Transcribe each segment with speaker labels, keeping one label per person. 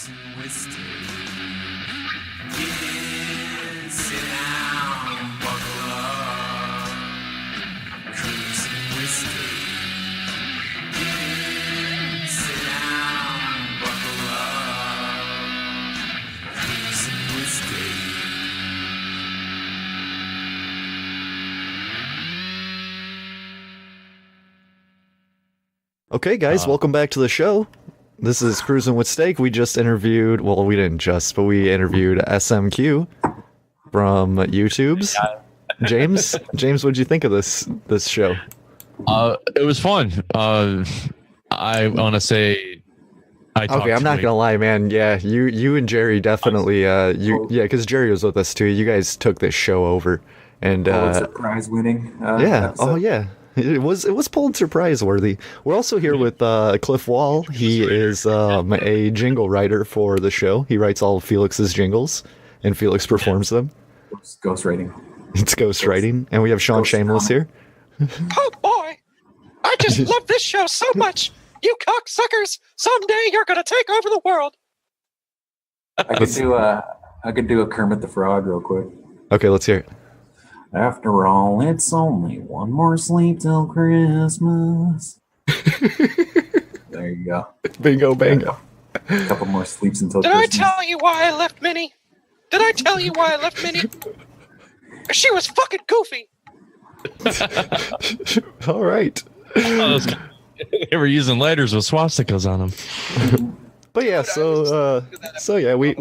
Speaker 1: Cruising with Steve. Yeah, sit down, buckle up. Cruising with Steve. Yeah, sit down, buckle up. Cruising with Steve.
Speaker 2: Okay, guys, welcome back to the show. This is Cruising with Steak. We just interviewed, well, we didn't just, but we interviewed SMQ from YouTube's. James, what'd you think of this show?
Speaker 3: It was fun. I want to say,
Speaker 2: okay, I'm not gonna lie, man. Yeah, you and Jerry definitely. Because Jerry was with us too. You guys took this show over, and
Speaker 4: Pulitzer Prize winning.
Speaker 2: yeah.
Speaker 4: Episode.
Speaker 2: Oh yeah. It was Pulitzer Prize worthy. We're also here with Cliff Wall. He is a jingle writer for the show. He writes all of Felix's jingles, and Felix performs them.
Speaker 4: It's ghostwriting.
Speaker 2: It's ghostwriting. And we have Sean Shameless here.
Speaker 5: Oh boy, I just love this show so much. You cocksuckers, someday you're gonna take over the world.
Speaker 4: I could do a Kermit the Frog real quick.
Speaker 2: Okay, let's hear it.
Speaker 4: After all, it's only one more sleep till Christmas. There you go.
Speaker 2: Bingo, bango.
Speaker 4: A couple more sleeps until
Speaker 5: Did
Speaker 4: Christmas.
Speaker 5: I tell you why I left Minnie? She was fucking goofy.
Speaker 2: All right.
Speaker 3: they were using lighters with swastikas on them.
Speaker 2: But yeah, so yeah, we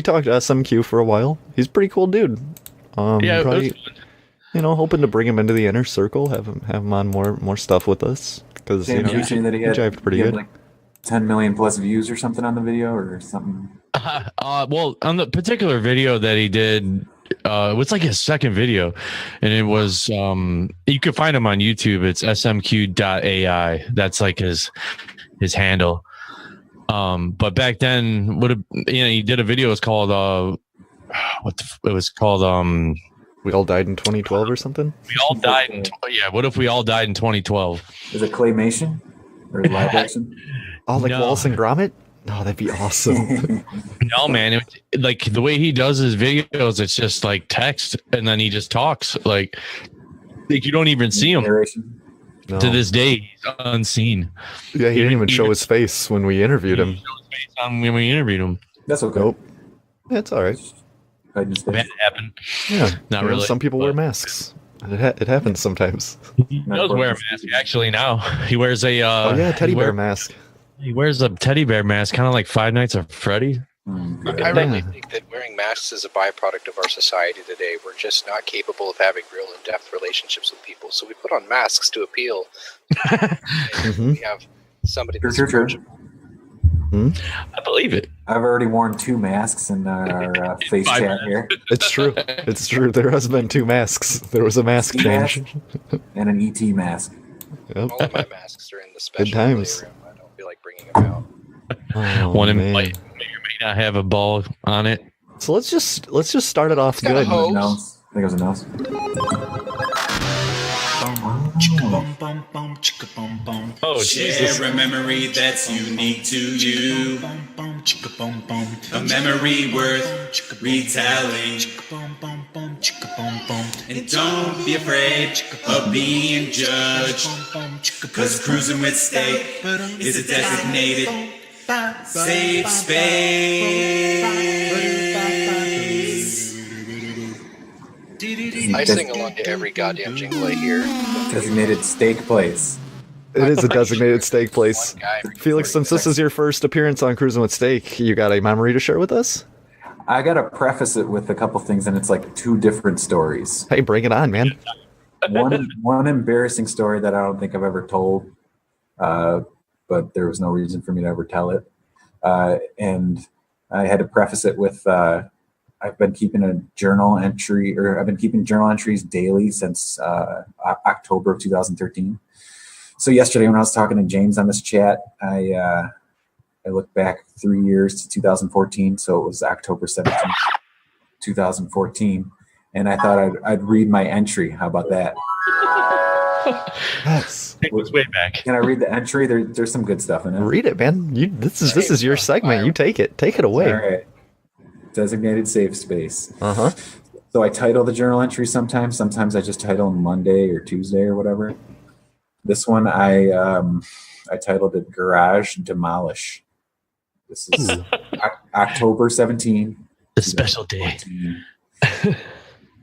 Speaker 2: talked to SMQ for a while. He's a pretty cool dude.
Speaker 3: Yeah,
Speaker 2: probably, hoping to bring him into the inner circle, have him on more stuff with us, because
Speaker 4: James, you saying that he
Speaker 2: jived pretty good.
Speaker 4: Like 10 million plus views or something on the video or something.
Speaker 3: Well, on the particular video that he did, it was like his second video, and it was you can find him on YouTube. It's SMQ.AI. That's like his handle. But back then, he did a video. It was called it was called
Speaker 2: We All Died in 2012 or something.
Speaker 3: We all died in what if we all died in 2012?
Speaker 4: Is it claymation or live action?
Speaker 2: Oh, like
Speaker 3: No.
Speaker 2: Wallace and Gromit? No, that'd be awesome.
Speaker 3: No, man. Like the way he does his videos, it's just like text, and then he just talks. Like you don't even see him.
Speaker 4: Narration?
Speaker 2: No.
Speaker 3: To this day, he's unseen.
Speaker 2: Yeah, he didn't even show his face when we interviewed him.
Speaker 3: When we interviewed him.
Speaker 4: That's okay.
Speaker 2: Nope. That's all right.
Speaker 3: That happened.
Speaker 2: Yeah,
Speaker 3: Not really.
Speaker 2: Some people wear masks. It happens sometimes.
Speaker 3: He does wear a mask. Actually, now he wears a.
Speaker 2: Teddy bear mask.
Speaker 3: He wears a teddy bear mask, kind of like Five Nights at Freddy.
Speaker 5: I really think that wearing masks is a byproduct of our society today. We're just not capable of having real in-depth relationships with people, so we put on masks to appeal. We have somebody that's
Speaker 4: True.
Speaker 3: I believe it.
Speaker 4: I've already worn 2 masks in our face chat here.
Speaker 2: It's true. It's true. There has been 2 masks. There was a mask change.
Speaker 4: And an ET mask.
Speaker 2: Yep.
Speaker 5: all of my masks are in the special
Speaker 2: Good times.
Speaker 5: playroom. I don't feel like bringing them out.
Speaker 2: Oh,
Speaker 3: One
Speaker 2: man.
Speaker 3: may or may not have a ball on it.
Speaker 2: So let's just start it off
Speaker 5: got a
Speaker 2: good.
Speaker 5: hose.
Speaker 4: Nose. I think it was a nose.
Speaker 3: Oh, Jesus.
Speaker 1: Share a memory that's unique to you. A memory worth retelling. And don't be afraid of being judged. Cause cruising with steak is a designated safe space.
Speaker 5: I sing along to every goddamn jingle I hear.
Speaker 4: Designated steak place.
Speaker 2: It is a designated steak place.
Speaker 5: One guy for
Speaker 2: Felix,
Speaker 5: 40
Speaker 2: since this is your first appearance on Cruising with Steak, you got a memory to share with us?
Speaker 4: I gotta preface it with a couple things, and it's like 2 different stories.
Speaker 2: Hey, bring it on, man.
Speaker 4: One embarrassing story that I don't think I've ever told, but there was no reason for me to ever tell it. And I had to preface it with I've been keeping journal entries daily since October of 2013. So yesterday, when I was talking to James on this chat, I looked back 3 years to 2014. So it was October 17th, 2014, and I thought I'd read my entry. How about that?
Speaker 2: Yes.
Speaker 3: It was way back.
Speaker 4: Can I read the entry? There's some good stuff in it.
Speaker 2: Read it, man. This is your segment. You take it. Take it away.
Speaker 4: All right. Designated safe space.
Speaker 2: Uh-huh.
Speaker 4: So I title the journal entry sometimes. Sometimes I just title Monday or Tuesday or whatever. This one I titled it Garage Demolish. This is October 17.
Speaker 3: The special day.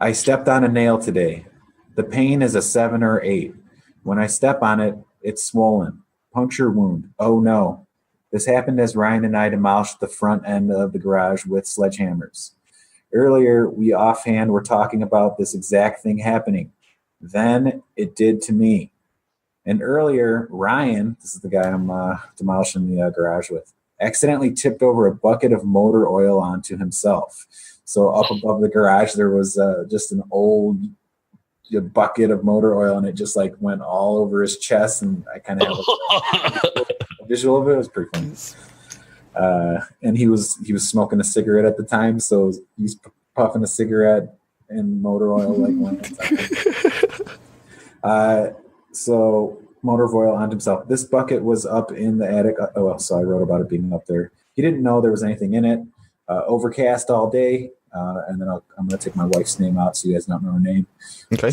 Speaker 4: I stepped on a nail today. The pain is a 7 or 8. When I step on it, it's swollen. Puncture wound. Oh no. This happened as Ryan and I demolished the front end of the garage with sledgehammers. Earlier, we offhand were talking about this exact thing happening. Then it did to me. And earlier, Ryan, this is the guy I'm demolishing the garage with, accidentally tipped over a bucket of motor oil onto himself. So up above the garage, there was just an old bucket of motor oil, and it just like went all over his chest. And I kind of have a visual of it. It was pretty funny. And he was smoking a cigarette at the time, so he's puffing a cigarette and motor oil like one. So motor oil onto himself. This bucket was up in the attic. So I wrote about it being up there. He didn't know there was anything in it. Overcast all day. And then I'm going to take my wife's name out so you guys don't know her name.
Speaker 2: Okay.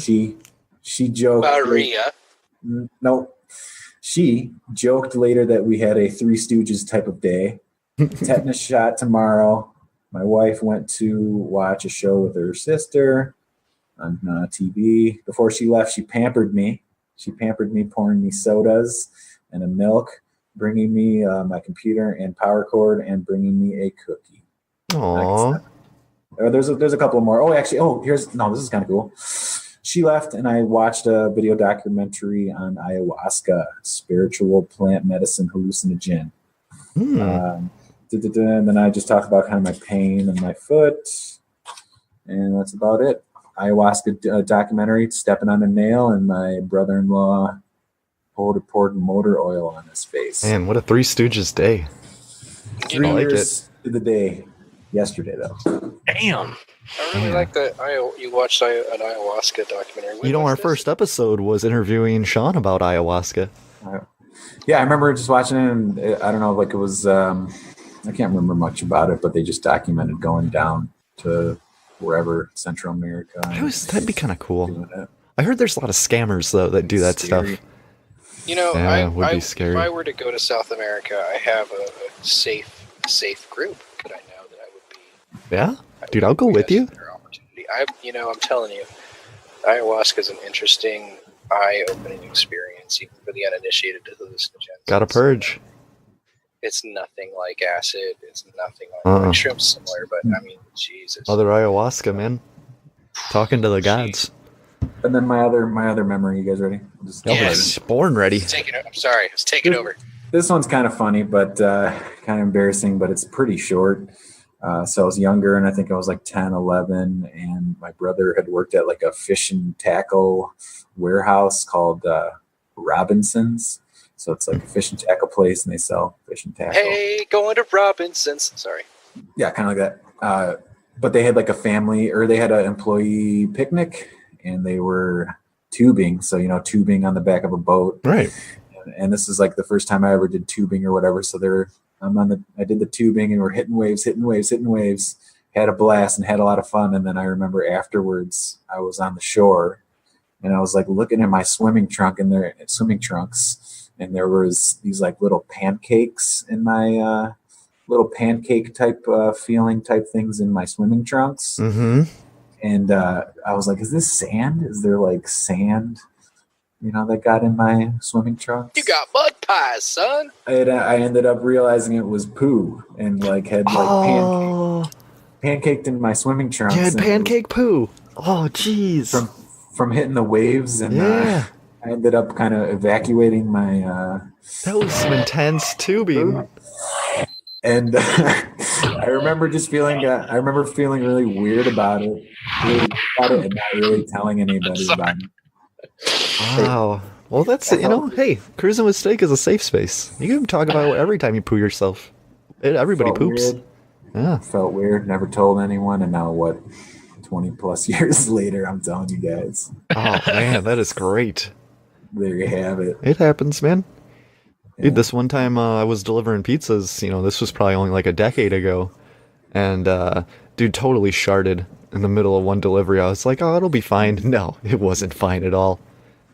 Speaker 4: She joked.
Speaker 5: Maria.
Speaker 4: No. She joked later that we had a Three Stooges type of day. Tetanus shot tomorrow. My wife went to watch a show with her sister on TV. Before she left, she pampered me. She pampered me, pouring me sodas and a milk, bringing me my computer and power cord, and bringing me a cookie.
Speaker 2: Aww.
Speaker 4: There's a couple more. This is kind of cool. She left, and I watched a video documentary on ayahuasca, spiritual plant medicine hallucinogen. And then I just talked about kind of my pain in my foot, and that's about it. Ayahuasca documentary, stepping on a nail, and my brother-in-law poured motor oil on his face.
Speaker 2: Man, what a Three Stooges day.
Speaker 4: 3
Speaker 2: I like
Speaker 4: years to the day. Yesterday, though.
Speaker 3: Damn.
Speaker 5: I really like that you watched an ayahuasca documentary. When was
Speaker 2: Our
Speaker 5: this?
Speaker 2: first episode was interviewing Sean about ayahuasca.
Speaker 4: Yeah, I remember just watching it, and I don't know, like it was, I can't remember much about it, but they just documented going down to wherever, Central America.
Speaker 2: That'd be kind of cool. I heard there's a lot of scammers, though, that do that
Speaker 4: Scary.
Speaker 2: stuff.
Speaker 5: You know,
Speaker 2: Yeah, it would be scary.
Speaker 5: if I were to go to South America, I have a safe group. Could I know that I would be?
Speaker 2: Yeah? Dude, I'll go with you.
Speaker 5: Opportunity. I'm telling you, ayahuasca is an interesting, eye-opening experience, even for the uninitiated to hallucinogens.
Speaker 2: Gotta purge.
Speaker 5: It's nothing like acid. It's nothing like mushrooms, similar, but I mean, Jesus.
Speaker 2: Other ayahuasca, man. Talking to the gods.
Speaker 4: And then my other memory, you guys ready?
Speaker 5: Yes.
Speaker 2: Born ready.
Speaker 5: I'm sorry, I was taking over.
Speaker 4: This one's kind of funny, but kind of embarrassing, but it's pretty short. So I was younger, and I think I was like 10, 11, and my brother had worked at like a fish and tackle warehouse called Robinson's. So it's like a fish and tackle place, and they sell fish and tackle.
Speaker 5: Hey, going to Robinson's. Sorry.
Speaker 4: Yeah, kind of like that. But they had like a family, or they had an employee picnic, and they were tubing. So, tubing on the back of a boat.
Speaker 2: Right.
Speaker 4: And this is like the first time I ever did tubing or whatever. So I did the tubing, and we're hitting waves, had a blast and had a lot of fun. And then I remember afterwards I was on the shore, and I was like looking at my swimming trunks, and there was these like little pancakes in my little pancake type feeling type things in my swimming trunks.
Speaker 2: Mm-hmm.
Speaker 4: And I was like, is this sand? Is there like sand, that got in my swimming trunks?
Speaker 5: You got mud pies, son.
Speaker 4: I ended up realizing it was poo, and like had like pancaked in my swimming trunks.
Speaker 2: You had pancake poo. Oh, jeez.
Speaker 4: From hitting the waves, and I ended up kind of evacuating my.
Speaker 2: That was some intense tubing.
Speaker 4: And I remember just feeling. I remember feeling really weird about it, and not really telling anybody about it.
Speaker 2: Wow. Well, that's it. Hey, cruising with steak is a safe space. You can talk about it every time you poo yourself. Everybody poops.
Speaker 4: Weird.
Speaker 2: Yeah.
Speaker 4: Felt weird. Never told anyone, and now 20 plus years later, I'm telling you guys.
Speaker 2: Oh man, that is great.
Speaker 4: There you have it.
Speaker 2: It happens, man.
Speaker 4: Yeah.
Speaker 2: Dude, this one time I was delivering pizzas, this was probably only like a decade ago. And dude totally sharded in the middle of one delivery. I was like, oh, it'll be fine. No, it wasn't fine at all.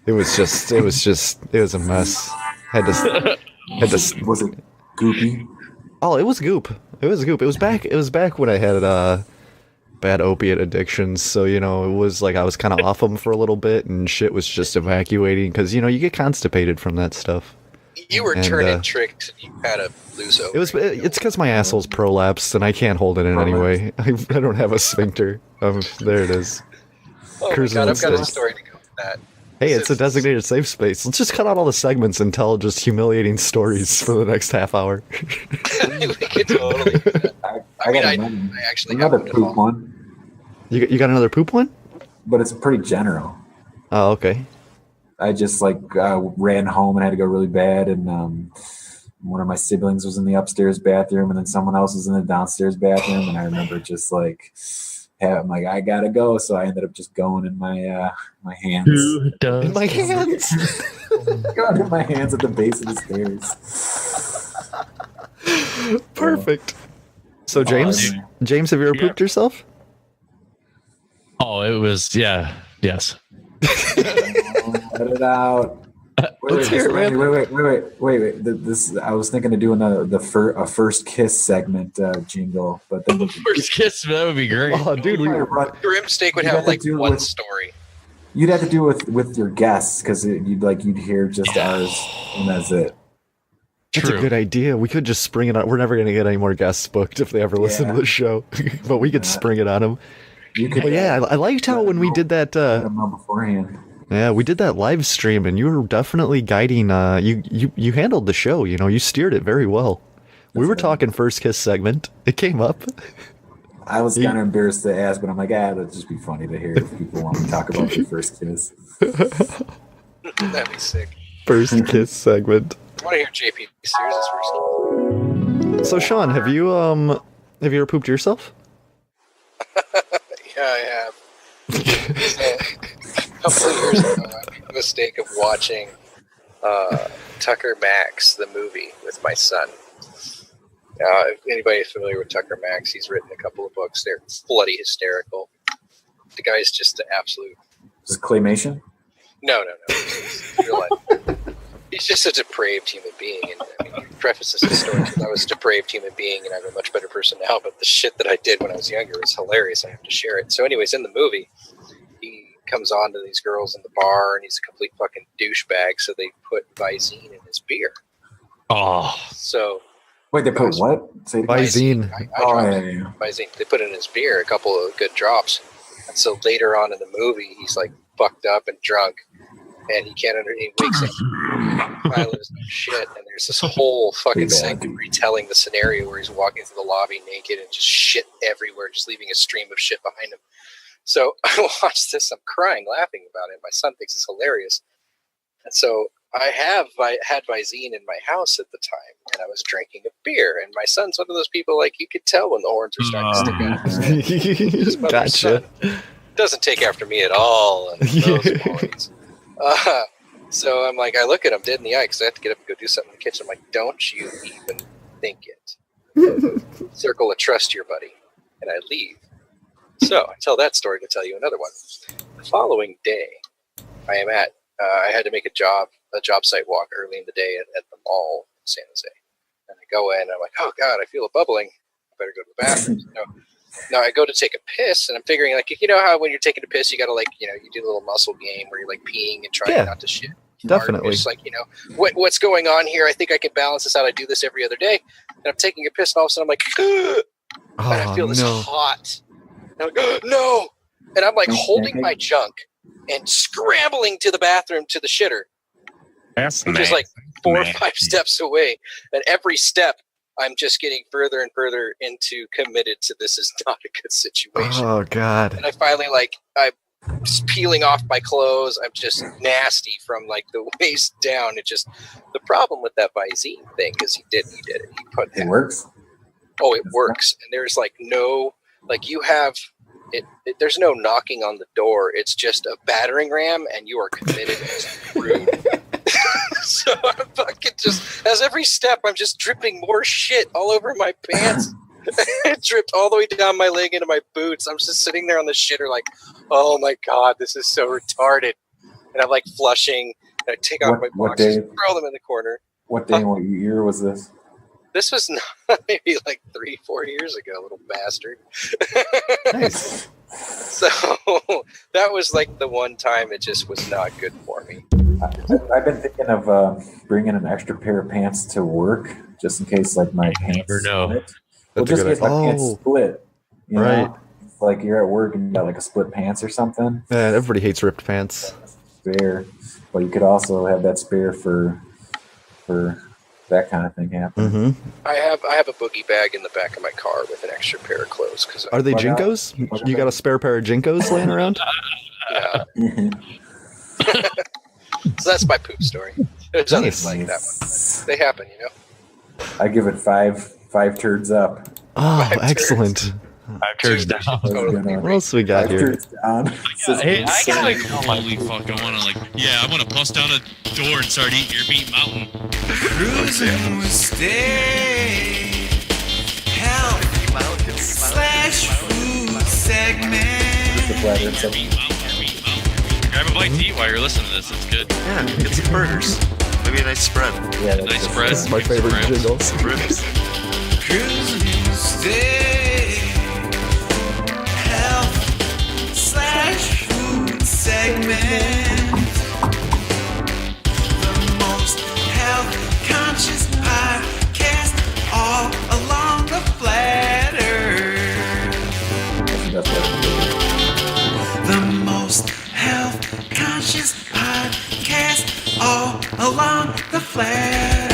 Speaker 2: It was a mess. Had to
Speaker 4: Was it goopy?
Speaker 2: Oh, it was goop. It was goop. It was back when I had bad opiate addictions. So, it was like I was kind of off them for a little bit and shit was just evacuating because, you get constipated from that stuff.
Speaker 5: You were turning tricks and you had a loose opening.
Speaker 2: It's because my asshole's prolapsed and I can't hold it in any way. I don't have a sphincter. There it is.
Speaker 5: Oh my God, I've got a story to go with that.
Speaker 2: Hey, it's a designated safe space. Let's just cut out all the segments and tell just humiliating stories for the next half hour.
Speaker 5: We could totally do that. I actually have
Speaker 4: another poop one.
Speaker 2: You got another poop one?
Speaker 4: But it's pretty general.
Speaker 2: Oh, okay.
Speaker 4: I just ran home and had to go really bad, and one of my siblings was in the upstairs bathroom, and then someone else was in the downstairs bathroom, and I remember just I'm like, I gotta go, so I ended up just going in my my hands.
Speaker 2: In my hands.
Speaker 4: Going in my hands at the base of the stairs.
Speaker 2: Perfect. So James, have you ever pooped yourself?
Speaker 3: Oh, it was yes.
Speaker 4: Let it out.
Speaker 2: Let's hear it, man.
Speaker 4: Wait. This I was thinking of doing a first kiss segment jingle, but then
Speaker 3: First kiss, that would be great.
Speaker 2: Oh, dude,
Speaker 5: Grim Steak would have one story.
Speaker 4: You'd have to do it with your guests because you'd hear just ours, and that's it.
Speaker 2: That's a good idea. We could just spring it on. We're never going to get any more guests booked if they ever listen to the show, but we could spring it on them. But yeah, I liked how when we did that.
Speaker 4: Beforehand.
Speaker 2: Yeah, we did that live stream, and you were definitely guiding. You handled the show. You steered it very well. We were talking first kiss segment. It came up.
Speaker 4: I was kind of embarrassed to ask, but I'm like, it'd just be funny to hear if people want to talk about their first kiss.
Speaker 5: That'd be sick.
Speaker 2: First kiss segment.
Speaker 5: I want to hear JP Sears' first.
Speaker 2: So Sean, have you ever pooped yourself?
Speaker 5: Yeah, I have. A couple of years ago, I made the mistake of watching Tucker Max, the movie, with my son. If anybody's familiar with Tucker Max, he's written a couple of books. They're bloody hysterical. The guy's just an absolute...
Speaker 4: Is it claymation?
Speaker 5: No. Real life. He's just a depraved human being. And he prefaces his story with, I was a depraved human being and I'm a much better person now, but the shit that I did when I was younger is hilarious. I have to share it. So anyways, in the movie, he comes on to these girls in the bar and he's a complete fucking douchebag, so they put Visine in his beer.
Speaker 3: Oh.
Speaker 5: So...
Speaker 4: Wait, they put what? Say
Speaker 2: Visine.
Speaker 4: Yeah.
Speaker 5: Visine. They put in his beer a couple of good drops. And so later on in the movie, he's fucked up and drunk. And he wakes up, finally there's no shit, and there's this whole fucking segment retelling the scenario where he's walking through the lobby naked and just shit everywhere, just leaving a stream of shit behind him. So I watched this, I'm crying, laughing about it. My son thinks it's hilarious. And so I had Visine in my house at the time, and I was drinking a beer, and my son's one of those people, you could tell when the horns are starting to stick out.
Speaker 2: Gotcha.
Speaker 5: Doesn't take after me at all, and those points. So I'm I look at him dead in the eye because I have to get up and go do something in the kitchen. I'm like, don't you even think it. Circle of trust your buddy. And I leave. So I tell that story to tell you another one. The following day, I am at, I had to make a job site walk early in the day at the mall in San Jose. And I go in, and I'm like, oh God, I feel a bubbling. I better go to the bathroom. No, I go to take a piss, and I'm figuring, you know how when you're taking a piss, you got to, you do a little muscle game where you're, peeing and trying not to shit.
Speaker 2: Definitely.
Speaker 5: Just what's going on here? I think I can balance this out. I do this every other day. And I'm taking a piss, and all of a sudden I'm like, and I feel this hot. And I'm like, no! And I'm, holding my junk and scrambling to the bathroom to the shitter. Which is, 4 or 5 steps away. And every step, I'm just getting further and further into committed to this is not a good situation.
Speaker 2: Oh, God.
Speaker 5: And I finally, I'm just peeling off my clothes. I'm just nasty from, the waist down. It just, the problem with that Visine thing is he did it. He put
Speaker 4: it works?
Speaker 5: Oh, it works. And there's, no, you have there's no knocking on the door. It's just a battering ram, and you are committed and screwed. So I'm fucking just, as every step, I'm just dripping more shit all over my pants. It dripped all the way down my leg into my boots. I'm just sitting there on the shitter like, oh my God, this is so retarded. And I'm like flushing. And I take off my boxers, throw them in the corner.
Speaker 4: What day and what year was this?
Speaker 5: This was not, maybe like 3-4 years ago, little bastard.
Speaker 2: Nice.
Speaker 5: So that was like the one time it just was not good for me.
Speaker 4: I've been thinking of bringing an extra pair of pants to work just in case, like my pants
Speaker 3: never know.
Speaker 4: split.
Speaker 2: That's
Speaker 4: Just
Speaker 2: a
Speaker 4: in
Speaker 2: good
Speaker 4: case my pants split. You
Speaker 2: Right.
Speaker 4: know? It's like you're at work and you got like a split pants or something.
Speaker 2: Yeah, everybody hates ripped pants.
Speaker 4: Spare, but you could also have that spare for that kind of thing happen.
Speaker 2: Mm-hmm.
Speaker 5: I have a boogie bag in the back of my car with an extra pair of clothes. Cause
Speaker 2: Are they
Speaker 4: Why not?
Speaker 2: Jinkos? You got a spare pair of Jinkos laying around?
Speaker 5: yeah. So that's my poop story. There's
Speaker 2: Nice.
Speaker 5: others like that one. They happen, you know.
Speaker 4: I give it five turds up.
Speaker 2: Oh,
Speaker 5: Five turds.
Speaker 2: excellent.
Speaker 3: 5 turns down.
Speaker 5: Totally
Speaker 2: What else we got
Speaker 4: Five
Speaker 2: here?
Speaker 4: turds down.
Speaker 3: Hey, I got like,
Speaker 6: Holy fuck, I wanna bust down a door and start eating your meat mountain.
Speaker 1: Cruising with steak. Health slash food segment.
Speaker 4: The bladder and
Speaker 6: Your
Speaker 4: stuff.
Speaker 6: meat mountain, your meat mountain. Grab a bite to eat while you're listening to this, it's good.
Speaker 7: Yeah, get some burgers. Maybe a nice spread.
Speaker 4: Yeah, that's
Speaker 6: Nice
Speaker 4: just,
Speaker 6: spread.
Speaker 2: This is my favorite
Speaker 6: Ribs.
Speaker 2: jingles.
Speaker 7: Ribs.
Speaker 1: Cruising with steak. Health slash food segment. The most health conscious podcast all along the platter.
Speaker 4: that's what
Speaker 1: The most health conscious podcast all along the platter.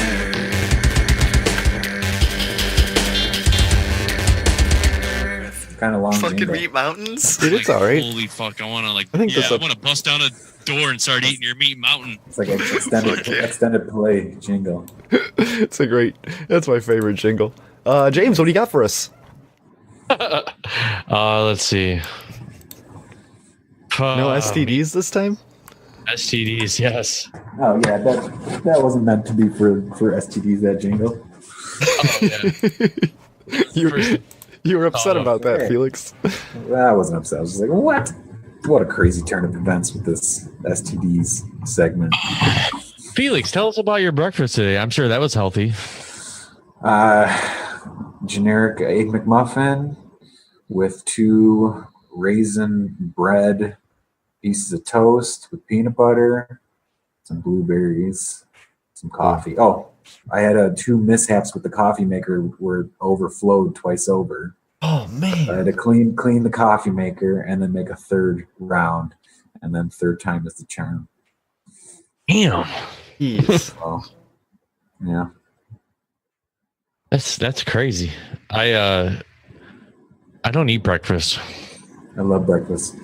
Speaker 4: kind of long.
Speaker 7: Fucking
Speaker 4: jingle.
Speaker 7: meat mountains.
Speaker 2: Dude, it's alright.
Speaker 6: Holy fuck, I wanna
Speaker 2: I think this
Speaker 6: I
Speaker 2: up-
Speaker 6: wanna bust down a door and start eating your meat mountain.
Speaker 4: It's like an extended play jingle.
Speaker 2: It's a great. That's my favorite jingle. James, what do you got for us?
Speaker 3: Let's see.
Speaker 2: No STDs this time?
Speaker 3: STDs, yes.
Speaker 4: Oh yeah, that wasn't meant to be for STDs. That jingle.
Speaker 3: Oh, yeah.
Speaker 2: You were upset
Speaker 3: Oh,
Speaker 2: about that,
Speaker 4: okay.
Speaker 2: Felix.
Speaker 4: I wasn't upset. I was just like, what? What a crazy turn of events with this STDs segment.
Speaker 3: Felix, tell us about your breakfast today. I'm sure that was healthy.
Speaker 4: Generic egg McMuffin with 2 raisin bread pieces of toast with peanut butter, some blueberries, some coffee. Oh, I had 2 mishaps with the coffee maker where it overflowed twice over.
Speaker 2: Oh
Speaker 4: I
Speaker 2: man.
Speaker 4: had to clean the coffee maker and then make a 3rd round, and then 3rd time is the charm.
Speaker 3: Damn.
Speaker 2: Jeez.
Speaker 4: So, yeah.
Speaker 3: That's crazy. I don't eat breakfast.
Speaker 4: I love breakfast.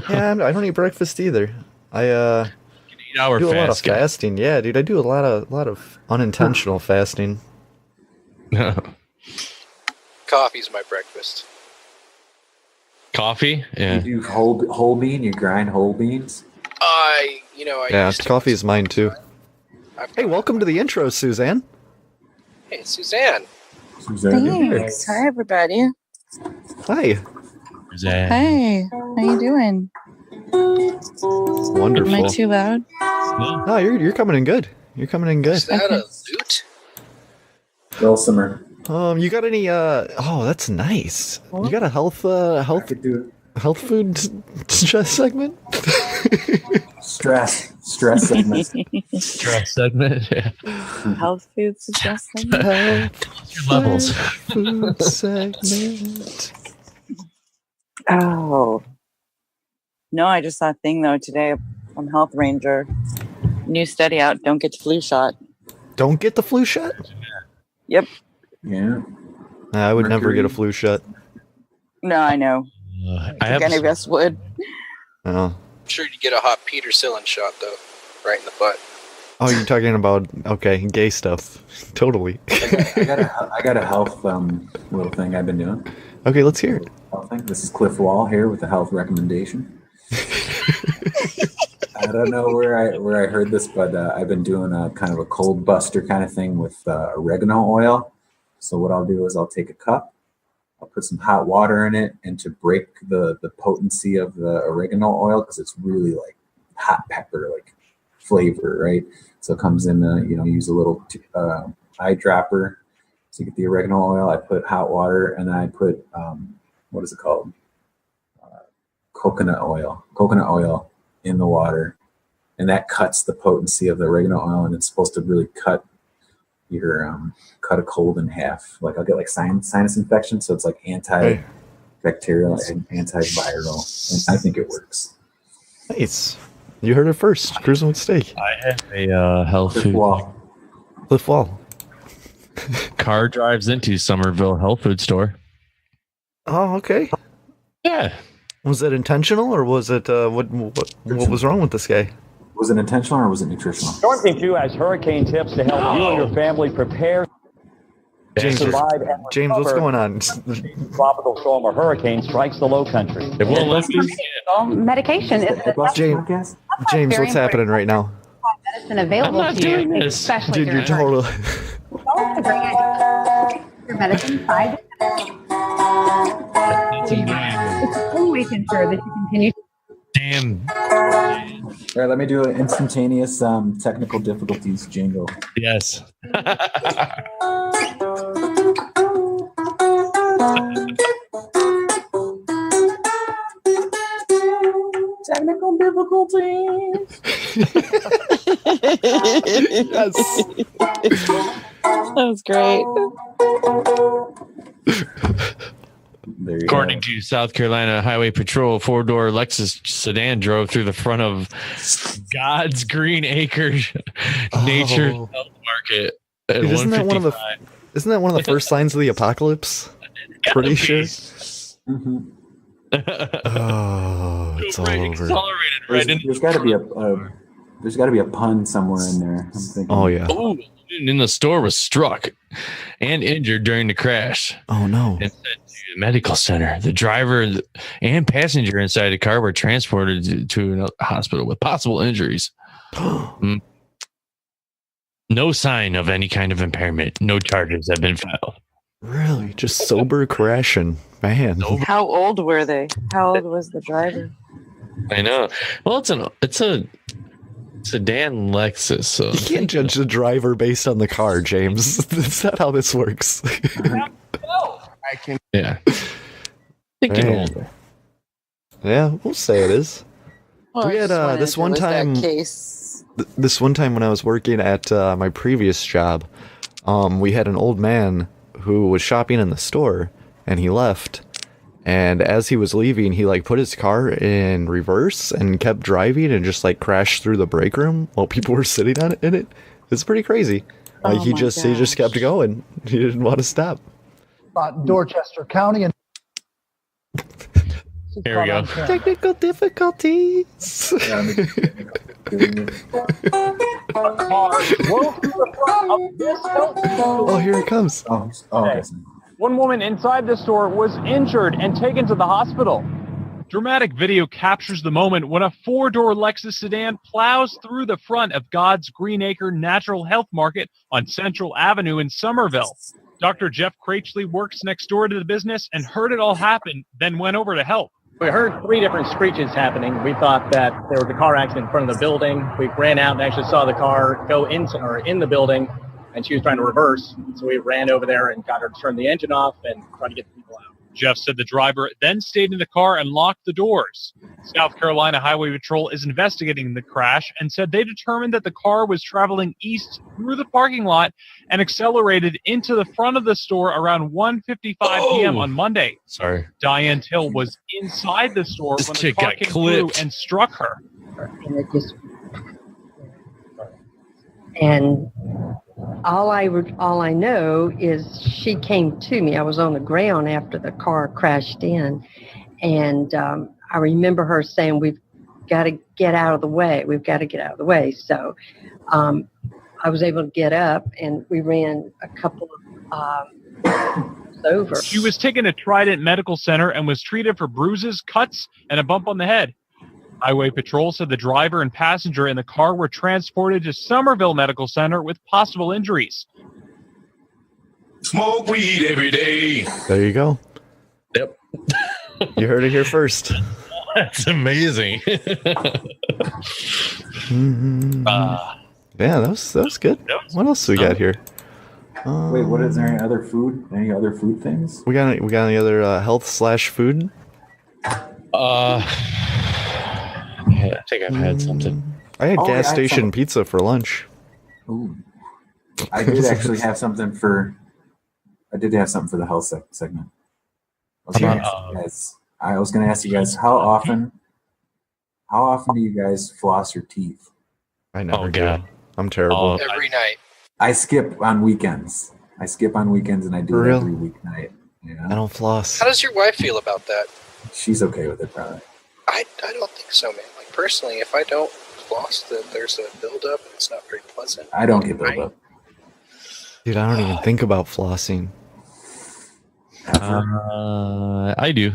Speaker 2: Yeah, I don't eat breakfast either. I
Speaker 3: 8-hour
Speaker 2: do a lot of
Speaker 3: fast guy.
Speaker 2: fasting. Yeah, dude, I do a lot of unintentional fasting.
Speaker 5: Coffee's my breakfast.
Speaker 3: Coffee?
Speaker 4: You
Speaker 3: Yeah.
Speaker 4: do whole bean. You grind whole beans.
Speaker 5: I
Speaker 2: Yeah,
Speaker 5: used to-
Speaker 2: coffee is mine too.
Speaker 5: I've
Speaker 2: Hey,
Speaker 5: got-
Speaker 2: welcome to the intro, Suzanne.
Speaker 5: Hey, Suzanne.
Speaker 8: Thanks. Hi, everybody.
Speaker 2: Hi.
Speaker 8: Hey, how you doing? Am
Speaker 2: Wonderful.
Speaker 8: I too loud?
Speaker 2: No, you're coming in good. You're coming in good.
Speaker 5: Is that a loot?
Speaker 4: Dulcimer.
Speaker 2: You got any oh, that's nice. You got a health
Speaker 4: I could do
Speaker 2: food segment?
Speaker 4: stress segment.
Speaker 3: Stress segment. Yeah.
Speaker 8: Health food suggestion?
Speaker 2: Health
Speaker 3: Your levels.
Speaker 2: food segment.
Speaker 8: Oh. No, I just saw a thing, though, today from Health Ranger. New study out, don't get the flu shot.
Speaker 2: Don't get the flu shot?
Speaker 8: Yep.
Speaker 4: Yeah.
Speaker 2: Nah, I would never get a
Speaker 4: Mercury.
Speaker 2: flu shot.
Speaker 8: No, I know.
Speaker 3: I have
Speaker 8: Any of us would.
Speaker 2: Oh.
Speaker 5: I'm sure you get a hot penicillin shot though, right in the butt.
Speaker 2: Oh, you're talking about gay stuff. Totally.
Speaker 4: I got a health little thing I've been doing.
Speaker 2: Okay, let's hear it.
Speaker 4: Health thing. This is Cliff Wall here with a health recommendation. I don't know where I heard this, but I've been doing a kind of a cold buster kind of thing with oregano oil. So what I'll do is I'll take a cup, I'll put some hot water in it, and to break the potency of the oregano oil, because it's really like hot pepper like flavor, right? So it comes in, use a little eyedropper to get the oregano oil. I put hot water, and then I put what is it called? Coconut oil in the water, and that cuts the potency of the oregano oil, and it's supposed to really cut your cut a cold in half. Like I'll get like sinus infection, so it's like antibacterial and antiviral, and I think it works.
Speaker 2: Nice. You heard it first. Cruising with Steak.
Speaker 3: I have a health
Speaker 4: Cliff
Speaker 3: food.
Speaker 4: Wall.
Speaker 2: Cliff Wall.
Speaker 3: Car drives into Somerville health food store.
Speaker 2: Oh, okay.
Speaker 3: Yeah.
Speaker 2: Was it intentional, or was it what was wrong with this guy?
Speaker 4: Was it intentional or was it nutritional?
Speaker 9: Storm Team 2 has hurricane tips to help you and your family prepare.
Speaker 2: James, what's going on?
Speaker 9: Tropical storm or hurricane strikes the low country.
Speaker 3: It won't let me.
Speaker 10: Medication is
Speaker 2: James, what's happening right now?
Speaker 10: medicine available
Speaker 3: I'm not
Speaker 10: to you,
Speaker 3: doing this.
Speaker 10: especially
Speaker 2: Dude, you're
Speaker 10: during
Speaker 2: total.
Speaker 10: your medicine 5 to 7. It's always ensure that you continue.
Speaker 3: Damn.
Speaker 4: All right, let me do an instantaneous technical difficulties jingle.
Speaker 3: Yes.
Speaker 9: Technical difficulties.
Speaker 2: Yes.
Speaker 8: That was great.
Speaker 3: According to South Carolina Highway Patrol, 4-door Lexus sedan drove through the front of God's Green Acres Nature Health Market. At
Speaker 2: Dude, isn't that one of the
Speaker 3: 155.
Speaker 2: first signs of the apocalypse? Pretty sure.
Speaker 4: Mm-hmm.
Speaker 2: Oh, it's all over.
Speaker 4: There's got to be there's got to be a pun somewhere in there. I'm thinking.
Speaker 2: Oh yeah.
Speaker 3: Oh, in the store was struck and injured during the crash.
Speaker 2: Oh no.
Speaker 3: And sent to the medical center. The driver and passenger inside the car were transported to a hospital with possible injuries. No sign of any kind of impairment. No charges have been filed.
Speaker 2: Really? Just sober crashing, man.
Speaker 8: How old were they? How old was the driver?
Speaker 3: I know. Well, it's a sedan Lexus, so
Speaker 2: You can't judge the driver based on the car, James. That's not how this works.
Speaker 3: yeah.
Speaker 2: Man. Yeah, we'll say it is.
Speaker 8: Well,
Speaker 2: We
Speaker 8: I
Speaker 2: had,
Speaker 8: just wondered
Speaker 2: this
Speaker 8: if it
Speaker 2: one
Speaker 8: was that
Speaker 2: time-
Speaker 8: case.
Speaker 2: This one time when I was working at my previous job, we had an old man who was shopping in the store, and he left. And as he was leaving, he like put his car in reverse and kept driving and just like crashed through the break room while people were sitting in it. It's pretty crazy. Like he just kept going. He didn't want to stop.
Speaker 11: Dorchester County and
Speaker 3: Here we go.
Speaker 2: Technical difficulties. Oh, here it comes.
Speaker 4: Okay.
Speaker 9: One woman inside the store was injured and taken to the hospital.
Speaker 12: Dramatic video captures the moment when a 4-door Lexus sedan plows through the front of God's Green Acre Natural Health Market on Central Avenue in Somerville. Dr. Jeff Cratchley works next door to the business and heard it all happen, then went over to help.
Speaker 9: We heard 3 different screeches happening. We thought that there was a car accident in front of the building. We ran out and actually saw the car go in the building, and she was trying to reverse. So we ran over there and got her to turn the engine off and try to get the people out.
Speaker 12: Jeff said the driver then stayed in the car and locked the doors. South Carolina Highway Patrol is investigating the crash and said they determined that the car was traveling east through the parking lot and accelerated into the front of the store around 1:55 p.m. on Monday.
Speaker 3: Sorry.
Speaker 12: Diane Till was inside the store
Speaker 3: This
Speaker 12: when the
Speaker 3: chick
Speaker 12: car
Speaker 3: got
Speaker 12: came through
Speaker 3: clipped.
Speaker 12: and struck her.
Speaker 13: And all I know is she came to me. I was on the ground after the car crashed in, and I remember her saying, "We've got to get out of the way. We've got to get out of the way. So I was able to get up, and we ran a couple of over.
Speaker 12: She was taken to Trident Medical Center and was treated for bruises, cuts, and a bump on the head. Highway Patrol said the driver and passenger in the car were transported to Somerville Medical Center with possible injuries.
Speaker 1: Smoke weed every day.
Speaker 2: There you go.
Speaker 3: Yep.
Speaker 2: You heard it here first.
Speaker 3: That's amazing.
Speaker 2: Yeah, that was good. What else we got here?
Speaker 4: Wait, what is there? Any other food? Any other food things?
Speaker 2: We got any other health/food?
Speaker 3: I think I've had something.
Speaker 2: I had gas station pizza for lunch.
Speaker 4: Ooh. I did actually have something for. I did have something for the health segment. I was going to ask you guys how often do you guys floss your teeth?
Speaker 2: I never do. I'm terrible.
Speaker 5: Every night.
Speaker 4: I skip on weekends. And I do it every weeknight. Yeah.
Speaker 2: I don't floss.
Speaker 5: How does your wife feel about that?
Speaker 4: She's okay with it, probably.
Speaker 5: I don't think so, man. Like, personally, if I don't floss, there's a buildup, and it's not very pleasant.
Speaker 4: I don't get buildup.
Speaker 2: Dude, I don't even think about flossing.
Speaker 3: I do.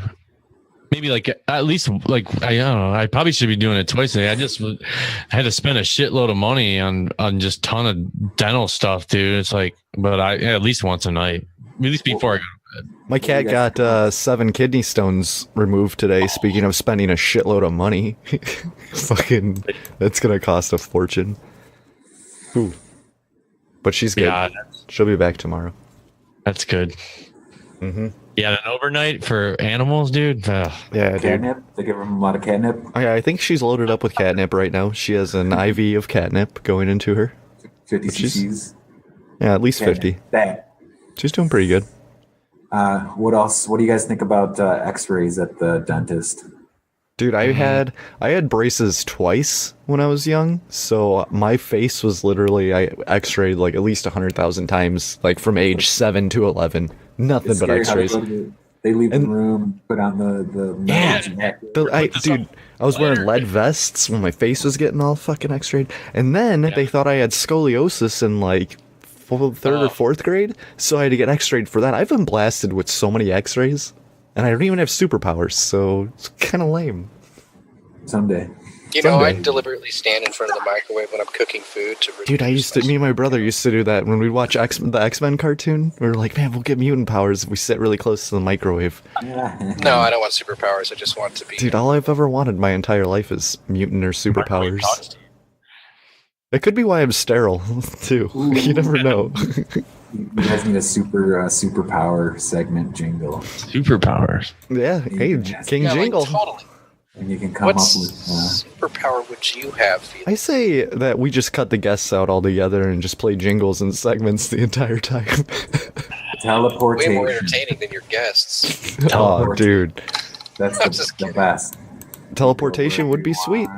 Speaker 3: Maybe like at least like I don't know. I probably should be doing it twice a day. I just had to spend a shitload of money on just ton of dental stuff, dude. It's like, but I at least once a night, at least before I go to bed.
Speaker 2: My cat got 7 kidney stones removed today. Speaking of spending a shitload of money, fucking, that's gonna cost a fortune. Ooh. But she's good. Yeah, she'll be back tomorrow.
Speaker 3: That's good.
Speaker 2: Mm-hmm.
Speaker 3: Yeah, an overnight for animals, dude.
Speaker 2: Yeah,
Speaker 4: catnip?
Speaker 2: dude.
Speaker 4: They give them a lot of catnip?
Speaker 2: I think she's loaded up with catnip right now. She has an IV of catnip going into her.
Speaker 4: 50 cc's?
Speaker 2: Yeah, at least catnip. 50.
Speaker 4: That.
Speaker 2: She's doing pretty good.
Speaker 4: What else? What do you guys think about x-rays at the dentist?
Speaker 2: Dude, I had braces twice when I was young, so my face was literally, I x-rayed like at least 100,000 times, like from age 7 to 11. Nothing but x-rays.
Speaker 4: They leave the room, put on the
Speaker 2: dude, I was wearing lead vests when my face was getting all fucking x-rayed, and then they thought I had scoliosis in like third or fourth grade, so I had to get x-rayed for that. I've been blasted with so many x-rays, and I don't even have superpowers, so it's kind of lame.
Speaker 4: Someday.
Speaker 5: You know, I deliberately stand in front of the microwave when I'm cooking food to.
Speaker 2: Dude, me and my brother used to do that when we'd watch the X-Men cartoon. We were like, man, we'll get mutant powers if we sit really close to the microwave.
Speaker 5: No, I don't want superpowers. I just want to be.
Speaker 2: Dude, all I've ever wanted my entire life is mutant or superpowers. It could be why I'm sterile, too. Ooh. You never know.
Speaker 4: You guys need a superpower segment jingle.
Speaker 3: Superpowers.
Speaker 2: Yeah, hey, King Jingle.
Speaker 5: Like, totally.
Speaker 4: And you can come up with
Speaker 5: superpower would you have, Felix?
Speaker 2: I say that we just cut the guests out altogether and just play jingles and segments the entire time.
Speaker 4: Teleportation.
Speaker 5: Way more entertaining than your guests.
Speaker 2: Oh, dude.
Speaker 4: That's the best.
Speaker 2: Teleportation would be sweet.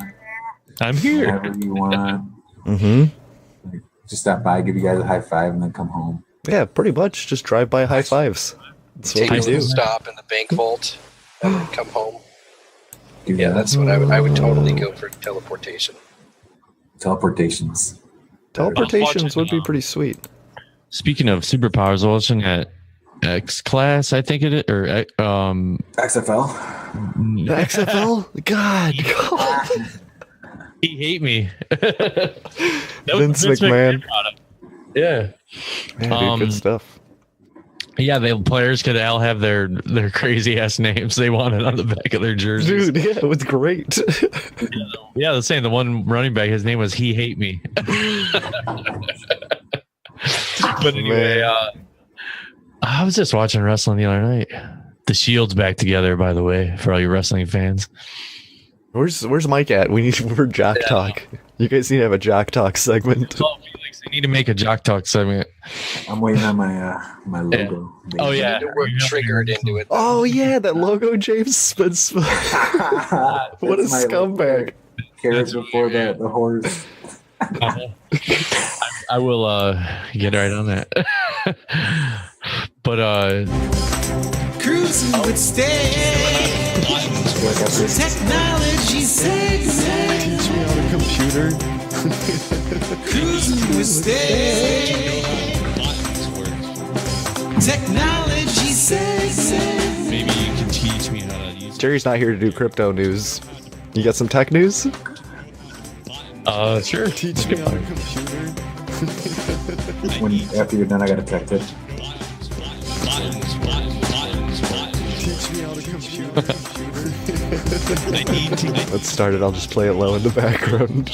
Speaker 3: I'm here.
Speaker 4: Whatever you want.
Speaker 2: Mm-hmm.
Speaker 4: Just stop by, give you guys a high five, and then come home.
Speaker 2: Yeah, pretty much. Just drive by high fives. That's what we do.
Speaker 5: Stop in the bank vault and then come home. Yeah, that's what I would totally go for teleportation.
Speaker 4: Teleportations
Speaker 2: would be pretty sweet.
Speaker 3: Speaking of superpowers, I was watching at X-Class, I think it is, or
Speaker 4: XFL.
Speaker 2: XFL? God.
Speaker 3: He hate me.
Speaker 2: Vince McMahon.
Speaker 3: Yeah.
Speaker 2: Man, dude, good stuff.
Speaker 3: Yeah, the players could all have their crazy ass names they wanted on the back of their jerseys.
Speaker 2: Dude, yeah, it was great.
Speaker 3: Yeah, they're saying the one running back, his name was He Hate Me. But anyway, I was just watching wrestling the other night. The Shield's back together, by the way, for all you wrestling fans.
Speaker 2: Where's Mike at? We're Jock Talk. You guys need to have a Jock Talk segment.
Speaker 3: Oh, Felix, they need to make a Jock Talk segment.
Speaker 4: I'm waiting on my logo.
Speaker 3: Yeah. Oh yeah,
Speaker 5: we're triggered into it.
Speaker 2: Oh yeah, that logo, James. What a scumbag!
Speaker 4: Carriage before the horse.
Speaker 3: I will get right on that. But
Speaker 1: Cruising with Stay. Technology segment.
Speaker 2: Teach me on a computer.
Speaker 1: Cruising with Stay. Technology segment.
Speaker 3: Maybe you can teach me how to use.
Speaker 2: Jerry's not here to do crypto news. You got some tech news?
Speaker 3: Sure.
Speaker 2: Teach me on a computer.
Speaker 4: After you're done, I got a tech tip.
Speaker 2: Teach me on a computer. Let's start it. I'll just play it low in the background.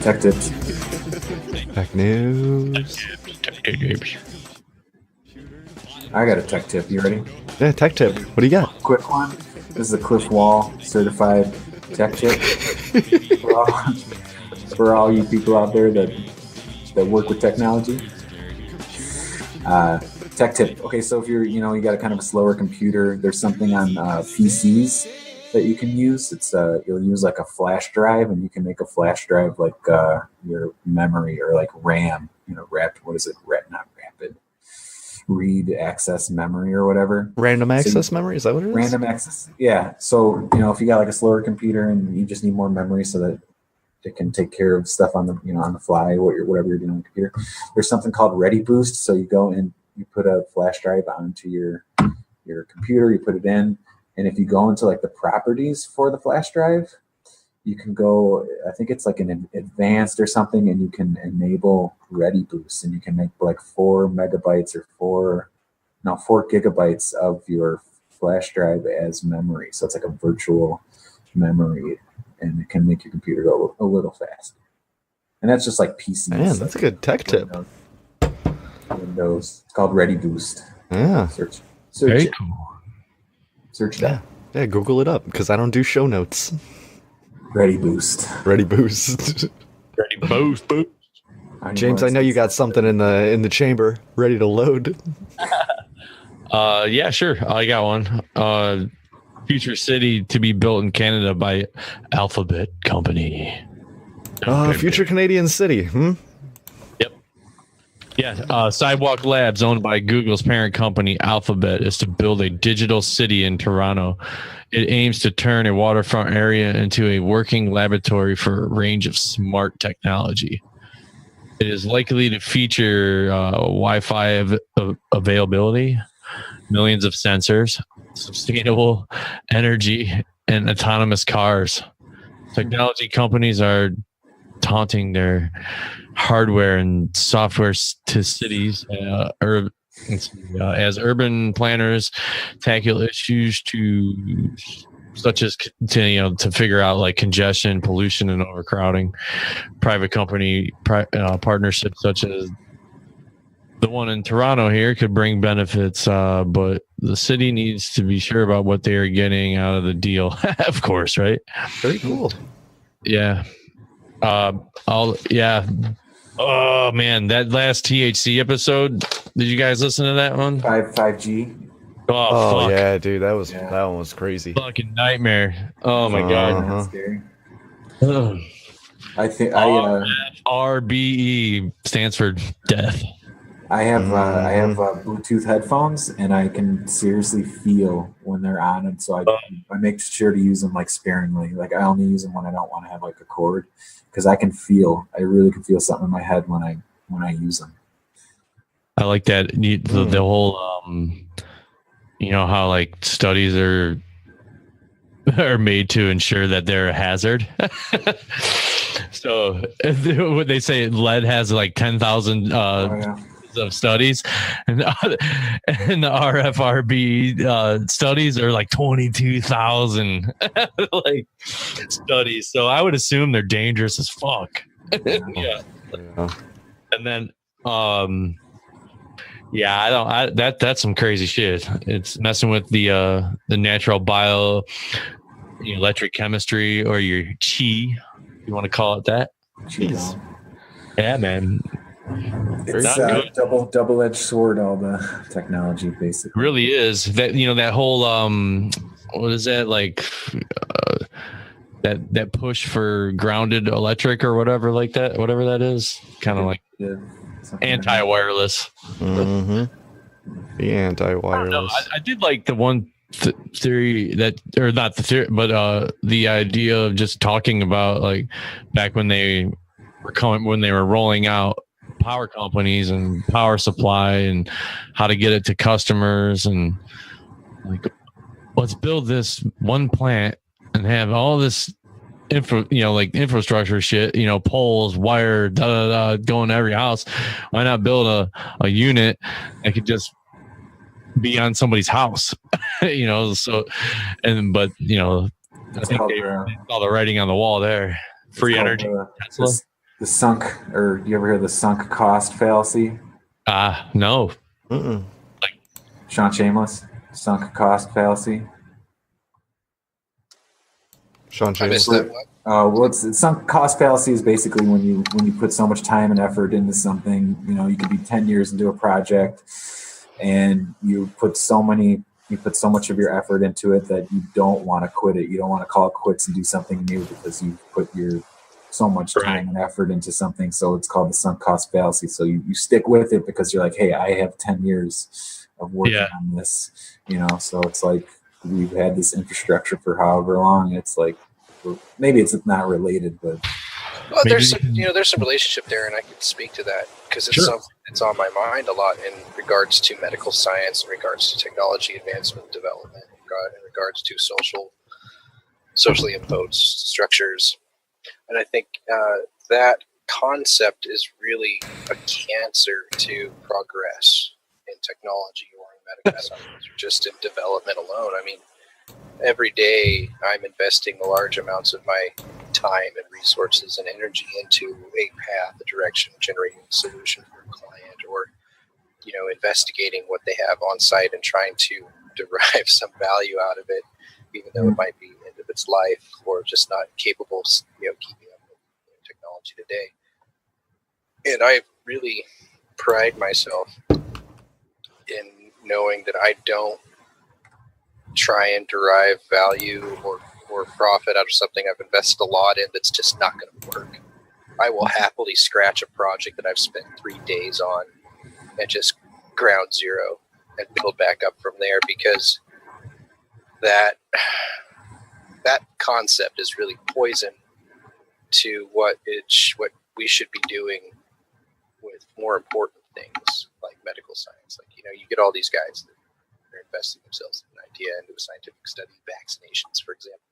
Speaker 4: Tech tips.
Speaker 2: Tech news.
Speaker 4: I got a tech tip. You ready?
Speaker 2: Yeah, tech tip. What do you got?
Speaker 4: Quick one. This is a Cliff Wall certified tech tip for all you people out there that work with technology. Tech tip. Okay, so if you got a kind of a slower computer, there's something on PCs that you can use. It's you'll use like a flash drive, and you can make a flash drive like your memory or like RAM. Not rapid. Read access memory or whatever.
Speaker 2: Random access memory? Is that what it is?
Speaker 4: Random access. Yeah. So if you got like a slower computer and you just need more memory so that it can take care of stuff on the on the fly, whatever you're doing on the computer. There's something called Ready Boost. So you go and you put a flash drive onto your computer, you put it in, and if you go into like the properties for the flash drive, you can go, I think it's like an advanced or something, and you can enable Ready Boost, and you can make like 4 megabytes or 4 gigabytes of your flash drive as memory. So it's like a virtual memory, and it can make your computer go a little faster. And that's just like PCs.
Speaker 2: Man, that's a good tech tip.
Speaker 4: Windows. It's called Ready Boost.
Speaker 2: Yeah.
Speaker 4: Search
Speaker 3: Very
Speaker 4: it.
Speaker 3: cool.
Speaker 4: Search that.
Speaker 2: Yeah, Google it up because I don't do show notes.
Speaker 4: Ready Boost.
Speaker 2: Ready Boost.
Speaker 3: Ready boost.
Speaker 2: James, I know you got something in the chamber ready to load.
Speaker 3: Yeah, sure. I got one. Future city to be built in Canada by Alphabet Company.
Speaker 2: Future Canadian city.
Speaker 3: Yep. Yeah. Sidewalk Labs, owned by Google's parent company Alphabet, is to build a digital city in Toronto. It aims to turn a waterfront area into a working laboratory for a range of smart technology. It is likely to feature Wi-Fi availability, millions of sensors, sustainable energy, and autonomous cars. Technology companies are taunting their hardware and software to cities as urban planners tackle issues such as to figure out like congestion, pollution, and overcrowding. Private company partnerships such as the one in Toronto here could bring benefits, but the city needs to be sure about what they are getting out of the deal. Of course, right?
Speaker 2: Very cool.
Speaker 3: Yeah. Oh man, that last THC episode. Did you guys listen to that one?
Speaker 4: 5G.
Speaker 3: Oh fuck.
Speaker 2: Yeah, dude, that one was crazy.
Speaker 3: Fucking nightmare. Oh my god.
Speaker 4: That's scary.
Speaker 3: Ugh.
Speaker 4: I think
Speaker 3: RBE stands for death.
Speaker 4: I have Bluetooth headphones, and I can seriously feel when they're on, and so I make sure to use them like sparingly. Like I only use them when I don't want to have like a cord, because I really can feel something in my head when I use them.
Speaker 3: I like that the whole how like studies are made to ensure that they're a hazard. So what they say, lead has like 10,000 of studies, and the RFRB studies are like 22,000 like studies. So I would assume they're dangerous as fuck. Yeah. And then that's some crazy shit. It's messing with the natural bio electric chemistry, or your chi, you want to call it that.
Speaker 4: Jeez.
Speaker 3: Yeah, man.
Speaker 4: It's double-edged sword, all the technology, basically.
Speaker 3: It really is. That that whole what is that, like that push for grounded electric or whatever like that, whatever that is, kind of like anti-wireless.
Speaker 2: The anti-wireless.
Speaker 3: I did like the one theory that, or not the theory, but the idea of just talking about like back when they were rolling out power companies and power supply and how to get it to customers, and like, let's build this one plant and have all this infrastructure shit, poles, wire, going to every house. Why not build a unit that could just be on somebody's house? But I think they saw the writing on the wall there. Free energy.
Speaker 4: The sunk, or you ever hear the sunk cost fallacy?
Speaker 3: No.
Speaker 4: Like Sean Shameless, sunk cost fallacy.
Speaker 2: Sean Shameless.
Speaker 4: It's sunk cost fallacy is basically when you put so much time and effort into something. You could be 10 years into a project, and you put so much of your effort into it that you don't want to quit it. You don't want to call it quits and do something new because you put so much time and effort into something. So it's called the sunk cost fallacy. So you stick with it because you're like, hey, I have 10 years of working on this, so it's like we've had this infrastructure for however long. It's like, maybe it's not related, but
Speaker 5: there's some relationship there, and I can speak to that because it's something that's on my mind a lot in regards to medical science, in regards to technology advancement, development, in regards to socially imposed structures. And I think that concept is really a cancer to progress in technology or in medical science, or just in development alone. I mean, every day I'm investing large amounts of my time and resources and energy into a path, a direction, generating a solution for a client, or investigating what they have on site and trying to derive some value out of it, even though it might be the end of its life or just not capable of keeping up with technology today. And I really pride myself in knowing that I don't try and derive value or profit out of something I've invested a lot in that's just not going to work. I will happily scratch a project that I've spent 3 days on and just ground zero and build back up from there, because that concept is really poison to what we should be doing with more important things like medical science. Like, you get all these guys that are investing themselves in an idea into a scientific study, vaccinations, for example,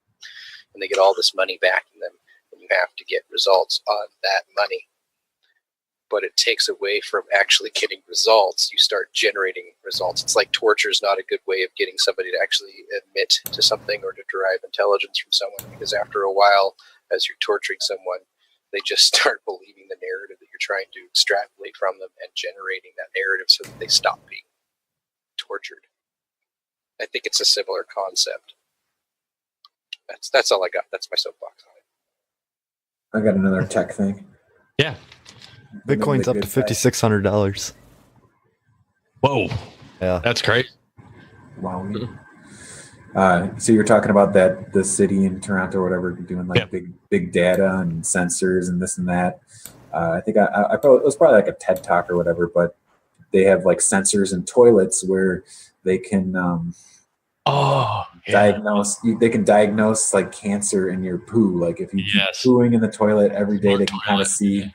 Speaker 5: and they get all this money backing them, and you have to get results on that money. But it takes away from actually getting results. You start generating results. It's like torture is not a good way of getting somebody to actually admit to something or to derive intelligence from someone, because after a while, as you're torturing someone, they just start believing the narrative that you're trying to extrapolate from them and generating that narrative so that they stop being tortured. I think it's a similar concept. That's all I got. That's my soapbox on it.
Speaker 4: I got another tech thing.
Speaker 3: Yeah.
Speaker 2: Bitcoin's up to $5,600.
Speaker 3: Whoa.
Speaker 2: Yeah.
Speaker 3: That's great.
Speaker 4: Wow. So you're talking about the city in Toronto or whatever, doing like big data and sensors and this and that. I think I probably, it was probably like a TED talk or whatever, but they have like sensors in toilets where they can diagnose. They can diagnose like cancer in your poo. Like if you keep pooing in the toilet every day, they can kind of see.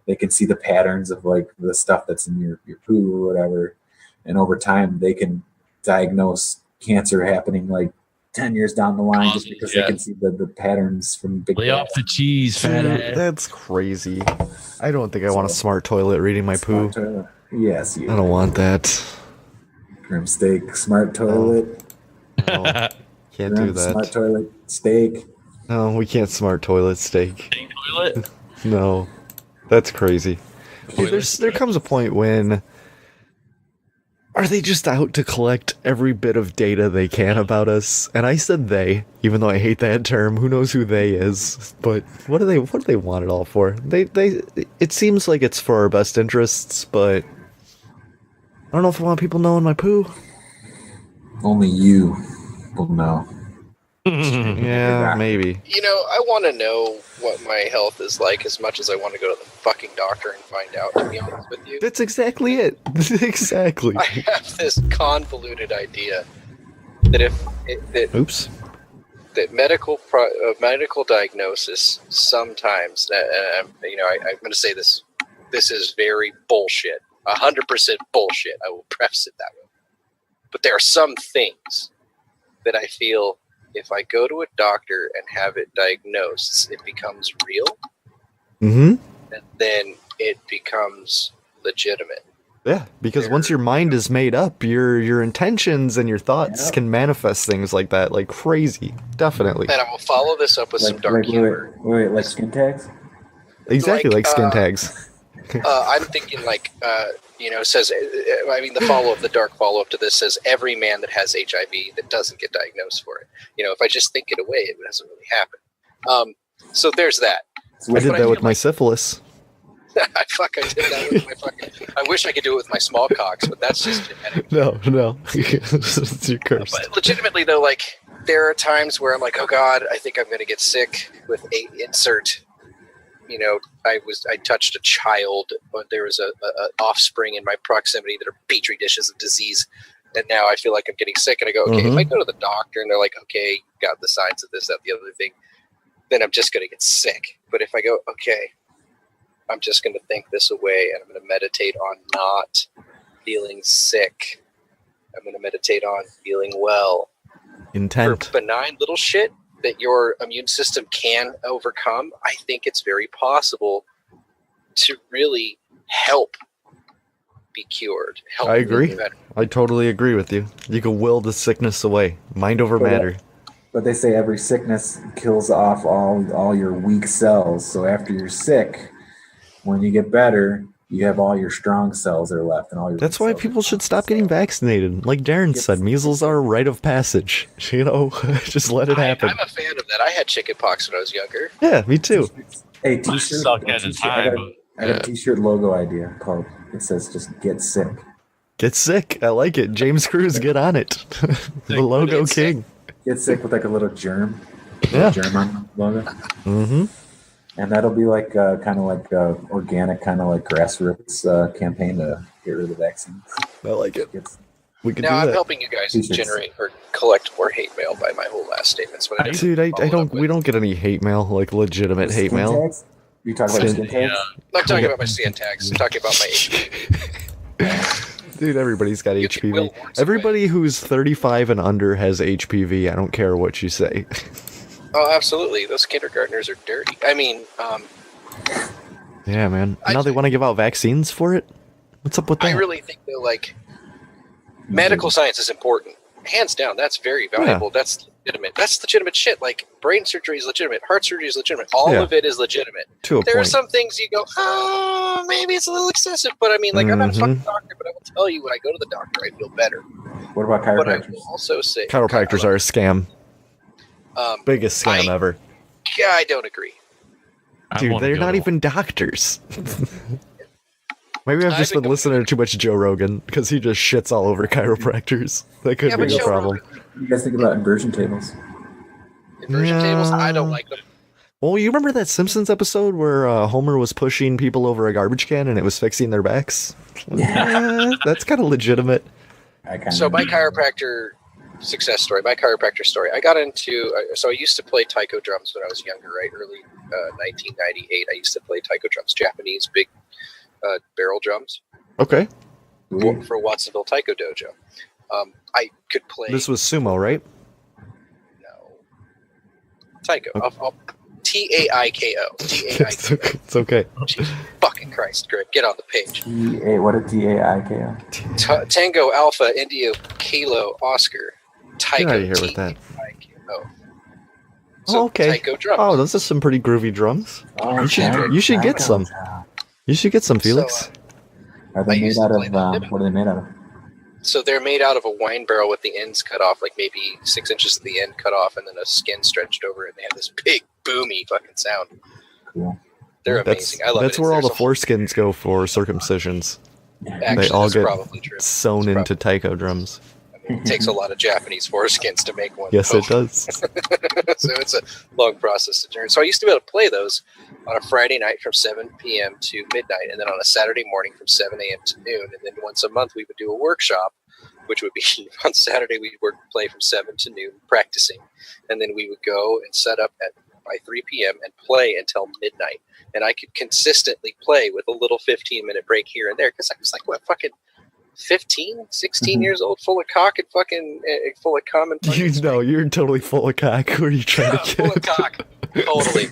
Speaker 4: They can see the patterns of like the stuff that's in your poo or whatever, and over time they can diagnose cancer happening like 10 years down the line just because they can see the patterns from big.
Speaker 3: Lay off the cheese, fat ass.
Speaker 2: That's crazy. I don't think I want a smart toilet reading my poo.
Speaker 4: Toilet. Yes,
Speaker 2: I don't want that.
Speaker 4: Grim steak, smart toilet.
Speaker 2: No, can't do that.
Speaker 4: Smart toilet, steak.
Speaker 2: No, we can't smart toilet steak.
Speaker 3: Toilet?
Speaker 2: No, that's crazy. There comes a point when, are they just out to collect every bit of data they can about us? And I said they, even though I hate that term. Who knows who they is? But what do they want it all for? It seems like it's for our best interests, but I don't know if I want people knowing my poo.
Speaker 4: Only you will know.
Speaker 2: Yeah, maybe.
Speaker 5: I want to know what my health is like as much as I want to go to the fucking doctor and find out, to be honest with you.
Speaker 2: That's exactly it. Exactly.
Speaker 5: I have this convoluted idea
Speaker 2: Oops.
Speaker 5: That medical diagnosis sometimes, I'm going to say this. This is very bullshit. 100% bullshit. I will preface it that way. But there are some things that I feel if I go to a doctor and have it diagnosed, it becomes real.
Speaker 2: Mm-hmm.
Speaker 5: And then it becomes legitimate.
Speaker 2: Yeah, because once your mind is made up, your intentions and your thoughts can manifest things like that, like crazy. Definitely.
Speaker 5: And I will follow this up with some dark humor.
Speaker 4: Wait, like skin tags?
Speaker 2: Exactly, like skin tags.
Speaker 5: I'm thinking says, the follow-up, the dark follow-up to this says every man that has HIV that doesn't get diagnosed for it. If I just think it away, it doesn't really happen. So there's that.
Speaker 2: I did that with my syphilis.
Speaker 5: I did that with my fucking... I wish I could do it with my smallpox, but that's just genetic.
Speaker 2: No. You're cursed.
Speaker 5: But legitimately, though, like, there are times where I'm like, oh, God, I think I'm going to get sick with a insert. I touched a child, but there was a offspring in my proximity that are petri dishes of disease, and now I feel like I'm getting sick. And I go, okay, if I go to the doctor and they're like, okay, got the signs of this, that, the other thing, then I'm just going to get sick. But if I go, okay, I'm just going to think this away, and I'm going to meditate on not feeling sick. I'm going to meditate on feeling well.
Speaker 2: Intent.
Speaker 5: For benign little shit that your immune system can overcome, I think it's very possible to really help be cured.
Speaker 2: I agree. I totally agree with you. You can will the sickness away. Mind over matter.
Speaker 4: But they say every sickness kills off all your weak cells. So after you're sick, when you get better, you have all your strong cells that are left, and all your.
Speaker 2: That's why people should stop getting vaccinated. Like Darren said, measles are a rite of passage. Just let it happen.
Speaker 5: I'm a fan of that. I had chickenpox when I was younger.
Speaker 2: Yeah, me too.
Speaker 4: Hey, t-shirt. I got a t-shirt logo idea called. It says just "Get Sick."
Speaker 2: Get sick. I like it. James Cruz, get on it. The logo king.
Speaker 4: Get sick with like a little germ.
Speaker 2: Yeah.
Speaker 4: Germ on the logo.
Speaker 2: Mm-hmm.
Speaker 4: And that'll be like kind of like organic, kind of like grassroots campaign to get rid of the vaccines.
Speaker 2: I like it. We could
Speaker 5: now
Speaker 2: do
Speaker 5: I'm
Speaker 2: that.
Speaker 5: helping you guys generate or collect more hate mail by my whole last statements.
Speaker 2: Dude, I don't. We don't get any hate mail, like legitimate hate mail.
Speaker 4: Tags? You talking about skin tags?
Speaker 5: I'm not talking about my skin tags. I'm talking about my HPV.
Speaker 2: Dude, everybody's got HPV. Everybody who's 35 and under has HPV. I don't care what you say.
Speaker 5: Oh, absolutely. Those kindergartners are dirty. I mean,
Speaker 2: yeah, man. Now they want to give out vaccines for it? What's up with that?
Speaker 5: I really think that, like, medical science is important. Hands down, that's very valuable.
Speaker 2: Yeah.
Speaker 5: That's legitimate. That's legitimate shit. Like, brain surgery is legitimate. Heart surgery is legitimate. All of it is legitimate.
Speaker 2: To a
Speaker 5: there are
Speaker 2: point.
Speaker 5: some things you go, oh, maybe it's a little excessive. But, I mean, like, I'm not a fucking doctor, but I will tell you when I go to the doctor, I feel better.
Speaker 4: What about
Speaker 5: But I
Speaker 4: chiropractors?
Speaker 5: will also say...
Speaker 2: Chiropractors are a scam. Biggest scam ever.
Speaker 5: Yeah, I don't agree.
Speaker 2: Dude, they're not even doctors. Maybe I've just been listening to too much Joe Rogan, because he just shits all over chiropractors. That could be a problem.
Speaker 4: What do you guys think about inversion tables?
Speaker 5: Inversion tables, I don't like them.
Speaker 2: Well, you remember that Simpsons episode where Homer was pushing people over a garbage can and it was fixing their backs? Yeah, that's kind of legitimate.
Speaker 5: So my chiropractor success story, my chiropractor story, I got into, so I used to play taiko drums when I was younger, right? Early 1998, I used to play taiko drums, Japanese big barrel drums.
Speaker 2: Okay.
Speaker 5: For Watsonville Taiko Dojo. I could play...
Speaker 2: This was sumo, right?
Speaker 5: No. Taiko. I'll Taiko. Taiko.
Speaker 2: It's okay.
Speaker 5: Jesus fucking Christ, Greg, get on the page.
Speaker 4: What is Taiko?
Speaker 5: Tango Alpha India Kilo Oscar. Taiko.
Speaker 2: Get out of here with that.
Speaker 5: Taiko.
Speaker 2: Oh, okay.
Speaker 5: Taiko drums.
Speaker 2: Oh, those are some pretty groovy drums. You should get some. You should get some, Felix.
Speaker 4: Are they made out of? What are they made out of?
Speaker 5: So they're made out of a wine barrel with the ends cut off, like maybe 6 inches of the end cut off, and then a skin stretched over it. And they have this big, boomy fucking sound.
Speaker 4: Cool.
Speaker 5: They're amazing. I love
Speaker 2: That's
Speaker 5: it.
Speaker 2: where all the foreskins go for circumcisions.
Speaker 5: Actually,
Speaker 2: they all
Speaker 5: that's
Speaker 2: get
Speaker 5: probably true.
Speaker 2: sewn into taiko drums.
Speaker 5: It takes a lot of Japanese foreskins to make one.
Speaker 2: Yes, it does.
Speaker 5: So it's a long process to turn. So I used to be able to play those on a Friday night from 7 p.m. to midnight, and then on a Saturday morning from 7 a.m. to noon. And then once a month we would do a workshop which would be on Saturday we'd play from 7 to noon practicing, and then we would go and set up by 3 p.m. and play until midnight. And I could consistently play with a little 15-minute break here and there because I was like, what, fucking 15, 16 years old, full of cock and fucking full of cum.
Speaker 2: You know, you're totally full of cock. Who are you trying to get?
Speaker 5: Full of cock. Totally.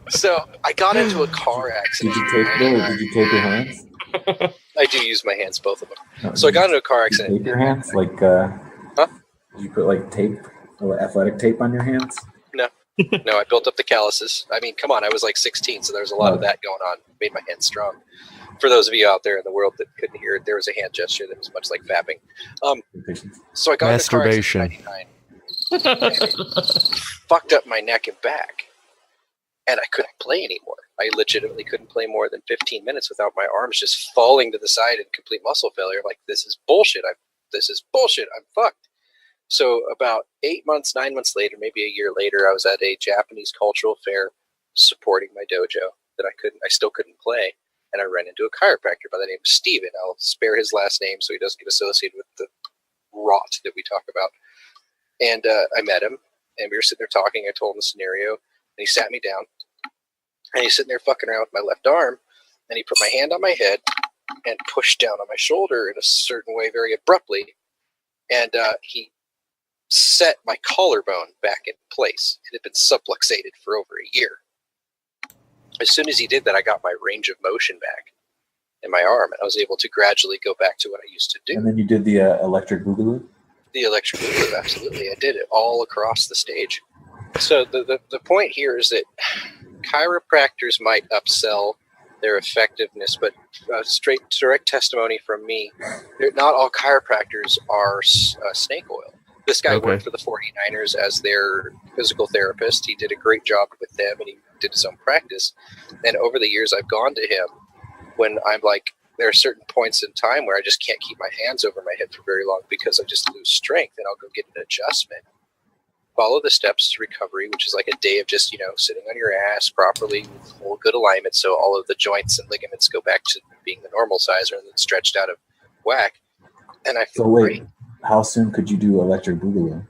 Speaker 5: So I got into a car accident.
Speaker 4: Did you tape your hands?
Speaker 5: I do use my hands, both of them. So I got into a car accident.
Speaker 4: Tape your hands? Like, Did you put like tape, athletic tape on your hands?
Speaker 5: No. No, I built up the calluses. I mean, come on, I was like 16, so there was a lot of that going on. Made my hands strong. For those of you out there in the world that couldn't hear it, there was a hand gesture that was much like fapping. So I got
Speaker 2: masturbation.
Speaker 5: Into car accident in 99. Fucked up my neck and back. And I couldn't play anymore. I legitimately couldn't play more than 15 minutes without my arms just falling to the side in complete muscle failure. I'm like, this is bullshit. I'm fucked. So about 8 months, 9 months later, maybe a year later, I was at a Japanese cultural fair supporting my dojo that I still couldn't play. And I ran into a chiropractor by the name of Steven. I'll spare his last name so he doesn't get associated with the rot that we talk about. And I met him, and we were sitting there talking. I told him the scenario, and he sat me down. And he's sitting there fucking around with my left arm, and he put my hand on my head and pushed down on my shoulder in a certain way very abruptly. And he set my collarbone back in place. It had been subluxated for over a year. As soon as he did that, I got my range of motion back in my arm, and I was able to gradually go back to what I used to do.
Speaker 4: And then you did the electric boogaloo?
Speaker 5: The electric boogaloo, absolutely. I did it all across the stage. So the point here is that chiropractors might upsell their effectiveness, but straight direct testimony from me, not all chiropractors are snake oil. This guy worked for the 49ers as their physical therapist. He did a great job with them, and he did his own practice. And over the years, I've gone to him when I'm like, there are certain points in time where I just can't keep my hands over my head for very long because I just lose strength, and I'll go get an adjustment. Follow the steps to recovery, which is like a day of just, sitting on your ass properly with full good alignment so all of the joints and ligaments go back to being the normal size rather than stretched out of whack. And I feel great.
Speaker 4: How soon could you do electric boogaloo?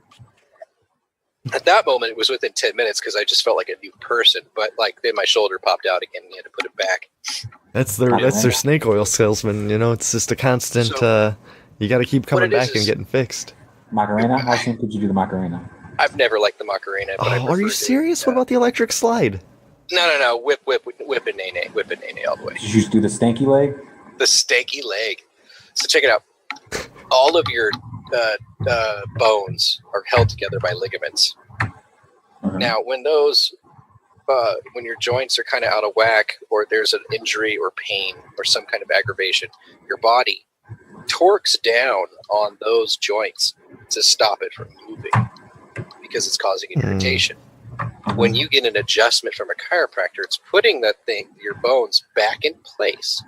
Speaker 5: At that moment, it was within 10 minutes because I just felt like a new person. But then my shoulder popped out again, and you had to put it back.
Speaker 2: That's their snake oil salesman. It's just a constant. You got to keep coming back and getting fixed.
Speaker 4: Macarena? How soon could you do the Macarena?
Speaker 5: I've never liked the Macarena. But
Speaker 2: are you serious? What about the electric slide?
Speaker 5: No. Whip and nay all the way.
Speaker 4: Did you just do the stanky leg?
Speaker 5: The stanky leg. So check it out. All of your bones are held together by ligaments. Now, when your joints are kind of out of whack, or there's an injury or pain or some kind of aggravation, your body torques down on those joints to stop it from moving because it's causing an irritation. When you get an adjustment from a chiropractor, it's putting your bones back in place.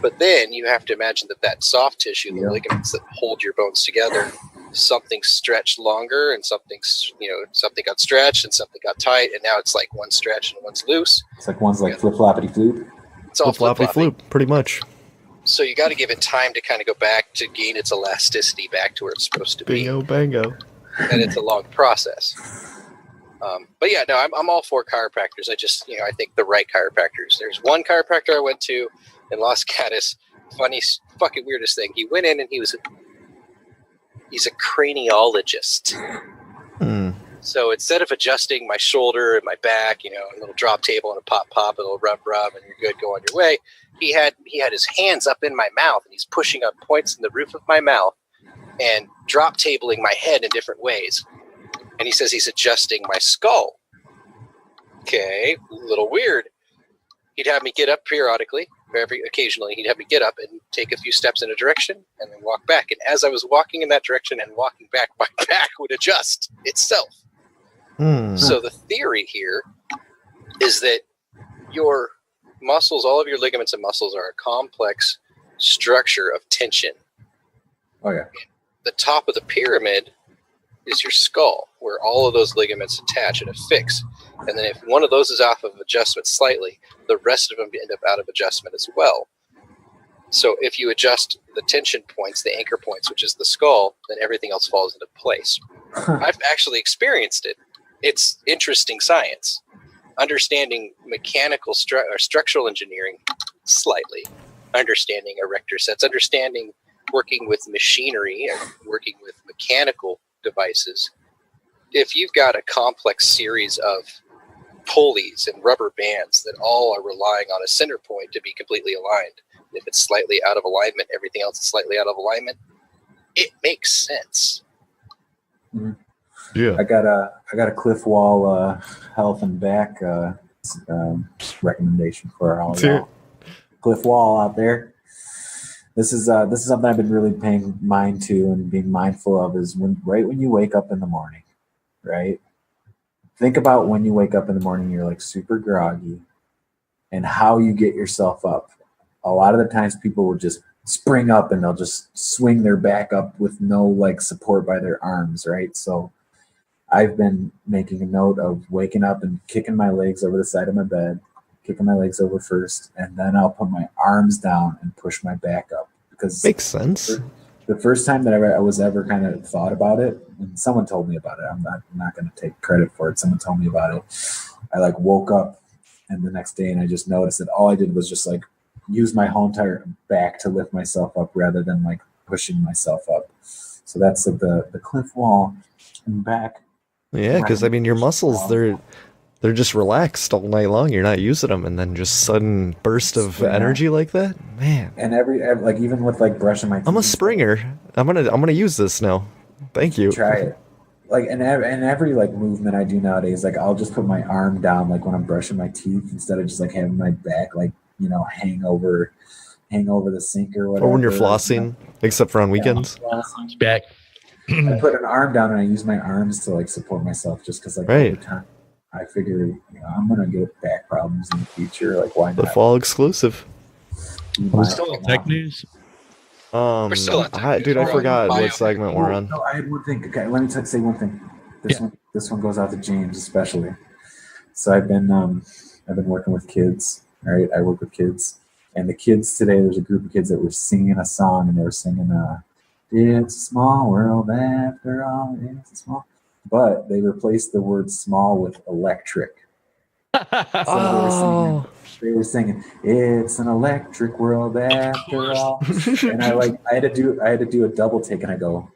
Speaker 5: But then you have to imagine that soft tissue, the ligaments that hold your bones together, something stretched longer, and something got stretched and something got tight, and now it's like one's stretched and one's loose.
Speaker 4: It's like one's like flip-floppity floop.
Speaker 5: It's all
Speaker 2: flip-floppity floop, pretty much.
Speaker 5: So you got to give it time to kind of go back to gain its elasticity back to where it's supposed to be.
Speaker 2: Bingo, bango.
Speaker 5: And it's a long process. But yeah, no, I'm all for chiropractors. I just, I think the right chiropractors. There's one chiropractor I went to in Los Gatos. Funny, fucking weirdest thing. He went in and he's a craniologist. So instead of adjusting my shoulder and my back, a little drop table and a pop, a little rub, and you're good, go on your way. He had his hands up in my mouth, and he's pushing up points in the roof of my mouth and drop tabling my head in different ways. And he says he's adjusting my skull. Okay, a little weird. He'd have me get up periodically, occasionally. He'd have me get up and take a few steps in a direction and then walk back. And as I was walking in that direction and walking back, my back would adjust itself. So the theory here is that your muscles, all of your ligaments and muscles, are a complex structure of tension.
Speaker 4: Oh, yeah.
Speaker 5: The top of the pyramid is your skull, where all of those ligaments attach and affix. And then if one of those is off of adjustment slightly, the rest of them end up out of adjustment as well. So if you adjust the tension points, the anchor points, which is the skull, then everything else falls into place. I've actually experienced it. It's interesting science. Understanding mechanical or structural engineering slightly. Understanding erector sets. Understanding working with machinery and working with mechanical devices. If you've got a complex series of pulleys and rubber bands that all are relying on a center point to be completely aligned, if it's slightly out of alignment, everything else is slightly out of alignment, it makes sense.
Speaker 2: Yeah.
Speaker 4: I got a Cliff Wall health and back recommendation for all y'all. Cliff Wall out there. This is something I've been really paying mind to and being mindful of is right when you wake up in the morning, right? Think about when you wake up in the morning, you're like super groggy, and how you get yourself up. A lot of the times people will just spring up and they'll just swing their back up with no like support by their arms, right? So I've been making a note of waking up and kicking my legs over the side of my bed, kicking my legs over first, and then I'll put my arms down and push my back up. Because
Speaker 2: makes sense.
Speaker 4: The first time that I was ever kind of thought about it, and someone told me about it, I'm not going to take credit for it. Someone told me about it. I like woke up and the next day and I just noticed that all I did was just like use my whole entire back to lift myself up rather than like pushing myself up. So that's like the Cliff Wall and back.
Speaker 2: Yeah, because I mean your muscles they're just relaxed all night long. You're not using them, and then just sudden burst of energy like that, man.
Speaker 4: And every like even with like brushing my teeth.
Speaker 2: I'm a springer. I'm gonna use this now. Thank you.
Speaker 4: Try it. Like and every like movement I do nowadays, like I'll just put my arm down like when I'm brushing my teeth instead of just like having my back like hang over the sink or whatever.
Speaker 2: Or when you're flossing, except for on weekends.
Speaker 3: Back.
Speaker 4: I put an arm down and I use my arms to like support myself just because like over time I figure I'm gonna get back problems in the future. Like why not?
Speaker 2: The fall exclusive.
Speaker 3: We're still in tech news.
Speaker 5: We're still on tech news.
Speaker 2: Dude, I forgot what segment we're on.
Speaker 4: No, I had one thing. Okay, let me say one thing. This one goes out to James especially. So I've been working with kids. All right, I work with kids, and the kids today. There's a group of kids that were singing a song, and they were singing "It's a small world after all." It's a small. But they replaced the word small with electric. So they were singing, "It's an electric world after all." And I had to do a double take, and I go,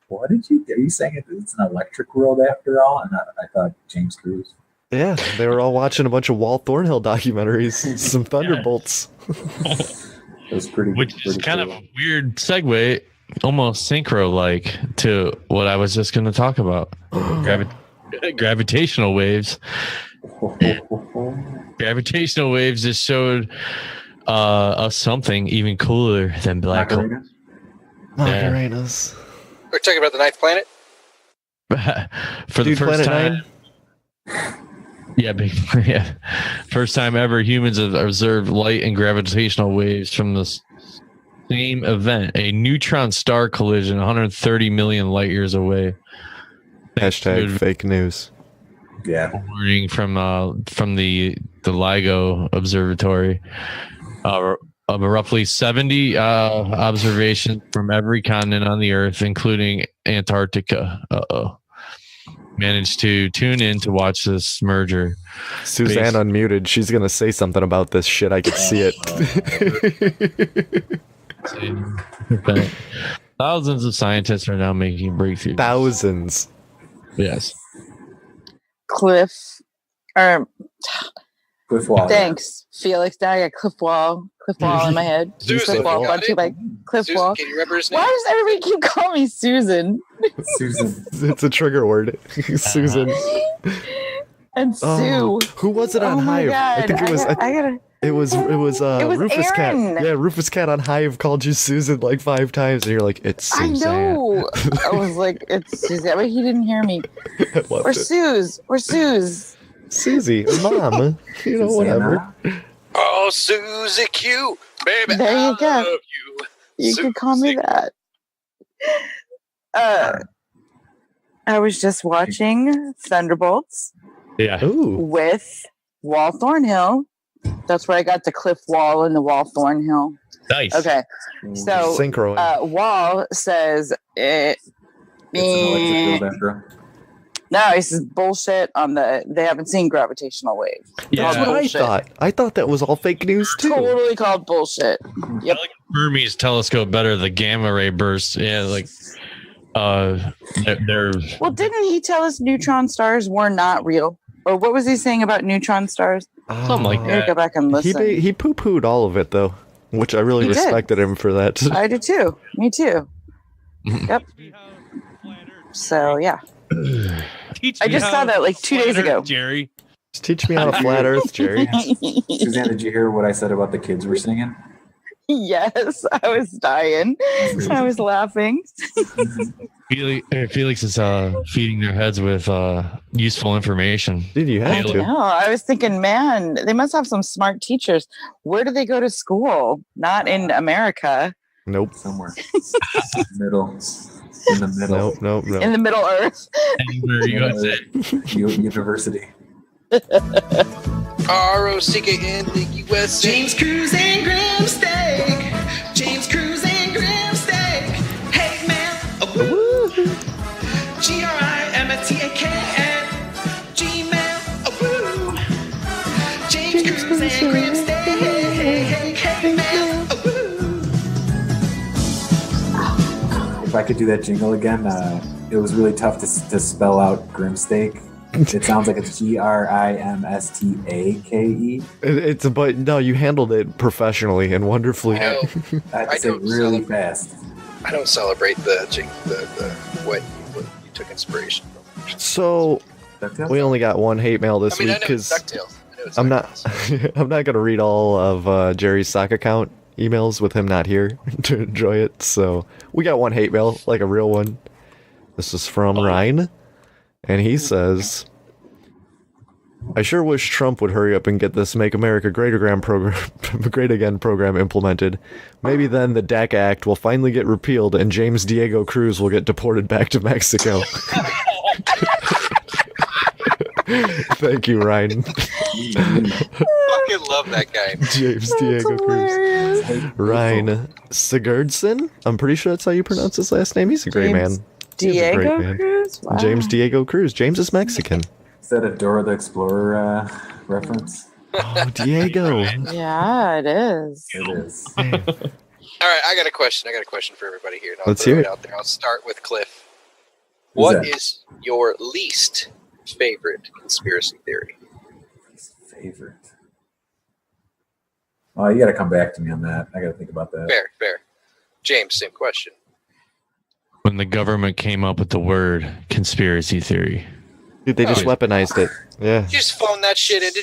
Speaker 4: "What did you do? Are you saying it's an electric world after all?" And I thought James Cruz.
Speaker 2: Yeah, they were all watching a bunch of Walt Thornhill documentaries, some Thunderbolts.
Speaker 4: It was pretty.
Speaker 3: Which is kind of a weird segue. Almost synchro-like to what I was just going to talk about. Gravitational waves. Gravitational waves just showed us something even cooler than black holes.
Speaker 2: Macarenas.
Speaker 5: We're talking about the ninth planet?
Speaker 3: For the first time. Yeah, first time ever humans have observed light and gravitational waves from the same event, a neutron star collision 130 million light years away.
Speaker 2: Hashtag fake news.
Speaker 4: Yeah.
Speaker 3: Warning from the LIGO observatory. Of roughly 70 observations from every continent on the Earth, including Antarctica. Managed to tune in to watch this merger.
Speaker 2: Suzanne unmuted. She's gonna say something about this shit. I can see it.
Speaker 3: Thousands of scientists are now making breakthroughs.
Speaker 2: Thousands.
Speaker 3: Yes.
Speaker 8: Cliff
Speaker 4: Wall.
Speaker 8: Thanks, Felix. Now I got Cliff Wall in my head.
Speaker 5: Susan,
Speaker 8: Cliff Wall. Brought to you by Cliff
Speaker 5: Susan,
Speaker 8: Wall.
Speaker 5: can you remember his name?
Speaker 8: Why does everybody keep calling me Susan?
Speaker 4: Susan.
Speaker 2: It's a trigger word. Susan.
Speaker 8: And Sue.
Speaker 2: Who was it on
Speaker 8: Oh my
Speaker 2: Hive?
Speaker 8: God.
Speaker 2: I think it was. It was Rufus
Speaker 8: Aaron.
Speaker 2: Cat. Yeah, Rufus Cat on Hive called you Susan like 5 times, and you're like, it's Suzanne.
Speaker 8: I know. I was like, it's Suzanne, but he didn't hear me. Or Suze.
Speaker 2: Susie, Mom. You know, whatever.
Speaker 5: Oh, Susie Q, baby.
Speaker 8: There you go.
Speaker 5: I love you.
Speaker 8: You can call me that. I was just watching Thunderbolts.
Speaker 3: Yeah.
Speaker 8: With Walt Thornhill. That's where I got the Cliff Wall and the Walt Thornhill.
Speaker 3: Nice.
Speaker 8: Okay. So
Speaker 2: Synchro.
Speaker 8: Wall says it.
Speaker 4: It's an electric field after.
Speaker 8: No, this is bullshit on they haven't seen gravitational waves.
Speaker 3: Yeah.
Speaker 2: That's what I thought. I thought that was all fake news too.
Speaker 8: Totally called bullshit. Yep.
Speaker 3: I like Hermes telescope better, the gamma ray bursts. Yeah, like they're
Speaker 8: Well, didn't he tell us neutron stars were not real? Or what was he saying about neutron stars?
Speaker 3: something like
Speaker 8: I gotta
Speaker 3: that.
Speaker 8: go back and listen.
Speaker 2: He poo-pooed all of it though, which I really
Speaker 8: He did.
Speaker 2: respected him for that.
Speaker 8: I do too. Me too. Yep. So yeah. I just saw that like 2 days ago.
Speaker 6: Jerry.
Speaker 2: Just teach me how to flat Earth, Jerry.
Speaker 4: Suzanne, did you hear what I said about the kids were singing?
Speaker 8: Yes, I was dying. I was laughing.
Speaker 3: Felix is feeding their heads with useful information.
Speaker 2: Dude, you have to.
Speaker 8: No, I was thinking, man, they must have some smart teachers. Where do they go to school? Not in America.
Speaker 2: Nope.
Speaker 4: Somewhere. Middle. In the middle.
Speaker 2: Nope.
Speaker 8: In the Middle Earth.
Speaker 3: Anywhere USA.
Speaker 4: University.
Speaker 5: ROCK in the USA.
Speaker 1: James Cruz and Grimsteak. James Cruz and Grimsteak. Hey man, woo. GRIMSTAKN. Gmail, woo. James Cruz and Grimsteak. Hey man, woo.
Speaker 4: If I could do that jingle again, it was really tough to spell out Grimsteak. It sounds like it's GRIMSTAKE.
Speaker 2: But no, you handled it professionally and wonderfully.
Speaker 5: I
Speaker 4: had to say it really fast.
Speaker 5: I don't celebrate the what you took inspiration from.
Speaker 2: So we only got one hate mail this week because I'm not gonna read all of Jerry's sock account emails with him not here to enjoy it. So we got one hate mail, like a real one. This is from Ryne. And he says, I sure wish Trump would hurry up and get this Make America Great Again program implemented. Maybe then the DACA Act will finally get repealed and James Diego Cruz will get deported back to Mexico. Thank you, Ryan.
Speaker 5: Fucking love that guy.
Speaker 2: James Diego Cruz. Ryne Sigurdson? I'm pretty sure that's how you pronounce his last name. He's a great man.
Speaker 8: Diego Cruz? Wow.
Speaker 2: James Diego Cruz. James is Mexican.
Speaker 4: Is that a Dora the Explorer reference?
Speaker 2: Oh, Diego.
Speaker 8: Yeah, it is.
Speaker 4: It is.
Speaker 5: All right, I got a question. For everybody here. And I'll
Speaker 2: Let's
Speaker 5: throw
Speaker 2: hear
Speaker 5: it
Speaker 2: it.
Speaker 5: out there. I'll start with Cliff.
Speaker 4: Who's
Speaker 5: What
Speaker 4: that?
Speaker 5: is your least favorite conspiracy theory?
Speaker 4: Favorite. Oh, you got to come back to me on that. I got to think about that.
Speaker 5: Fair. James, same question.
Speaker 3: When the government came up with the word conspiracy theory.
Speaker 2: Dude, they just weaponized it. Yeah.
Speaker 5: Did you just phone that shit in?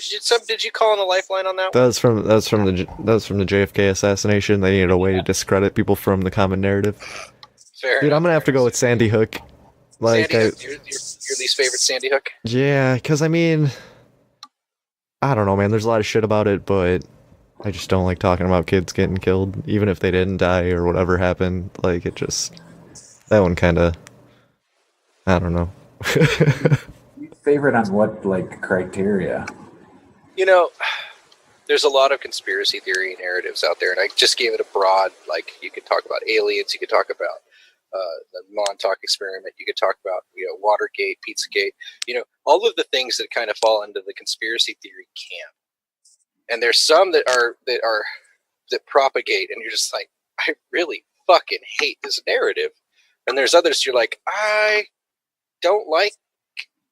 Speaker 5: Did you call on the lifeline on that
Speaker 2: That
Speaker 5: one?
Speaker 2: was from the JFK assassination. They needed a way to discredit people from the common narrative.
Speaker 5: Fair.
Speaker 2: Dude, I'm gonna have to go with Sandy Hook. Like,
Speaker 5: Sandy Hook, your least favorite Sandy Hook?
Speaker 2: yeah, because I mean, I don't know, man. There's a lot of shit about it, but I just don't like talking about kids getting killed, even if they didn't die or whatever happened. Like, it just, that one kind of, I don't know.
Speaker 4: Favorite on what, like, criteria?
Speaker 5: You know, there's a lot of conspiracy theory narratives out there, and I just gave it a broad, like, you could talk about aliens, you could talk about the Montauk experiment, you could talk about, Watergate, Pizzagate, all of the things that kind of fall into the conspiracy theory camp. And there's some that propagate, and you're just like, I really fucking hate this narrative. And there's others you're like, I don't like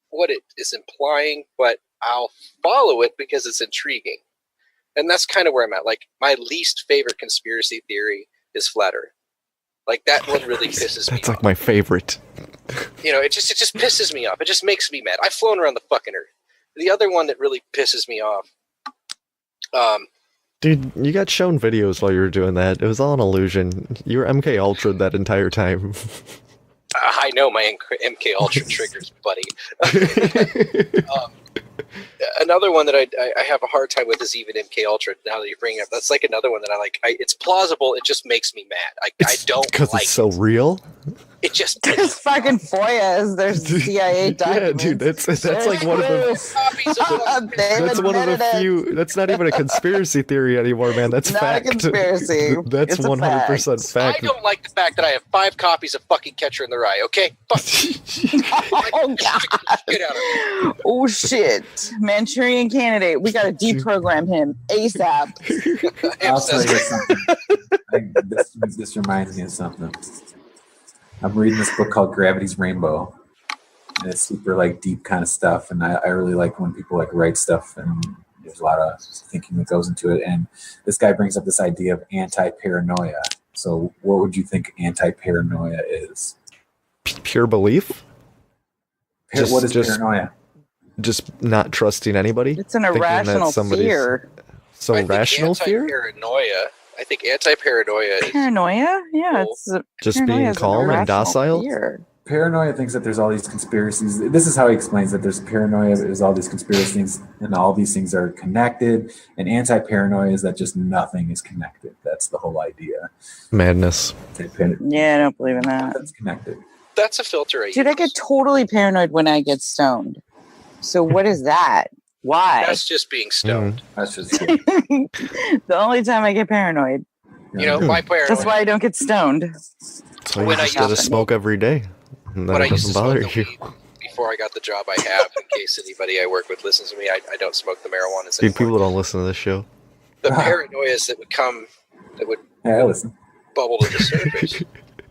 Speaker 5: what it is implying, but I'll follow it because it's intriguing. And that's kind of where I'm at. Like, my least favorite conspiracy theory is flat Earth. Like, that one really pisses me off.
Speaker 2: That's like my favorite.
Speaker 5: It just pisses me off. It just makes me mad. I've flown around the fucking Earth. The other one that really pisses me off.
Speaker 2: Dude, you got shown videos while you were doing that. It was all an illusion. You were MK Ultra that entire time.
Speaker 5: I know my MK Ultra triggers, buddy. Another one that I have a hard time with is even MK Ultra. Now that you bring it up, that's like another one that I like. It's plausible. It just makes me mad. I don't
Speaker 2: because
Speaker 5: like
Speaker 2: it's so real.
Speaker 5: It just
Speaker 8: There's fucking FOIAs. There's CIA documents.
Speaker 2: Yeah, dude, that's like one of the. That's one of the few. That's not even a conspiracy theory anymore, man. That's
Speaker 8: Not
Speaker 2: fact.
Speaker 8: a conspiracy.
Speaker 2: That's
Speaker 8: It's a
Speaker 2: 100% fact.
Speaker 5: I don't like the fact that I have 5 copies of fucking Catcher in the Rye. Okay, fuck.
Speaker 8: Oh god.
Speaker 5: Get out of here.
Speaker 8: Oh shit. Manchurian Candidate. We gotta deprogram him ASAP.
Speaker 4: I'll tell you something. This reminds me of something. I'm reading this book called Gravity's Rainbow, and it's super like deep kind of stuff. And I really like when people like write stuff, and there's a lot of thinking that goes into it. And this guy brings up this idea of anti-paranoia. So, what would you think anti-paranoia is?
Speaker 2: Pure belief.
Speaker 4: What is paranoia?
Speaker 2: Just not trusting anybody.
Speaker 8: It's an
Speaker 2: thinking that
Speaker 8: irrational
Speaker 2: somebody's-
Speaker 8: fear.
Speaker 2: So rational fear.
Speaker 5: Anti-paranoia. I think anti-paranoia is
Speaker 8: Paranoia? Yeah, it's
Speaker 2: Just
Speaker 8: paranoia
Speaker 2: being
Speaker 8: is an
Speaker 2: calm and
Speaker 8: irrational
Speaker 2: docile?
Speaker 8: fear.
Speaker 4: Paranoia thinks that there's all these conspiracies. This is how he explains that there's paranoia is all these conspiracies and all these things are connected. And anti-paranoia is that just nothing is connected. That's the whole idea.
Speaker 2: Madness.
Speaker 8: Yeah, I don't believe in that.
Speaker 4: That's connected.
Speaker 5: That's a filter.
Speaker 8: Dude, I get totally paranoid when I get stoned. So what is that? Why?
Speaker 5: That's just being stoned.
Speaker 4: That's just
Speaker 8: the only time I get paranoid.
Speaker 5: You know, my paranoia.
Speaker 8: That's why I don't get stoned.
Speaker 2: So you just gotta smoke every day, and then
Speaker 5: When I
Speaker 2: it
Speaker 5: used
Speaker 2: doesn't
Speaker 5: to
Speaker 2: bother
Speaker 5: smoke
Speaker 2: you.
Speaker 5: the weed before I got the job I have, in case anybody I work with listens to me, I don't smoke the marijuana.
Speaker 2: Dude, people don't listen to this show.
Speaker 5: The paranoias that would come, that would
Speaker 4: I listen.
Speaker 5: bubble to the surface,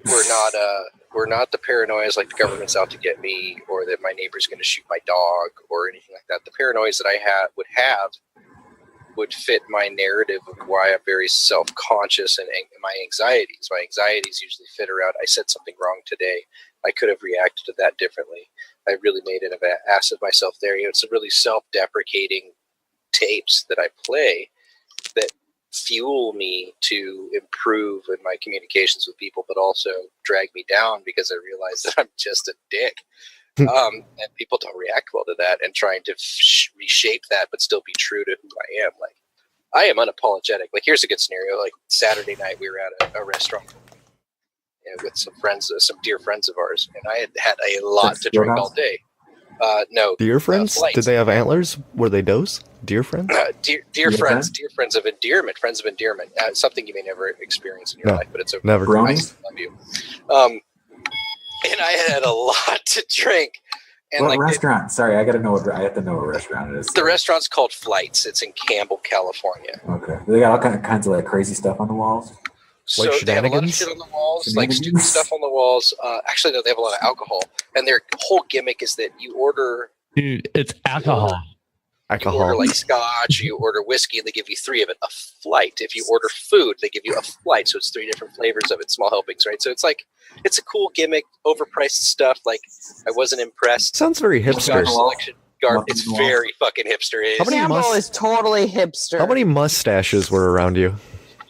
Speaker 5: were not the paranoias like the government's out to get me, or that my neighbor's going to shoot my dog, or anything like that. The paranoias that I would fit my narrative of why I'm very self-conscious and my anxieties. My anxieties usually fit around, I said something wrong today. I could have reacted to that differently. I really made an ass of myself there. You know, it's a really self-deprecating tapes that I play that fuel me to improve in my communications with people, but also drag me down because I realize that I'm just a dick. And people don't react well to that, and trying to reshape that but still be true to who I am. Like, I am unapologetic. Like, here's a good scenario. Like, Saturday night we were at a restaurant with some friends, some dear friends of ours, and I had a lot to drink all day. No.
Speaker 2: Deer friends?
Speaker 5: Flights.
Speaker 2: Did they have antlers? Were they does? Deer friends?
Speaker 5: Dear friends, dear friends of endearment, friends of endearment. Something you may never experience in your life, but it's okay.
Speaker 2: Never.
Speaker 5: I still love you. And I had a lot to drink. And
Speaker 4: What restaurant? Sorry, I got to know what. I have to know what restaurant it is.
Speaker 5: The restaurant's called Flights. It's in Campbell, California.
Speaker 4: Okay, they got all kinds of like crazy stuff on the walls.
Speaker 5: So they have a lot of shit on the walls, like stupid stuff on the walls. Actually, no, they have a lot of alcohol, and their whole gimmick is that you order.
Speaker 3: Dude, it's alcohol.
Speaker 5: You order like scotch, you order whiskey, and they give you 3 of it. A flight. If you order food, they give you a flight. So it's 3 different flavors of it, small helpings, right? So it's like, it's a cool gimmick, overpriced stuff. Like, I wasn't impressed.
Speaker 2: Sounds very hipster.
Speaker 5: It's very fucking hipster.
Speaker 8: Campbell is totally hipster.
Speaker 2: How many mustaches were around you?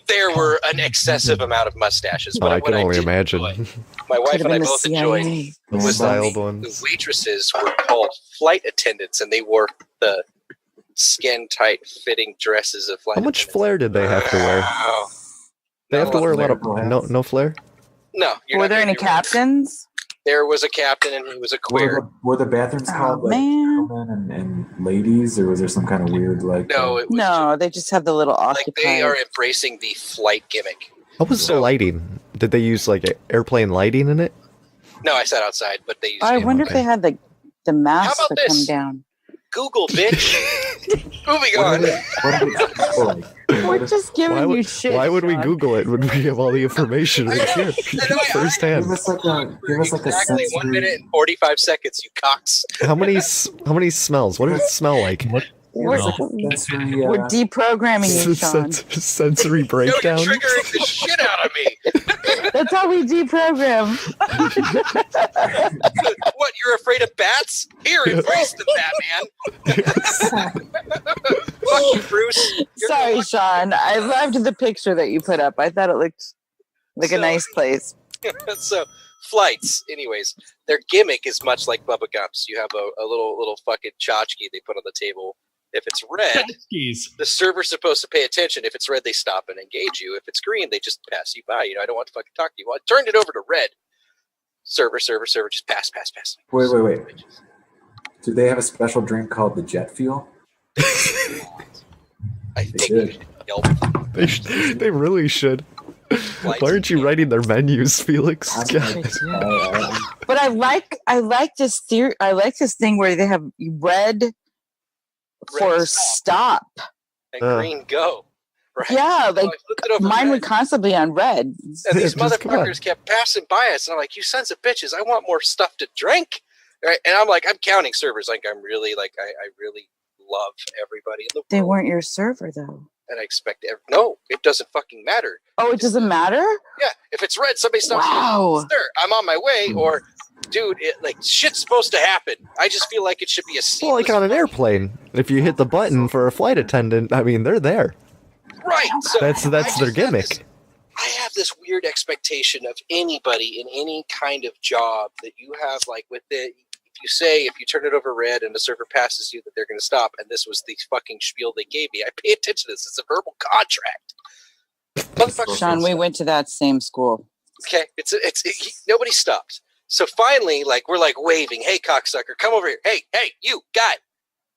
Speaker 5: There were an excessive amount of mustaches.
Speaker 2: I can only
Speaker 5: did
Speaker 2: imagine.
Speaker 5: my wife
Speaker 8: Could've
Speaker 5: and I
Speaker 8: been the
Speaker 5: both enjoyed
Speaker 8: CIA.
Speaker 5: was
Speaker 2: Styled
Speaker 5: that
Speaker 2: ones.
Speaker 5: the waitresses were called flight attendants, and they wore the skin tight fitting dresses of flight
Speaker 2: How much flair did they have to wear? They have to wear a lot of no flair.
Speaker 5: No.
Speaker 8: Were there any captains?
Speaker 5: There was a captain, and he was a queer.
Speaker 4: Were the bathrooms called like gentlemen and ladies, or was there some kind of weird like?
Speaker 5: No, it was
Speaker 8: No, they just have the little
Speaker 5: like
Speaker 8: occupied.
Speaker 5: they are embracing the flight gimmick.
Speaker 2: What was the lighting? Did they use like airplane lighting in it?
Speaker 5: No, I sat outside, but they used.
Speaker 8: I wonder if they had the masks
Speaker 5: How about
Speaker 8: that come
Speaker 5: this?
Speaker 8: down.
Speaker 5: Google, bitch. Moving on.
Speaker 8: We're just giving
Speaker 2: Why would,
Speaker 8: you shit.
Speaker 2: why would we
Speaker 8: Sean.
Speaker 2: Google it when we have all the information right here, firsthand?
Speaker 4: Give us like a
Speaker 5: Exactly 1 minute and 45 seconds, you cocks.
Speaker 2: How many smells? What does it smell like?
Speaker 8: We're deprogramming you, Sean.
Speaker 2: Sensory
Speaker 5: No,
Speaker 2: breakdown.
Speaker 5: you're triggering the shit out of me.
Speaker 8: That's how we deprogram.
Speaker 5: What, you're afraid of bats? Here, embrace the Batman. Fuck you, Bruce.
Speaker 8: Sorry, Sean. I loved the picture that you put up. I thought it looked like a nice place.
Speaker 5: So, Flights, anyways, their gimmick is much like Bubba Gump's. You have a little fucking tchotchke they put on the table. If it's red, the server's supposed to pay attention. If it's red, they stop and engage you. If it's green, they just pass you by. You know, I don't want to fucking talk to you. Well, I turned it over to red. server, just pass.
Speaker 4: Wait. Do they have a special drink called the jet fuel?
Speaker 5: I think you should yelp.
Speaker 2: They really should. Why aren't you writing their menus, Felix?
Speaker 8: But I like this theory. I like this thing where they have red for stop
Speaker 5: and green go. Right?
Speaker 8: Yeah, like mine would
Speaker 5: red.
Speaker 8: constantly be on red.
Speaker 5: And these motherfuckers kept passing by us, and I'm like, "You sons of bitches! I want more stuff to drink." Right? And I'm like, I'm counting servers. Like I'm really I really love everybody in the world.
Speaker 8: They weren't your server though.
Speaker 5: And I expect no, it doesn't fucking matter.
Speaker 8: Oh, it doesn't matter?
Speaker 5: Yeah, if it's red, somebody stops.
Speaker 8: Wow.
Speaker 5: Sir, I'm on my way. Or, dude, shit's supposed to happen. I just feel like it should be a seamless.
Speaker 2: Well, like on an airplane, if you hit the button for a flight attendant, I mean, they're there.
Speaker 5: Right. So
Speaker 2: that's their gimmick.
Speaker 5: I have this weird expectation of anybody in any kind of job that you have, like with the. If you turn it over red and the server passes you, that they're going to stop. And this was the fucking spiel they gave me. I pay attention to this. It's a verbal contract.
Speaker 8: Sean, we went to that same school.
Speaker 5: Okay, nobody stopped. So finally, we're waving. Hey, cocksucker, come over here. Hey, you guy.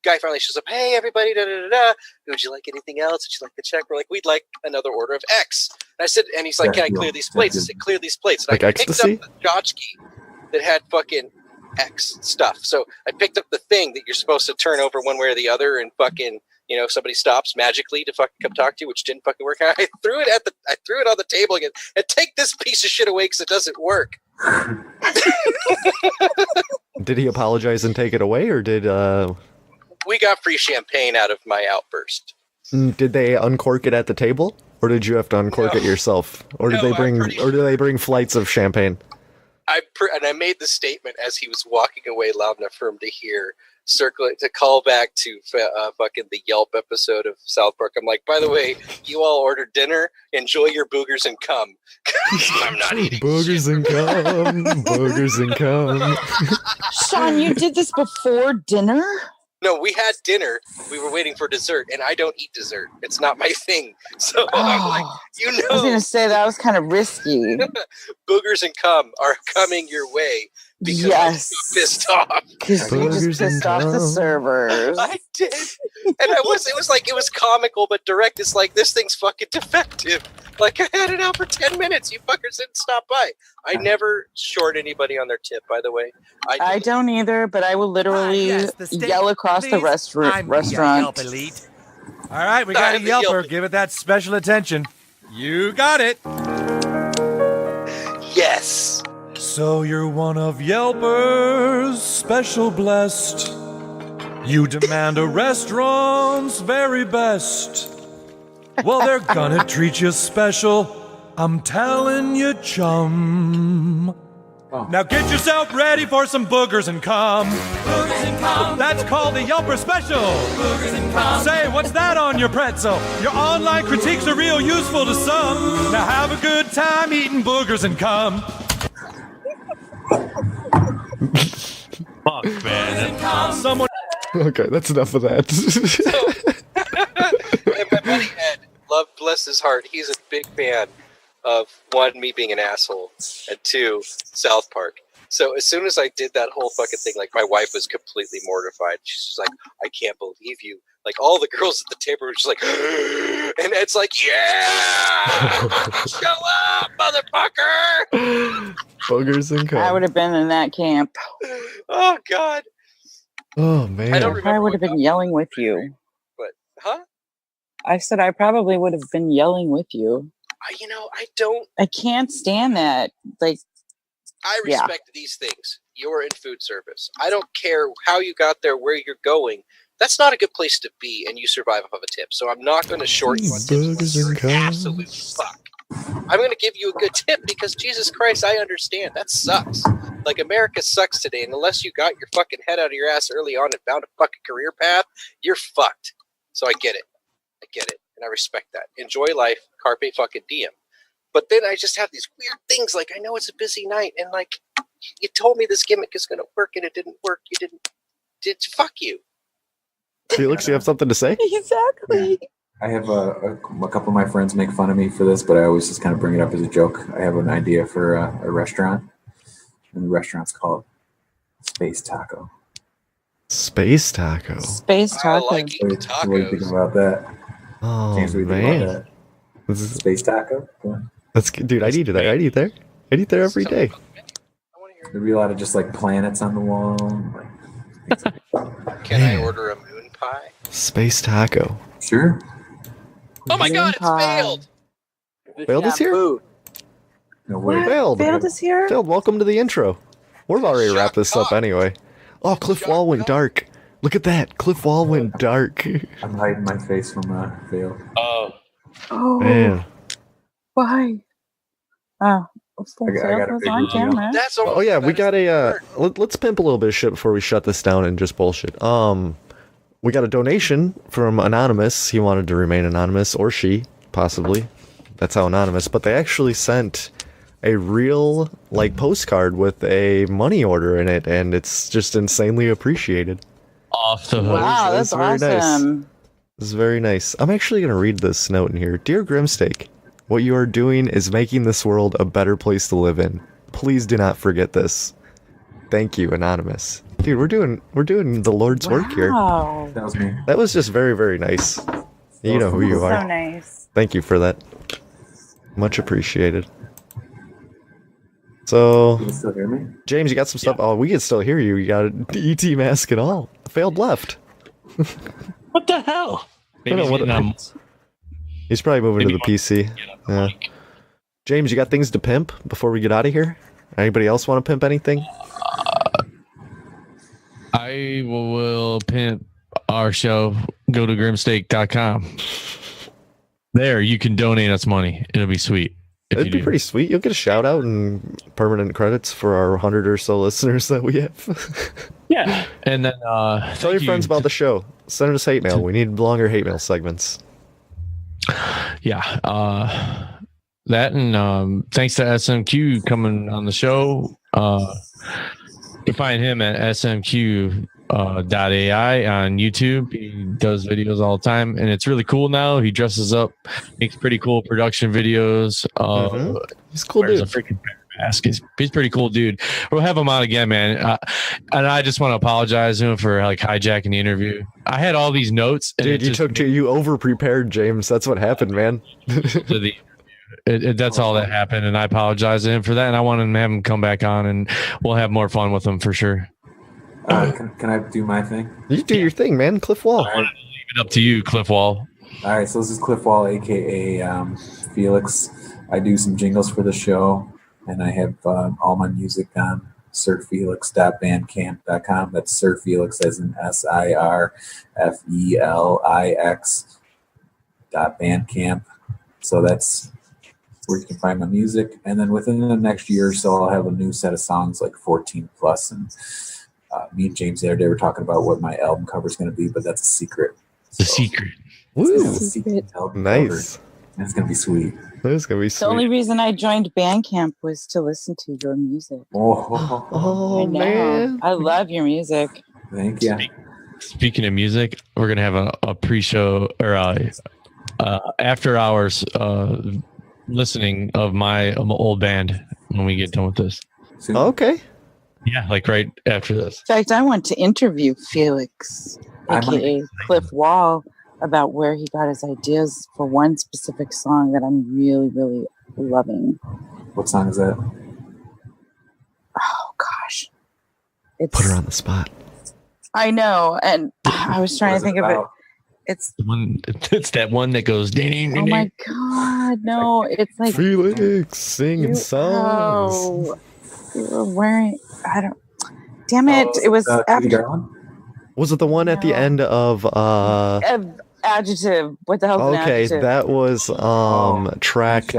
Speaker 5: Guy finally shows up. Hey, everybody. Da da da da. Would you like anything else? Would you like the check? We're like, we'd like another order of X. And I said, and he's like, can I clear these plates? I said, clear these plates. And
Speaker 2: like
Speaker 5: I
Speaker 2: ecstasy?
Speaker 5: picked up the tchotchke that had fucking X stuff. So I picked up the thing that you're supposed to turn over one way or the other, and fucking, if somebody stops magically to fucking come talk to you, which didn't fucking work. I threw it on the table again, and take this piece of shit away because it doesn't work.
Speaker 2: Did he apologize and take it away, or did
Speaker 5: we got free champagne out of my outburst?
Speaker 2: Did they uncork it at the table, or did you have to uncork it yourself, or did they bring flights of champagne?
Speaker 5: And I made the statement as he was walking away loud enough for him to hear, circling to call back to fucking the Yelp episode of South Park. I'm like, by the way, you all ordered dinner. Enjoy your boogers and cum. I'm not eating
Speaker 2: boogers and cum. Boogers and cum.
Speaker 8: Sean, you did this before dinner?
Speaker 5: No, we had dinner. We were waiting for dessert, and I don't eat dessert. It's not my thing. So I'm like,
Speaker 8: I was going to say that was kind of risky.
Speaker 5: Boogers and cum are coming your way because I'm so pissed off.
Speaker 8: Because you just pissed off the servers.
Speaker 5: I did. And it was comical but direct. It's like, this thing's fucking defective. Like, I had it out for 10 minutes. You fuckers didn't stop by. I never short anybody on their tip, by the way.
Speaker 8: I don't either, but I will literally yell across the restaurant.
Speaker 14: All right, we got a Yelper. Give it that special attention. You got it.
Speaker 5: Yes.
Speaker 14: So you're one of Yelper's special blessed. You demand a restaurant's very best. Well, they're gonna treat you special. I'm telling you, chum. Now get yourself ready for some boogers and cum. Boogers and cum. That's called a Yelper special. Boogers and cum. Say, what's that on your pretzel? Your online critiques are real useful to some. Now have a good time eating boogers and cum.
Speaker 3: Fuck, man.
Speaker 14: Someone.
Speaker 2: Okay, that's enough of that.
Speaker 5: And my buddy Ed, love bless his heart, he's a big fan of one, me being an asshole, and two, South Park. So as soon as I did that whole fucking thing, my wife was completely mortified. She's just like, I can't believe you. Like, all the girls at the table were just like, and it's like, yeah, show up, motherfucker.
Speaker 2: Boogers and cum.
Speaker 8: I would have been in that camp.
Speaker 5: Oh God.
Speaker 2: Oh man.
Speaker 8: I would have been yelling with you.
Speaker 5: But, huh?
Speaker 8: I said I probably would have been yelling with you.
Speaker 5: I
Speaker 8: can't stand that.
Speaker 5: I respect these things. You're in food service. I don't care how you got there, where you're going. That's not a good place to be, and you survive off of a tip. So I'm not going to short you on tips. You're an absolute fuck. I'm going to give you a good tip because, Jesus Christ, I understand. That sucks. Like, America sucks today, and unless you got your fucking head out of your ass early on and found a fucking career path, you're fucked. So I get it. And I respect that. Enjoy life. Carpe fucking diem. But then I just have these weird things. Like, I know it's a busy night, and you told me this gimmick is going to work, and it didn't work. You didn't. Fuck you.
Speaker 2: Felix, you have something to say?
Speaker 8: Exactly.
Speaker 4: I have a couple of my friends make fun of me for this, but I always just kind of bring it up as a joke. I have an idea for a restaurant. and the restaurant's called Space Taco.
Speaker 2: Space Taco.
Speaker 8: Space Taco.
Speaker 4: What do you think about that?
Speaker 2: Oh,
Speaker 4: James, what do you think about
Speaker 2: man.
Speaker 4: that? Space Taco? Yeah.
Speaker 2: That's good. Dude, I'd eat there. I'd eat there. I'd eat there every day.
Speaker 4: There'd be a lot of just like planets on the wall.
Speaker 5: Can I order a moon pie?
Speaker 2: Space Taco.
Speaker 4: Sure.
Speaker 5: Oh my god, it's failed!
Speaker 2: Failed is here?
Speaker 4: No way.
Speaker 2: Failed.
Speaker 8: Failed is here?
Speaker 2: Failed, welcome to the intro. We've already wrapped this up anyway. Oh, Cliff Wall went dark. Look at that. Cliff Wall went dark.
Speaker 4: I'm hiding my face from failed.
Speaker 8: Oh,
Speaker 2: Man.
Speaker 8: why? Oh,
Speaker 4: I got a
Speaker 8: was
Speaker 4: big
Speaker 8: on
Speaker 4: review.
Speaker 8: camera.
Speaker 5: That's
Speaker 2: Oh yeah, we got a let's pimp a little bit of shit before we shut this down and just bullshit. We got a donation from Anonymous. He wanted to remain anonymous, or she, possibly. That's how anonymous. But they actually sent a real like postcard with a money order in it, and it's just insanely appreciated.
Speaker 3: Off the hook.
Speaker 8: Wow, that's
Speaker 2: very nice.
Speaker 8: awesome.
Speaker 2: This is very nice. I'm actually gonna read this note in here. Dear Grimsteak, what you are doing is making this world a better place to live in. Please do not forget this. Thank you, Anonymous. Dude, we're doing the Lord's work here.
Speaker 8: Wow.
Speaker 4: That was me.
Speaker 2: That was just very, very nice. You know who you
Speaker 8: So
Speaker 2: are.
Speaker 8: nice.
Speaker 2: Thank you for that. Much appreciated. So,
Speaker 4: Can you still hear me?
Speaker 2: James, you got some stuff. Oh, we can still hear you. You got an ET mask and all. Failed left.
Speaker 3: What the hell?
Speaker 2: I don't know what he's probably moving to the PC. Yeah. James, you got things to pimp before we get out of here? Anybody else want to pimp anything?
Speaker 3: I will pimp our show. Go to grimsteak.com. There, you can donate us money. It'll be sweet.
Speaker 2: It'd be pretty sweet. You'll get a shout out and permanent credits for our 100 or so listeners that we have.
Speaker 3: Yeah. And then
Speaker 2: tell your friends about the show. Send us hate mail. We need longer hate mail segments.
Speaker 3: Yeah. That and thanks to SMQ coming on the show. You can find him at SMQ.AI on YouTube. He does videos all the time, and it's really cool now. He dresses up, makes pretty cool production videos.
Speaker 2: He's a cool
Speaker 3: wears
Speaker 2: dude.
Speaker 3: a freaking mask. He's pretty cool dude. We'll have him on again, man. And I just want to apologize to him for like hijacking the interview. I had all these notes. And
Speaker 2: Dude, you over prepared, James. That's what happened, man.
Speaker 3: That's all that happened, and I apologize to him for that. And I want to have him come back on, and we'll have more fun with him for sure.
Speaker 4: Can I do my thing?
Speaker 2: You do your thing, man. Cliff Wall.
Speaker 3: Leave it up to you, Cliff Wall.
Speaker 4: All right, so this is Cliff Wall, aka Felix. I do some jingles for the show, and I have all my music on sirfelix.bandcamp.com. That's Sir Felix as in SirFelix.bandcamp. So that's where you can find my music. And then within the next year or so, I'll have a new set of songs, like 14 plus. And me and James the other day were talking about what my album cover is going to be, but that's a secret.
Speaker 3: The secret.
Speaker 2: Woo!
Speaker 4: Secret album
Speaker 2: Nice.
Speaker 4: cover. And it's going to be sweet.
Speaker 2: It's going to be
Speaker 8: The
Speaker 2: sweet.
Speaker 8: only reason I joined Bandcamp was to listen to your music.
Speaker 2: Oh,
Speaker 8: I know.
Speaker 2: man.
Speaker 8: I love your music.
Speaker 4: Thank you.
Speaker 3: Speaking of music, we're gonna have a pre-show or after hours listening of my old band when we get done with this.
Speaker 2: Okay.
Speaker 3: Yeah, like right after this.
Speaker 8: In fact, I want to interview Felix, aka Cliff Wall, about where he got his ideas for one specific song that I'm really, really loving.
Speaker 4: What song is that?
Speaker 8: Oh gosh, it's,
Speaker 2: Put her on the spot.
Speaker 8: I know, and I was trying to think of it. It's
Speaker 3: the one. It's that one that goes.
Speaker 8: Oh my god, no! It's like
Speaker 2: Felix singing songs.
Speaker 8: Oh, you were wearing. I don't. Damn it! It was after
Speaker 2: Was it the one at the end of
Speaker 8: adjective. What the hell?
Speaker 2: Okay, that was track.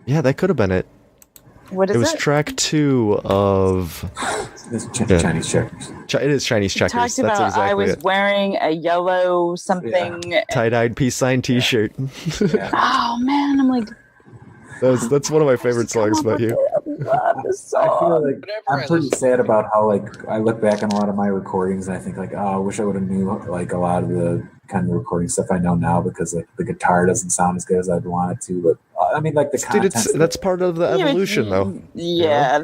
Speaker 2: Yeah, that could have been it.
Speaker 8: What is
Speaker 2: it? Was track 2 of
Speaker 4: Chinese checkers.
Speaker 2: It is Chinese checkers.
Speaker 8: Talked
Speaker 2: That's
Speaker 8: about
Speaker 2: exactly
Speaker 8: I was
Speaker 2: it.
Speaker 8: wearing a yellow something.
Speaker 2: Tie-dyed peace sign T-shirt.
Speaker 8: Oh man, I'm like.
Speaker 2: That's one of my favorite songs about you.
Speaker 8: love this
Speaker 4: I
Speaker 8: song.
Speaker 4: feel like I'm pretty sad about how like I look back on a lot of my recordings and I think like, oh, I wish I would have knew like a lot of the kind of recording stuff I know now because like the guitar doesn't sound as good as I'd want it to. But I mean, like the
Speaker 2: Dude,
Speaker 4: content.
Speaker 2: that's part of the evolution, though.
Speaker 8: Yeah,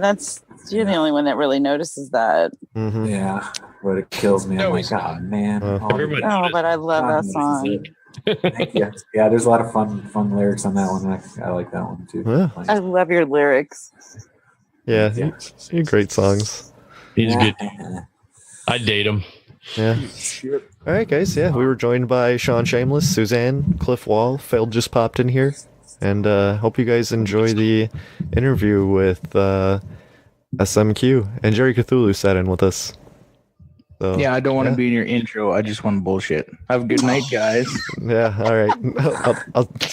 Speaker 8: you're the only one that really notices that.
Speaker 2: Mm-hmm.
Speaker 4: Yeah, but it kills me. I'm like, oh man.
Speaker 8: Oh, but I love that song.
Speaker 4: Thank you. Yeah, there's a lot of fun lyrics on that one. I like that one too.
Speaker 2: Yeah.
Speaker 8: I love your lyrics.
Speaker 2: Yeah, you're great songs.
Speaker 3: He's good. I'd date him.
Speaker 2: Yeah. All right, guys. Yeah, we were joined by Sean Shameless, Suzanne, Cliff Wall. Phil just popped in here, and hope you guys enjoy the interview with SMQ, and Jerry Cthulhu sat in with us. So,
Speaker 15: yeah, I don't want to be in your intro. I just want to bullshit. Have a good night, guys.
Speaker 2: Yeah. All right.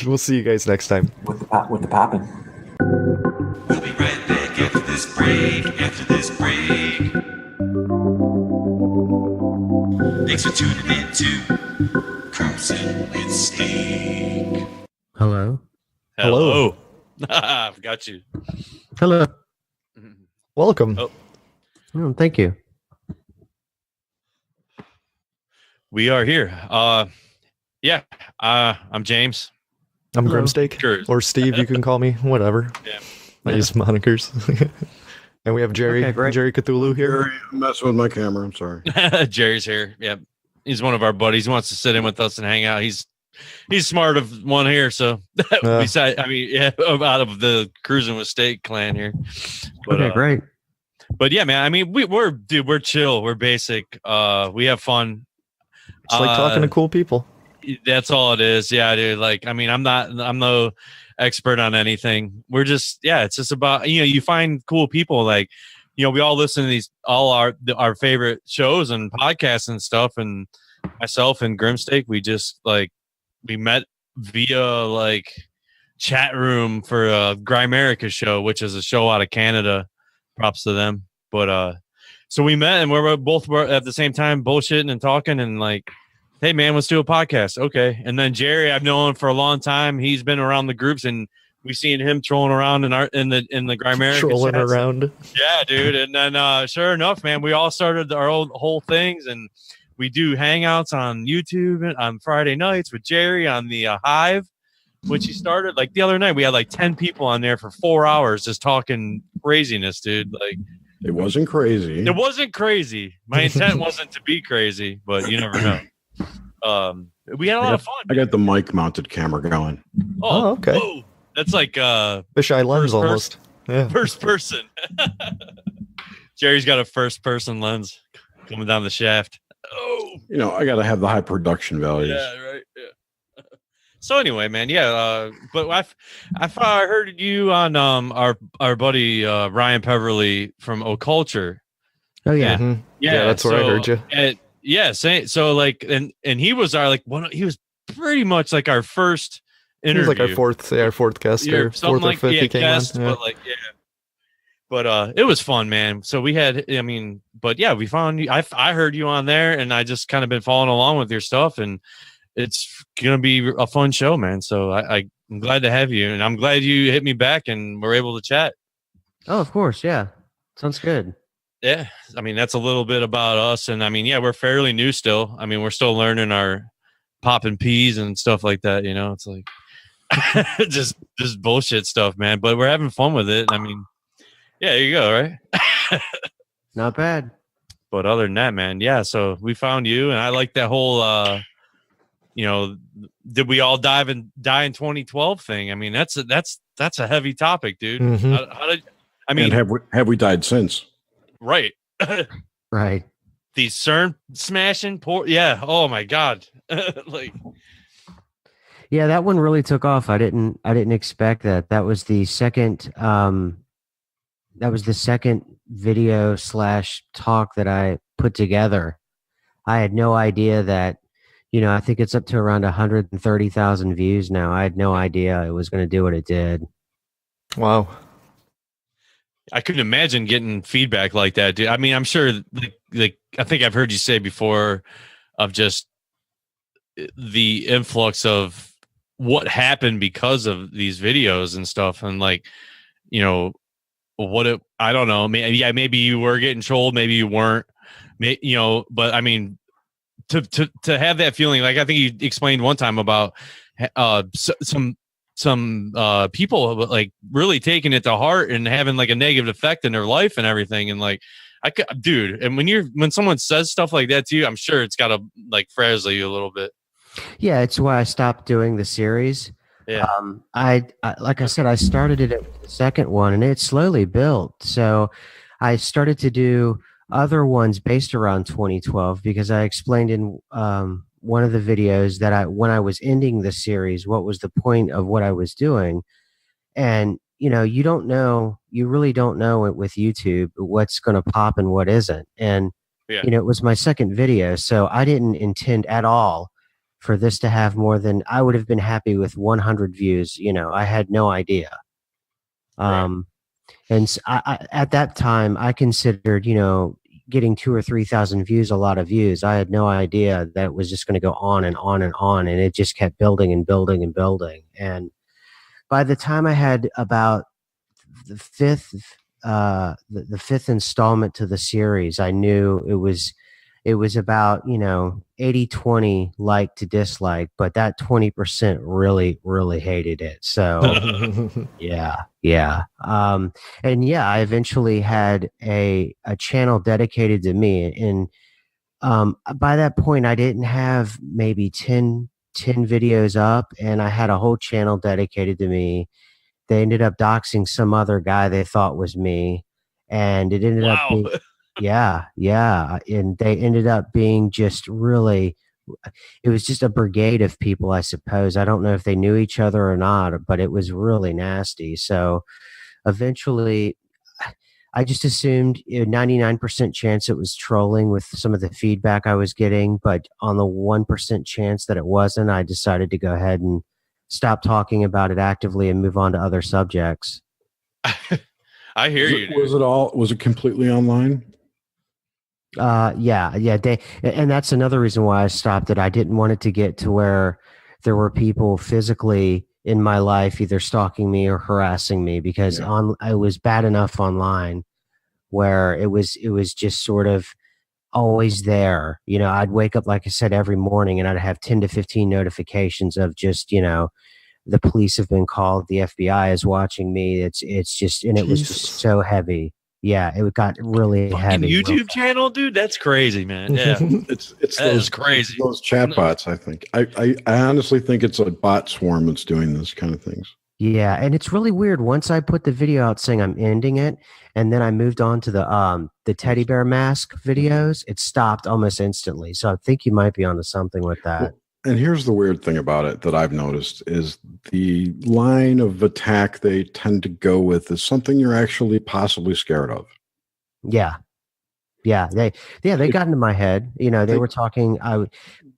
Speaker 2: We'll see you guys next time.
Speaker 4: With the popping.
Speaker 1: We'll be right back after this break. Thanks for tuning in to Cruising with Steak.
Speaker 16: Hello.
Speaker 3: Hello. I've got you.
Speaker 16: Hello.
Speaker 2: Welcome.
Speaker 16: Oh, thank you.
Speaker 3: We are here. I'm James.
Speaker 2: I'm
Speaker 16: Hello.
Speaker 2: Grimsteak.
Speaker 3: Sure.
Speaker 2: Or Steve, you can call me. Whatever.
Speaker 3: Yeah.
Speaker 2: I use monikers. And we have Jerry Cthulhu here.
Speaker 17: Jerry, I'm messing with my camera. I'm sorry.
Speaker 3: Jerry's here. Yeah. He's one of our buddies. He wants to sit in with us and hang out. He's smart of one here. So besides, out of the Cruising with Steak clan here. But,
Speaker 16: Okay, great.
Speaker 3: But yeah, man, I mean, we're chill. We're basic. We have fun.
Speaker 2: Just like talking to cool people.
Speaker 3: That's all it is. Yeah, dude. Like, I mean, I'm no expert on anything. We're just, it's just about, you find cool people. Like, we all listen to all our favorite shows and podcasts and stuff. And myself and Grimsteak, we just we met via like chat room for a Grimerica show, which is a show out of Canada. Props to them. But, so we met and we're both at the same time bullshitting and talking and like, hey man, let's do a podcast. Okay. And then Jerry, I've known for a long time. He's been around the groups and we've seen him trolling around in the Grimerica
Speaker 2: trolling
Speaker 3: chats.
Speaker 2: around.
Speaker 3: Yeah, dude. And then sure enough, man, we all started our own whole things and we do hangouts on YouTube on Friday nights with Jerry on the Hive, which he started like the other night. We had like 10 people on there for 4 hours just talking craziness, dude. Like,
Speaker 17: it wasn't crazy.
Speaker 3: it wasn't crazy. My intent wasn't to be crazy, but you never know. We had a lot of fun.
Speaker 17: I got the mic mounted camera going.
Speaker 3: Oh,
Speaker 2: okay.
Speaker 3: Whoa. That's like
Speaker 2: fisheye lens almost. Yeah.
Speaker 3: First person. Jerry's got a first person lens coming down the shaft. Oh,
Speaker 17: I got to have the high production values.
Speaker 3: yeah, right. Yeah. So anyway, man, but I heard you on our buddy Ryan Peverly from Occulture.
Speaker 16: Oh yeah.
Speaker 2: Mm-hmm. Yeah, that's where I heard you.
Speaker 3: So like, and he was he was pretty much like our first interview.
Speaker 2: He was like our fourth guest or fourth or fifth he came
Speaker 3: guest,
Speaker 2: on. Yeah.
Speaker 3: But it was fun, man. So we had, we found you. I heard you on there, and I just kind of been following along with your stuff, and it's gonna be a fun show, man. So I'm glad to have you, and I'm glad you hit me back, and we're able to chat.
Speaker 16: Oh, of course, yeah. Sounds good.
Speaker 3: Yeah, I mean that's a little bit about us, and I mean, we're fairly new still. I mean, we're still learning our popping peas and stuff like that. It's like just bullshit stuff, man. But we're having fun with it. I mean. Yeah, there you go, right?
Speaker 16: Not bad.
Speaker 3: But other than that, man, so we found you, and I like that whole, did we all die in 2012 thing? I mean, that's a heavy topic, dude.
Speaker 17: Mm-hmm. And have we died since?
Speaker 3: Right.
Speaker 16: Right.
Speaker 3: These CERN smashing oh my God.
Speaker 16: Yeah, that one really took off. I didn't expect that. That was the second video / talk that I put together. I had no idea that, I think it's up to around 130,000 views now. I had no idea it was going to do what it did.
Speaker 2: Wow.
Speaker 3: I couldn't imagine getting feedback like that, dude. I mean, I'm sure, like I think I've heard you say before of just the influx of what happened because of these videos and stuff. And I don't know. Maybe you were getting trolled, maybe you weren't. But I mean, to have that feeling, like I think you explained one time about some people like really taking it to heart and having like a negative effect in their life and everything, and like dude, and when someone says stuff like that to you, I'm sure it's gotta like frazzle you a little bit.
Speaker 16: Yeah, it's why I stopped doing the series.
Speaker 3: Yeah.
Speaker 16: I like I said, I started it at the second one, and it slowly built. So I started to do other ones based around 2012 because I explained in one of the videos that when I was ending the series, what was the point of what I was doing. And you really don't know it with YouTube what's going to pop and what isn't. And it was my second video, so I didn't intend at all for this to have more than, I would have been happy with 100 views. I had no idea. And I, at that time, I considered, getting 2,000 or 3,000 views a lot of views. I had no idea that it was just going to go on and on and on, and it just kept building and building and building. And by the time I had about the fifth installment to the series, I knew it was about 80-20 like to dislike, but that 20% really, really hated it. So yeah. And yeah, I eventually had a channel dedicated to me, and by that point I didn't have maybe 10 videos up, and I had a whole channel dedicated to me. They ended up doxing some other guy they thought was me, and it ended up being, yeah. And they ended up being just really, it was just a brigade of people, I suppose. I don't know if they knew each other or not, but it was really nasty. So eventually I just assumed 99% chance it was trolling with some of the feedback I was getting, but on the 1% chance that it wasn't, I decided to go ahead and stop talking about it actively and move on to other subjects.
Speaker 3: I hear you.
Speaker 17: Was it completely online?
Speaker 16: Yeah. And that's another reason why I stopped it. I didn't want it to get to where there were people physically in my life either stalking me or harassing me, because I was bad enough online where it was just sort of always there. I'd wake up, like I said, every morning, and I'd have 10 to 15 notifications of just, the police have been called, the FBI is watching me. It's just, and it was just so heavy. Yeah, it got really heavy.
Speaker 3: YouTube channel, dude, that's crazy, man. Yeah,
Speaker 17: it's those
Speaker 3: crazy.
Speaker 17: Those chatbots, I think. I honestly think it's a bot swarm that's doing this kind of things.
Speaker 16: Yeah, and it's really weird. Once I put the video out saying I'm ending it, and then I moved on to the teddy bear mask videos, it stopped almost instantly. So I think you might be onto something with that.
Speaker 17: Well, and here's the weird thing about it that I've noticed is the line of attack they tend to go with is something you're actually possibly scared of.
Speaker 16: Yeah. They got into my head. They were talking.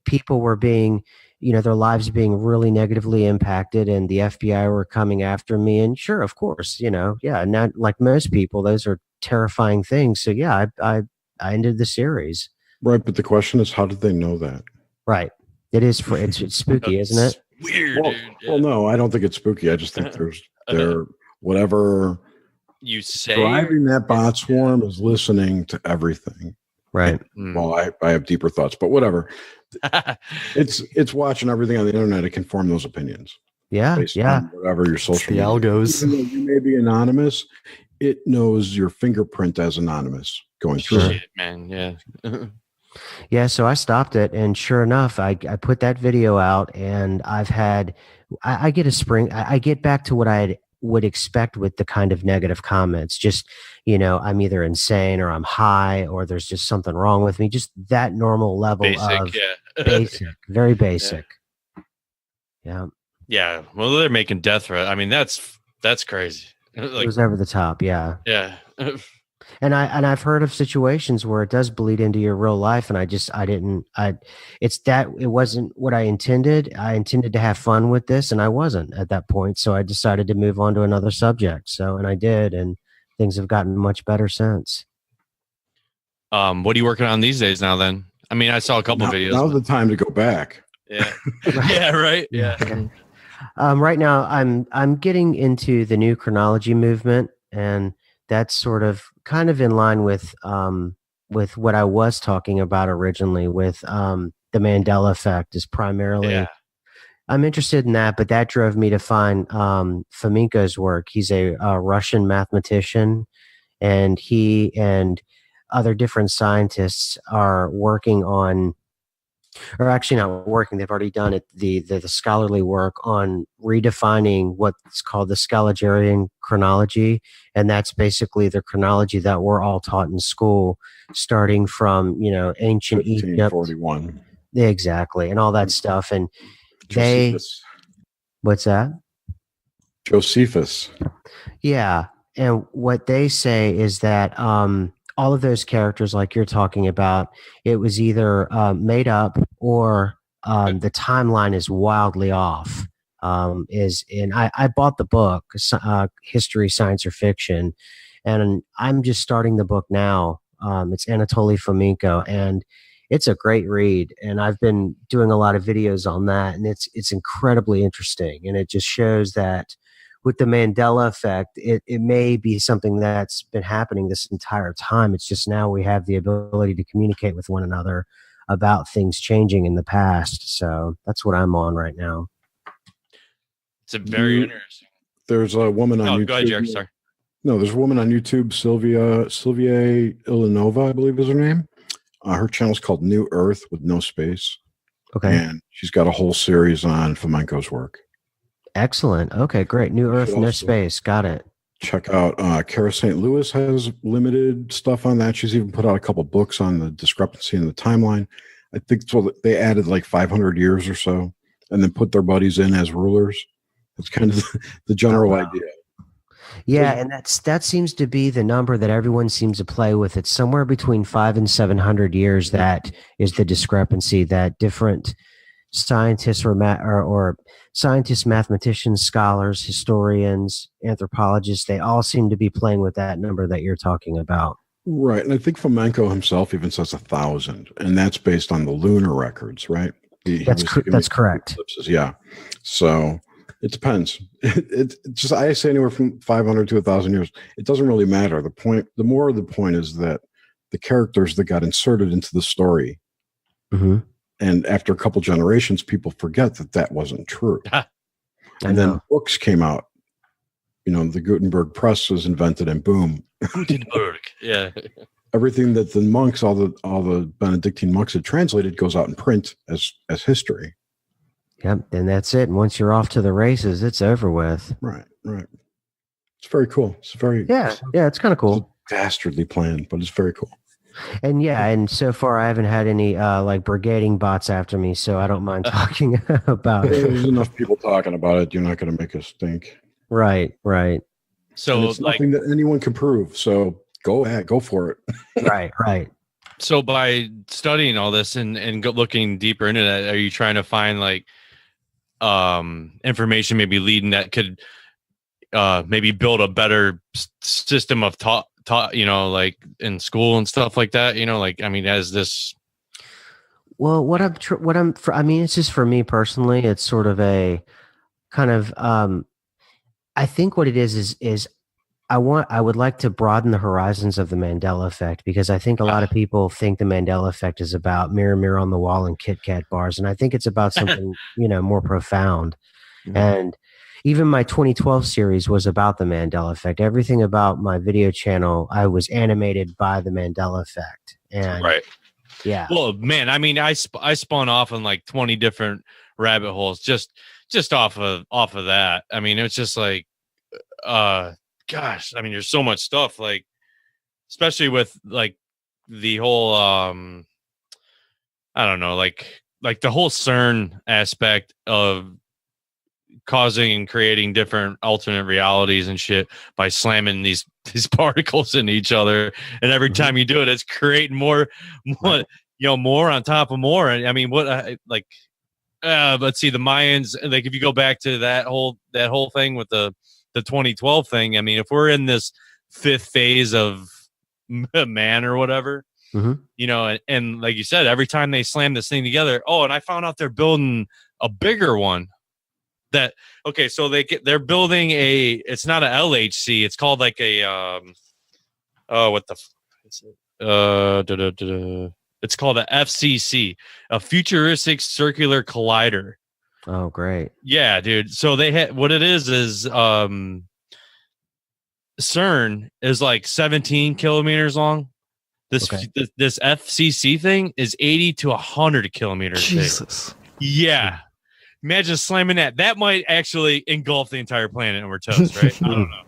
Speaker 16: People were being, their lives being really negatively impacted, and the FBI were coming after me. And sure, of course, not like most people, those are terrifying things. So yeah, I ended the series.
Speaker 17: Right, but the question is, how did they know that?
Speaker 16: Right. It is it's spooky, isn't it?
Speaker 3: Weird.
Speaker 17: Well, no, I don't think it's spooky. I just think they're whatever
Speaker 3: you say
Speaker 17: driving that bot swarm is listening to everything.
Speaker 16: Right.
Speaker 17: Well, I have deeper thoughts, but whatever. It's watching everything on the internet to conform those opinions.
Speaker 16: Yeah.
Speaker 17: On whatever your social media.
Speaker 2: algos.
Speaker 17: Even though you may be anonymous, it knows your fingerprint as anonymous going through.
Speaker 3: Shit, man. Yeah.
Speaker 16: Yeah, so I stopped it, and sure enough, I put that video out, and I get back to what I would expect with the kind of negative comments. Just, I'm either insane or I'm high or there's just something wrong with me. Just that normal level of basic, very basic. Yeah.
Speaker 3: Yeah. Well, they're making death threats. I mean, that's crazy.
Speaker 16: It was over the top. Yeah.
Speaker 3: Yeah.
Speaker 16: And I've heard of situations where it does bleed into your real life, and it wasn't what I intended. I intended to have fun with this, and I wasn't at that point. So I decided to move on to another subject. And I did, and things have gotten much better since.
Speaker 3: What are you working on these days now then? I mean, I saw a couple videos.
Speaker 17: Now's the time to go back.
Speaker 3: Yeah. Yeah, right. Yeah.
Speaker 16: Right now I'm getting into the new chronology movement, and that's sort of kind of in line with what I was talking about originally with the Mandela effect is primarily. I'm interested in that, but that drove me to find Fomenko's work. He's a Russian mathematician, and he and other different scientists are working on, or actually not working, they've already done it, the scholarly work on redefining what's called the Scaligerine chronology. And that's basically the chronology that we're all taught in school, starting from, ancient Egypt.
Speaker 17: 1541.
Speaker 16: Exactly. And all that stuff. And what's that?
Speaker 17: Josephus.
Speaker 16: Yeah. And what they say is that all of those characters, like you're talking about, it was either made up or the timeline is wildly off. I bought the book, History, Science, or Fiction, and I'm just starting the book now. It's Anatoly Fomenko, and it's a great read. And I've been doing a lot of videos on that, and it's incredibly interesting. And it just shows that with the Mandela effect, it may be something that's been happening this entire time. It's just now we have the ability to communicate with one another about things changing in the past. So that's what I'm on right now.
Speaker 3: It's a very interesting.
Speaker 17: There's a woman on YouTube.
Speaker 3: Go ahead, Jerry. Sorry.
Speaker 17: No, there's a woman on YouTube, Sylvia Ilanova, I believe is her name. Her channel's called New Earth with no space.
Speaker 16: Okay.
Speaker 17: And she's got a whole series on Fomenko's work.
Speaker 16: Excellent. Okay, great. New Earth, no space. Got it.
Speaker 17: Check out Kara St. Louis has limited stuff on that. She's even put out a couple books on the discrepancy in the timeline. I think so. They added like 500 years or so, and then put their buddies in as rulers. That's kind of the general idea.
Speaker 16: Yeah, and that seems to be the number that everyone seems to play with. It's somewhere between 500 and 700 years. That is the discrepancy that different scientists or scientists, mathematicians, scholars, historians, anthropologists, they all seem to be playing with that number that you're talking about.
Speaker 17: Right. And I think Fomenko himself even says 1,000, and that's based on the lunar records, right?
Speaker 16: That's correct.
Speaker 17: Eclipses, yeah. So it depends. It's just, I say anywhere from 500 to 1,000 years. It doesn't really matter. The more of the point is that the characters that got inserted into the story, and after a couple generations, people forget that wasn't true. And then books came out. The Gutenberg press was invented, and boom.
Speaker 3: Gutenberg, yeah.
Speaker 17: Everything that the monks, all the Benedictine monks had translated, goes out in print as history.
Speaker 16: Yep, and that's it. And once you're off to the races, it's over with.
Speaker 17: Right. It's very cool. It's very
Speaker 16: it's kind of cool.
Speaker 17: Dastardly planned, but it's very cool.
Speaker 16: And so far I haven't had any like brigading bots after me, so I don't mind talking about it.
Speaker 17: There's enough people talking about it. You're not going to make us stink.
Speaker 16: Right.
Speaker 17: So and it's nothing that anyone can prove. So go ahead, go for it.
Speaker 16: Right.
Speaker 3: So by studying all this and looking deeper into that, are you trying to find like information maybe leading that could maybe build a better system of taught, like in school and stuff like that, as this.
Speaker 16: Well, it's just for me personally, it's sort of a kind of, I think what it is I would like to broaden the horizons of the Mandela effect, because I think a lot of people think the Mandela effect is about mirror on the wall and Kit Kat bars. And I think it's about something, more profound. Mm-hmm. And even my 2012 series was about the Mandela effect. Everything about my video channel, I was animated by the Mandela effect. And
Speaker 3: right.
Speaker 16: Yeah.
Speaker 3: Well, man, I spun off on like 20 different rabbit holes just off of that. It's just like, gosh, there's so much stuff, like, especially with like the whole, I don't know, like the whole CERN aspect of causing and creating different alternate realities and shit by slamming these particles into each other. And every time you do it, it's creating more on top of more. And let's see, the Mayans, like if you go back to that whole thing with the 2012 thing, if we're in this fifth phase of man or whatever, and like you said, every time they slam this thing together, and I found out they're building a bigger one. So they're building it's not a LHC, it's called like a Oh, what the? Is it? It's called a FCC, a futuristic circular collider.
Speaker 16: Oh, great.
Speaker 3: Yeah, dude. So they had what it is CERN is like 17 kilometers long. This FCC thing is 80 to 100 kilometers
Speaker 2: Jesus.
Speaker 3: big. Yeah. Imagine slamming that. That might actually engulf the entire planet and we're toast, right? I don't know.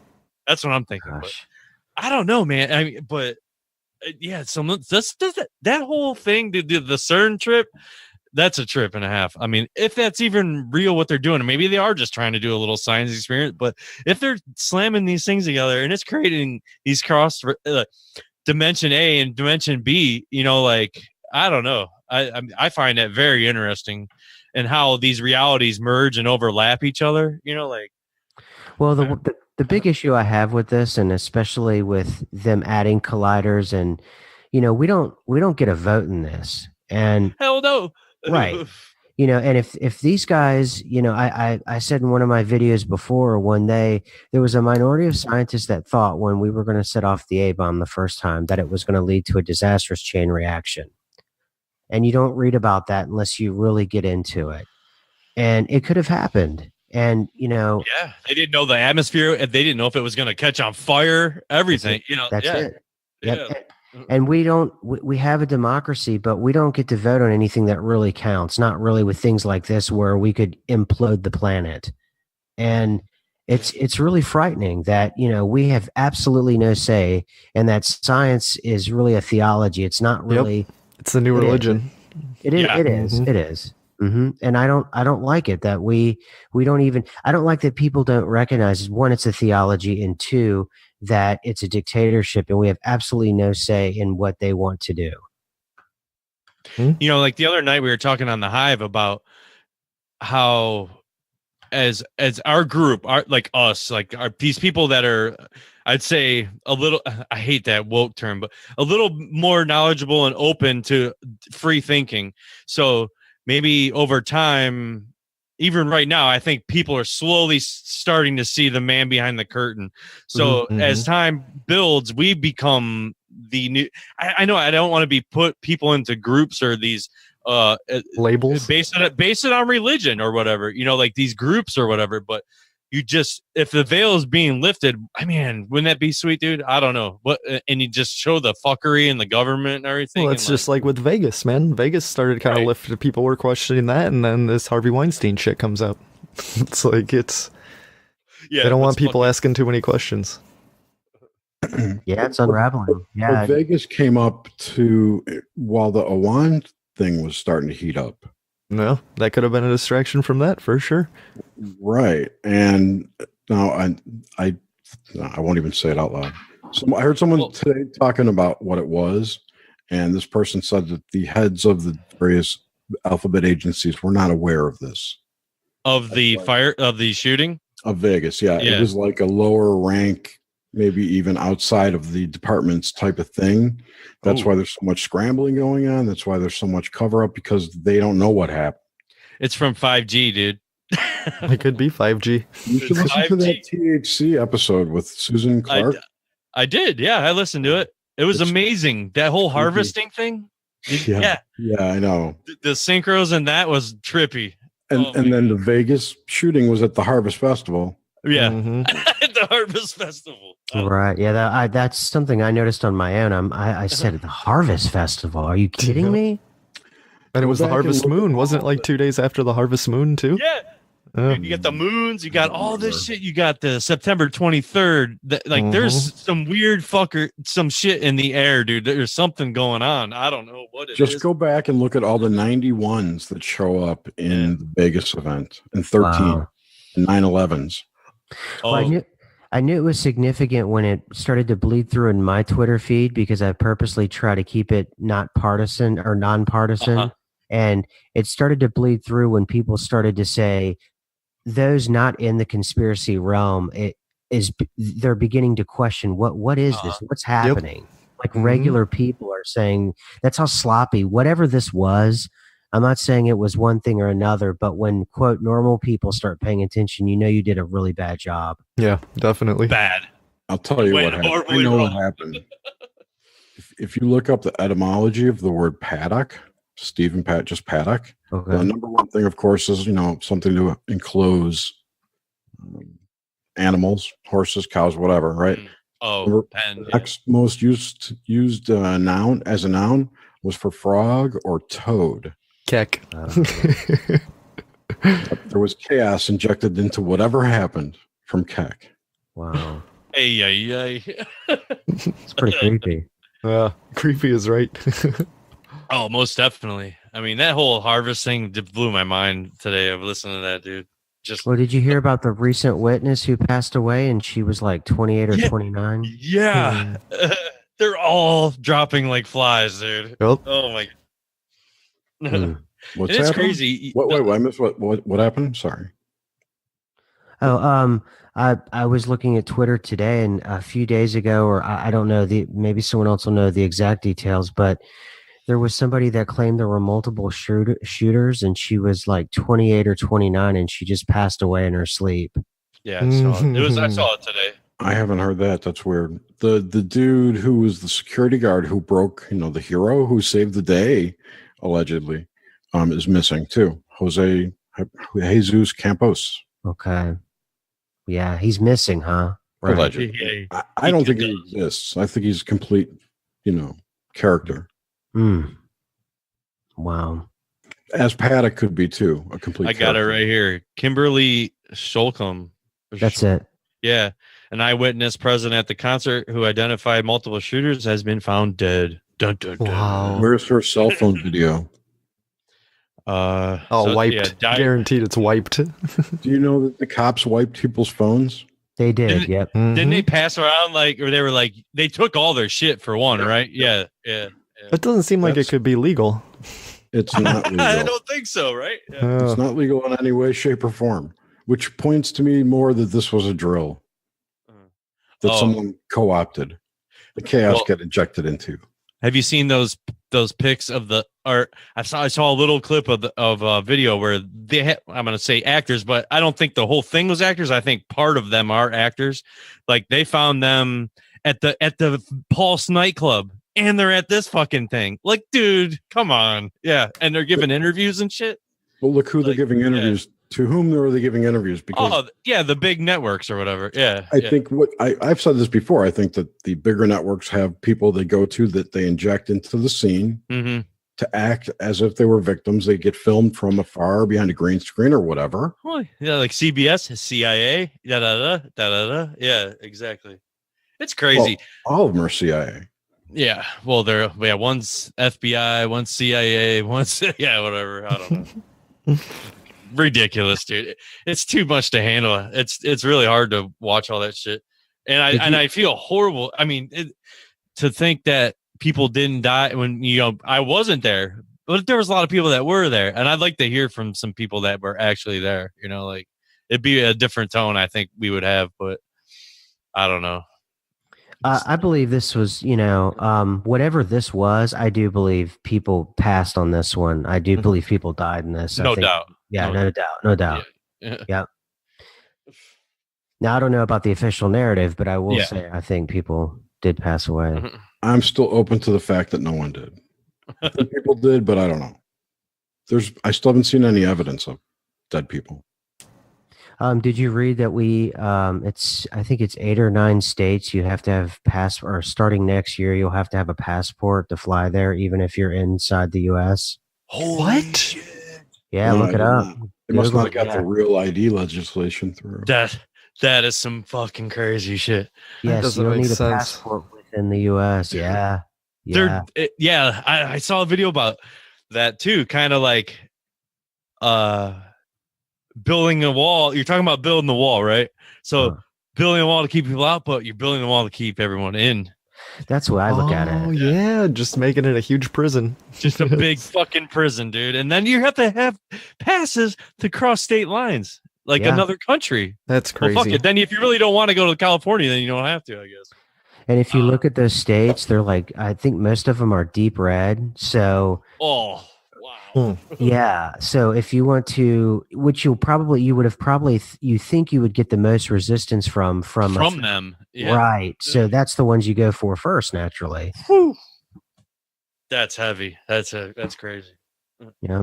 Speaker 3: That's what I'm thinking. But I don't know, man. I mean, but yeah, that whole thing, the CERN trip, that's a trip and a half. I mean, if that's even real what they're doing, maybe they are just trying to do a little science experiment, but if they're slamming these things together and it's creating these cross dimension A and dimension B, you know, like, I don't know. I find that very interesting and how these realities merge and overlap each other, you know, like.
Speaker 16: Well, the big issue I have with this, and especially with them adding colliders, and you know, we don't get a vote in this, and
Speaker 3: hell no,
Speaker 16: right? You know, and if these guys, you know, I said in one of my videos before, when there was a minority of scientists that thought when we were going to set off the A-bomb the first time that it was going to lead to a disastrous chain reaction, and you don't read about that unless you really get into it, and it could have happened. And you know,
Speaker 3: yeah, they didn't know the atmosphere. They didn't know if it was going to catch on fire. Everything, you know.
Speaker 16: That's
Speaker 3: yeah.
Speaker 16: it. Yep. And we have a democracy, but we don't get to vote on anything that really counts. Not really with things like this, where we could implode the planet. And it's really frightening that, you know, we have absolutely no say, and that science is really a theology. It's not really.
Speaker 2: Yep. It's a new religion.
Speaker 16: It is.
Speaker 2: Yeah.
Speaker 16: It is.
Speaker 2: Mm-hmm.
Speaker 16: It is. Mm-hmm. And I don't like it that we don't even. I don't like that people don't recognize, one, it's a theology, and two, that it's a dictatorship, and we have absolutely no say in what they want to do.
Speaker 3: You know, like the other night we were talking on the Hive about how as our group, these people that are, I'd say a little, I hate that woke term, but a little more knowledgeable and open to free thinking. So maybe over time, even right now, I think people are slowly starting to see the man behind the curtain. So as time builds, we become the new. I know I don't want to be put people into groups or these
Speaker 2: labels
Speaker 3: based it on religion or whatever. You know, like these groups or whatever. But you just, if the veil is being lifted, I mean, wouldn't that be sweet, dude? I don't know. What, and you just show the fuckery and the government and everything.
Speaker 2: Well, it's just like with Vegas, man. Vegas started kind of lifted. People were questioning that, and then this Harvey Weinstein shit comes up. It's like they don't want people asking too many questions.
Speaker 16: Yeah, it's unraveling. Yeah,
Speaker 17: But Vegas came up while the Iran thing was starting to heat up.
Speaker 2: No, that could have been a distraction from that for sure.
Speaker 17: Right. And now I won't even say it out loud. I heard someone today talking about what it was, and this person said that the heads of the various alphabet agencies were not aware of this.
Speaker 3: Of the shooting?
Speaker 17: Of Vegas, yeah. It was like a lower rank, maybe even outside of the departments type of thing. That's why there's so much scrambling going on. That's why there's so much cover up, because they don't know what happened.
Speaker 3: It's from 5G, dude.
Speaker 2: It could be 5G.
Speaker 17: You should listen to that THC episode with Susan Clark.
Speaker 3: I did. Yeah, I listened to it. It was amazing. That whole harvesting thing.
Speaker 17: Yeah, I know.
Speaker 3: The synchros and that was trippy.
Speaker 17: And then the Vegas shooting was at the Harvest Festival.
Speaker 3: Yeah, at the Harvest Festival.
Speaker 16: Right. Yeah, that's something I noticed on my own. I said the Harvest Festival. Are you kidding me?
Speaker 2: And it was the Harvest Moon, wasn't it? Like 2 days after the Harvest Moon, too.
Speaker 3: Yeah. Dude, you got the moons, you got all this shit. You got the September 23rd. There's some weird some shit in the air, dude. There's something going on. I don't know what it is.
Speaker 17: Just go back and look at all the 91s that show up in the Vegas event, and 13, and 9/11s.
Speaker 16: Well, I knew it was significant when it started to bleed through in my Twitter feed, because I purposely try to keep it not partisan or nonpartisan. And it started to bleed through when people started to say, those not in the conspiracy realm, they're beginning to question what is this? What's happening? Like regular people are saying, that's how sloppy, whatever this was. I'm not saying it was one thing or another, but when, quote, normal people start paying attention, you know you did a really bad job.
Speaker 2: Yeah, definitely.
Speaker 3: Bad.
Speaker 17: I'll tell you what
Speaker 6: went
Speaker 17: happened. I
Speaker 6: horribly
Speaker 17: know what
Speaker 6: wrong.
Speaker 17: happened. If you look up the etymology of the word paddock, Stephen Pat, just paddock.
Speaker 16: Okay.
Speaker 17: The number one thing, of course, is something to enclose animals, horses, cows, whatever, right?
Speaker 6: Pen.
Speaker 17: The next most used noun as a noun was for frog or toad.
Speaker 2: Keck.
Speaker 17: There was chaos injected into whatever happened from Keck.
Speaker 16: Wow.
Speaker 6: Hey.
Speaker 16: It's pretty creepy.
Speaker 2: Creepy is right.
Speaker 3: Oh, most definitely. I mean, that whole harvest thing blew my mind today of listening to that, dude.
Speaker 16: Well, did you hear about the recent witness who passed away and she was like 28 or 29?
Speaker 3: Yeah. They're all dropping like flies, dude.
Speaker 2: Yep.
Speaker 3: Oh my.
Speaker 17: What's
Speaker 3: It's
Speaker 17: happened?
Speaker 3: crazy.
Speaker 17: Wait, I missed what happened? Sorry.
Speaker 16: Oh, I was looking at Twitter today, and a few days ago, or I don't know, maybe someone else will know the exact details, but there was somebody that claimed there were multiple shooters, and she was like 28 or 29, and she just passed away in her sleep.
Speaker 3: Yeah, I saw it. I saw it today.
Speaker 17: I haven't heard that. That's weird. The dude who was the security guard who broke, the hero who saved the day, allegedly, is missing too. Jesus Campos.
Speaker 16: Okay. Yeah, he's missing, huh? Right.
Speaker 17: Allegedly. I don't think he exists. I think he's a complete, character.
Speaker 16: Wow.
Speaker 17: As Paddock could be too, a complete.
Speaker 3: I got it right here. Kimberly Sholcomb.
Speaker 16: That's it.
Speaker 3: Yeah. An eyewitness present at the concert who identified multiple shooters has been found dead. Dun, dun, dun.
Speaker 2: Wow.
Speaker 17: Where's her cell phone video?
Speaker 2: Wiped. Guaranteed it's wiped.
Speaker 17: Do you know that the cops wiped people's phones?
Speaker 16: They did. Yep.
Speaker 3: Didn't they pass around or they were like, they took all their shit for one, right? Yeah.
Speaker 2: It doesn't seem like it could be legal.
Speaker 17: It's not legal.
Speaker 3: I don't think so, right? Yeah.
Speaker 17: It's not legal in any way, shape, or form, which points to me more that this was a drill that someone co-opted. The chaos get injected into.
Speaker 3: Have you seen those pics of I saw a little clip of a video where I'm going to say actors, but I don't think the whole thing was actors. I think part of them are actors. Like they found them at the Pulse nightclub and they're at this fucking thing. Like, dude, come on. Yeah. And they're giving interviews and shit.
Speaker 17: Well, look who they're giving interviews. To whom are they giving interviews? Because
Speaker 3: the big networks or whatever. Yeah.
Speaker 17: I think I've said this before. I think that the bigger networks have people they go to that they inject into the scene to act as if they were victims. They get filmed from afar behind a green screen or whatever.
Speaker 3: Well, yeah, like CBS, CIA, Yeah, exactly. It's crazy.
Speaker 17: Well, all of them are CIA.
Speaker 3: Yeah. Well, one's FBI, one's CIA, one's whatever. I don't know. Ridiculous, dude. It's too much to handle. It's really hard to watch all that shit, and I feel horrible. I mean, to think that people didn't die when I wasn't there, but there was a lot of people that were there, and I'd like to hear from some people that were actually there. Like it'd be a different tone I think we would have, but I don't know.
Speaker 16: I believe this was, whatever this was. I do believe people passed on this one. I do believe people died in this.
Speaker 3: No doubt.
Speaker 16: Yeah, no doubt. Yeah. Now I don't know about the official narrative, but I will say I think people did pass away.
Speaker 17: I'm still open to the fact that no one did. I think people did, but I don't know. I still haven't seen any evidence of dead people.
Speaker 16: Did you read that I think it's 8 or 9 states you have to have or starting next year you'll have to have a passport to fly there, even if you're inside the U.S.
Speaker 2: What?
Speaker 6: Shit.
Speaker 16: Yeah, look it up.
Speaker 17: They must not have got the real ID legislation through.
Speaker 3: That is some fucking crazy shit.
Speaker 16: Yes, you don't need a passport within the U.S. Yeah.
Speaker 3: I saw a video about that too. Kind of like, building a wall. You're talking about building the wall, right? So building a wall to keep people out, but you're building a wall to keep everyone in.
Speaker 16: That's what I look at it.
Speaker 2: Oh yeah, just making it a huge prison.
Speaker 3: Just a big fucking prison, dude. And then you have to have passes to cross state lines, like another country.
Speaker 2: That's crazy.
Speaker 3: Well, fuck it. Then if you really don't want to go to California, then you don't have to, I guess.
Speaker 16: And if you look at those states, they're like, I think most of them are deep red. So Yeah. So if you want to, which you think you would get the most resistance from
Speaker 3: them. Yeah.
Speaker 16: Right. So that's the ones you go for first, naturally.
Speaker 3: That's heavy. That's crazy.
Speaker 16: Yeah.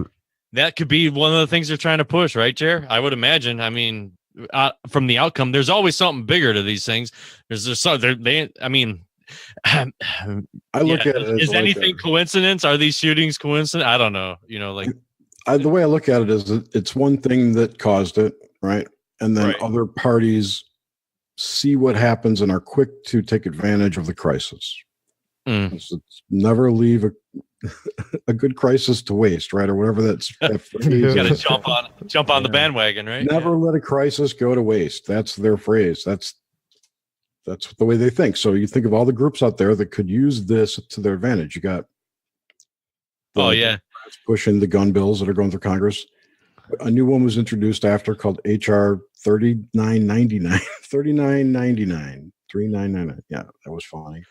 Speaker 3: That could be one of the things they're trying to push, right, Jer? I would imagine. I mean, from the outcome, there's always something bigger to these things. I mean,
Speaker 17: I look at it.
Speaker 3: Is anything coincidence? Are these shootings coincidence? I don't know.
Speaker 17: The way I look at it is it's one thing that caused it, right? And then other parties see what happens and are quick to take advantage of the crisis. It's never leave a good crisis to waste, right? Or whatever that phrase
Speaker 3: you got to
Speaker 17: is.
Speaker 3: jump on the bandwagon, right?
Speaker 17: Never let a crisis go to waste. That's their phrase. That's the way they think. So you think of all the groups out there that could use this to their advantage. You got pushing the gun bills that are going through Congress. A new one was introduced after called HR 3999. 3999. Yeah, that was funny.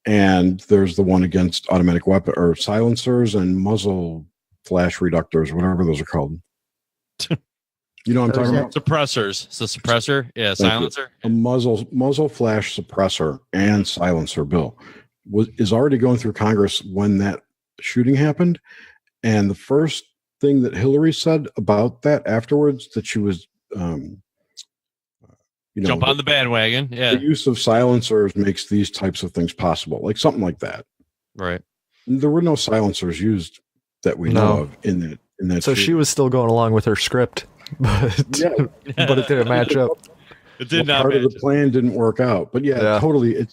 Speaker 17: And there's the one against automatic weapon or silencers and muzzle flash reductors, whatever those are called. You know what I'm talking about?
Speaker 3: Suppressors. It's a suppressor. Yeah, silencer.
Speaker 17: A muzzle flash suppressor and silencer bill is already going through Congress when that shooting happened. And the first thing that Hillary said about that afterwards, that she was,
Speaker 3: jump on the bandwagon. Yeah.
Speaker 17: The use of silencers makes these types of things possible, like something like that.
Speaker 3: Right.
Speaker 17: There were no silencers used that we know of in that.
Speaker 2: So she was still going along with her script, but but it didn't match up.
Speaker 3: It did not.
Speaker 17: Part of the plan didn't work out, but totally.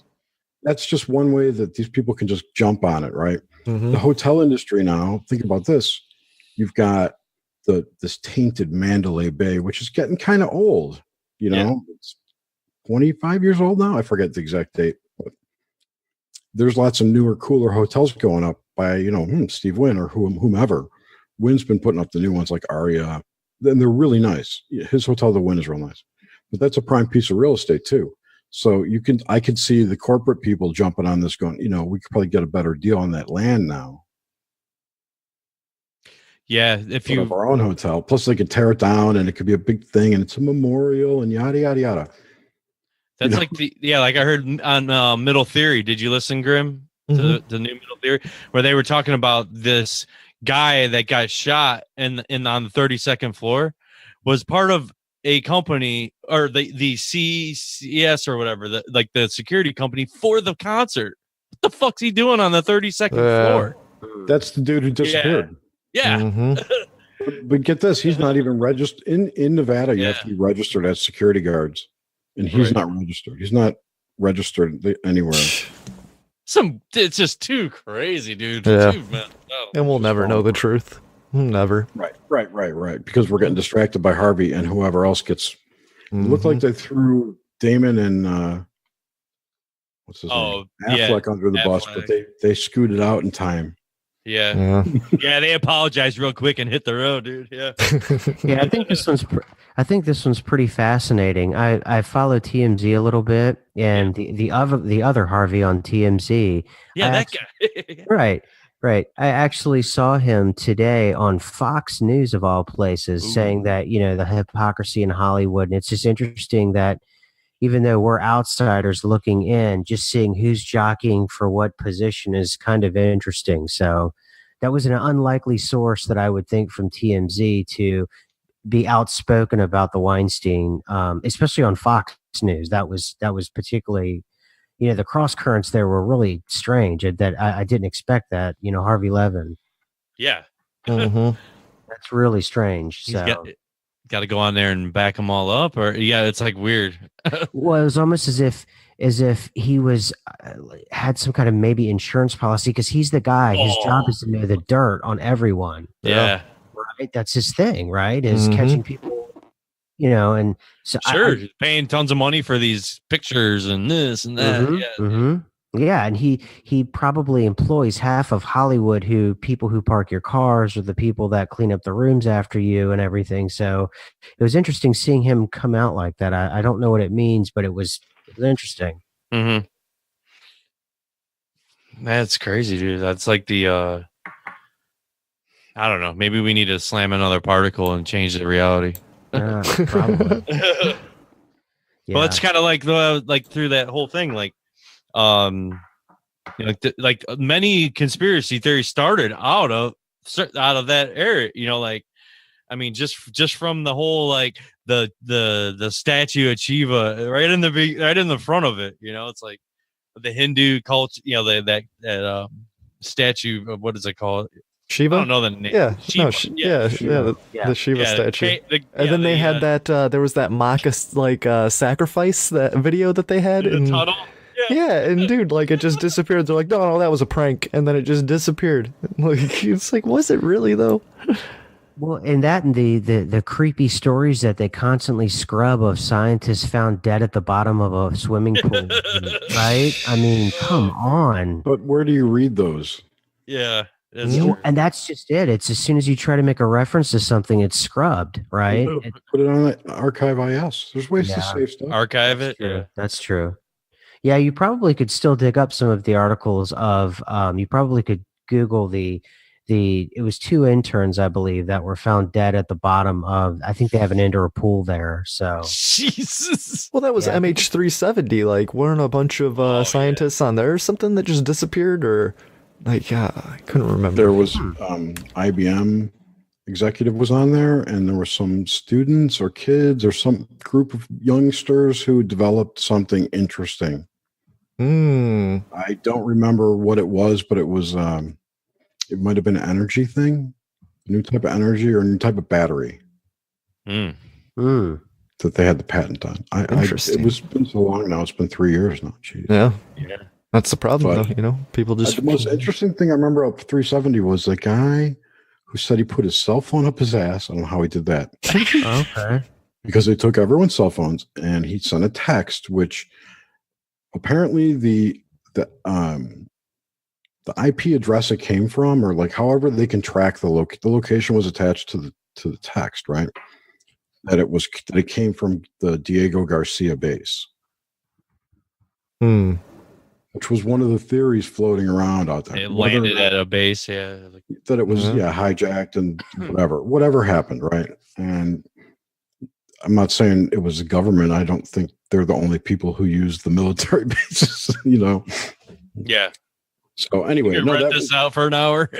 Speaker 17: That's just one way that these people can just jump on it, right?
Speaker 2: Mm-hmm.
Speaker 17: The hotel industry now. Think about this. You've got this tainted Mandalay Bay, which is getting kind of old. It's 25 years old now. I forget the exact date, but there's lots of newer, cooler hotels going up by, Steve Wynn or whomever. Wynn's been putting up the new ones like Aria. Then they're really nice. His hotel, the Wynn, is real nice, but that's a prime piece of real estate too. So I could see the corporate people jumping on this going, we could probably get a better deal on that land now.
Speaker 3: Yeah, if you
Speaker 17: have our own hotel, plus they could tear it down and it could be a big thing and it's a memorial and yada yada yada.
Speaker 3: That's like like I heard on Middle Theory. Did you listen, Grim, to the new Middle Theory, where they were talking about this guy that got shot on the 32nd floor was part of a company or the CwS or whatever, the security company for the concert. What the fuck's he doing on the 32nd floor?
Speaker 17: That's the dude who disappeared.
Speaker 3: Yeah.
Speaker 2: Mm-hmm.
Speaker 17: But get this, he's not even registered in Nevada. You have to be registered as security guards, and he's not registered. He's not registered anywhere.
Speaker 3: It's just too crazy, dude.
Speaker 2: Yeah.
Speaker 3: Oh.
Speaker 2: And we'll never know the truth. Never.
Speaker 17: Right. Because we're getting distracted by Harvey and whoever else gets. It looked like they threw Damon and what's his name? Affleck under the bus, but they scooted out in time.
Speaker 3: Yeah. They apologized real quick and hit the road, dude. Yeah.
Speaker 16: Yeah, I think this one's pretty fascinating. I follow TMZ a little bit, and the other Harvey on TMZ.
Speaker 3: Yeah, that guy.
Speaker 16: Right. I actually saw him today on Fox News of all places, saying that the hypocrisy in Hollywood, and it's just interesting that even though we're outsiders looking in, just seeing who's jockeying for what position is kind of interesting. So that was an unlikely source that I would think from TMZ to be outspoken about the Weinstein, especially on Fox News. That was particularly, the cross currents there were really strange. That I didn't expect that. Harvey Levin.
Speaker 3: Yeah,
Speaker 16: that's really strange. So.
Speaker 3: Got to go on there and back them all up, or it's like weird.
Speaker 16: Well, it was almost as if he was had some kind of maybe insurance policy, because he's the guy. His job is to know the dirt on everyone.
Speaker 3: Yeah,
Speaker 16: right. That's his thing, right? Is catching people, and so
Speaker 3: he's paying tons of money for these pictures and this and that.
Speaker 16: Yeah, and he probably employs half of Hollywood, people who park your cars or the people that clean up the rooms after you and everything. So it was interesting seeing him come out like that. I don't know what it means, but it was interesting.
Speaker 3: Mm-hmm. That's crazy, dude. That's like the I don't know. Maybe we need to slam another particle and change the reality.
Speaker 16: Probably.
Speaker 3: Well, it's kind of like through that whole thing, like like many conspiracy theories started out of that area. I mean, just from the whole like the statue of Shiva right in the front of it. It's like the Hindu culture. That statue of, what is it called?
Speaker 2: Shiva?
Speaker 3: I don't know the name.
Speaker 2: Yeah,
Speaker 3: Shiva.
Speaker 2: the Shiva statue. And then they had
Speaker 3: that.
Speaker 2: There was that mock sacrifice, that video that they had.
Speaker 3: The tunnel.
Speaker 2: Yeah, and dude, like it just disappeared. They're like, no, that was a prank, and then it just disappeared. Like it's like, was it really though?
Speaker 16: Well, and the creepy stories that they constantly scrub of scientists found dead at the bottom of a swimming pool, right? I mean, come on.
Speaker 17: But where do you read those?
Speaker 3: Yeah.
Speaker 16: And that's just it. It's as soon as you try to make a reference to something, it's scrubbed, right?
Speaker 17: Put it on Archive IS. There's ways to save stuff.
Speaker 3: Archive it.
Speaker 16: Yeah, that's true. Yeah, you probably could still dig up some of the articles of. You probably could Google the. It was 2 interns, I believe, that were found dead at the bottom of. I think they have an indoor pool there. So
Speaker 3: Jesus.
Speaker 2: Well, that was MH370. Like, weren't a bunch of scientists on there or something that just disappeared, or like, I couldn't remember.
Speaker 17: There was IBM executive was on there, and there were some students or kids or some group of youngsters who developed something interesting. I don't remember what it was, but it was it might have been an energy thing, a new type of energy or a new type of battery that they had the patent on.
Speaker 2: Interesting.
Speaker 17: It was been so long now. It's been 3 years now. Jeez.
Speaker 2: Yeah. That's the problem, though. People just.
Speaker 17: The most interesting thing I remember of 370 was the guy who said he put his cell phone up his ass. I don't know how he did that.
Speaker 16: Okay.
Speaker 17: Because they took everyone's cell phones and he sent a text, which apparently the IP address it came from, or like however they can track the location was attached to the text, right? That it came from the Diego Garcia base. Which was one of the theories floating around out there.
Speaker 3: It landed at a base, yeah.
Speaker 17: That it was hijacked and whatever happened, right? And I'm not saying it was the government. I don't think they're the only people who use the military bases,
Speaker 3: Yeah.
Speaker 17: So anyway,
Speaker 3: you can rent this out for an hour.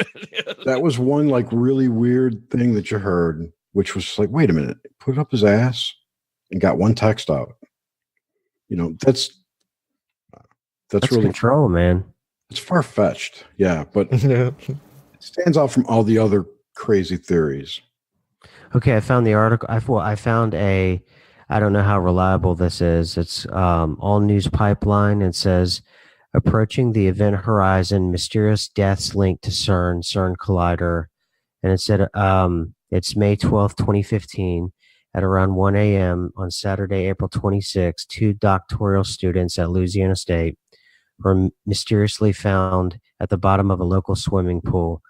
Speaker 17: That was one like really weird thing that you heard, which was like, wait a minute, put up his ass and got one text out. That's really
Speaker 16: control, man.
Speaker 17: It's far fetched, yeah, but it stands out from all the other crazy theories.
Speaker 16: Okay, I found the article. I found I don't know how reliable this is. It's All News Pipeline. It says, approaching the event horizon, mysterious deaths linked to CERN collider. And it said it's May 12th, 2015 at around 1 a.m. on Saturday, April 26, 2 doctoral students at Louisiana State were mysteriously found at the bottom of a local swimming pool.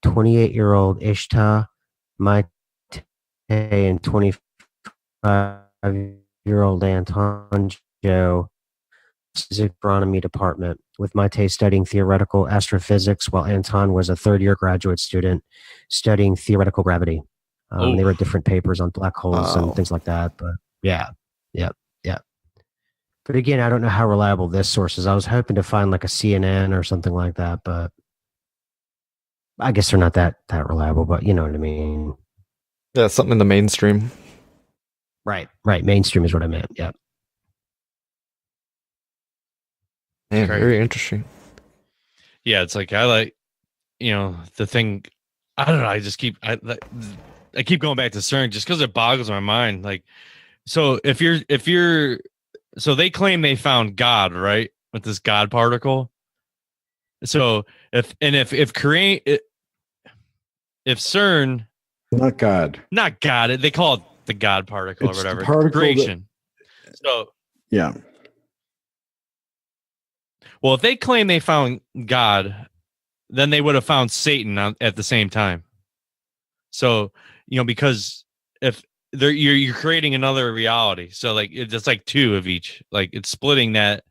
Speaker 16: 28-year-old Ishta Maite and 25-year-old Anton Joe astronomy department, with Maite studying theoretical astrophysics while Anton was a third-year graduate student studying theoretical gravity. They wrote different papers on black holes and things like that. But yeah. But again, I don't know how reliable this source is. I was hoping to find like a CNN or something like that, but I guess they're not that reliable. But you know what I mean?
Speaker 2: Yeah, something in the mainstream.
Speaker 16: Right. Mainstream is what I meant. Yeah.
Speaker 2: Man, very interesting.
Speaker 3: Yeah, it's like I like, the thing. I don't know. I just keep I keep going back to CERN just because it boggles my mind. Like, so if you're so they claim they found God, right, with this God particle. So if CERN,
Speaker 17: not God,
Speaker 3: they call it the God particle or whatever, creation. So
Speaker 17: yeah.
Speaker 3: Well, if they claim they found God, then they would have found Satan at the same time. So, because if you're creating another reality, so like it's like 2 of each, like it's splitting that.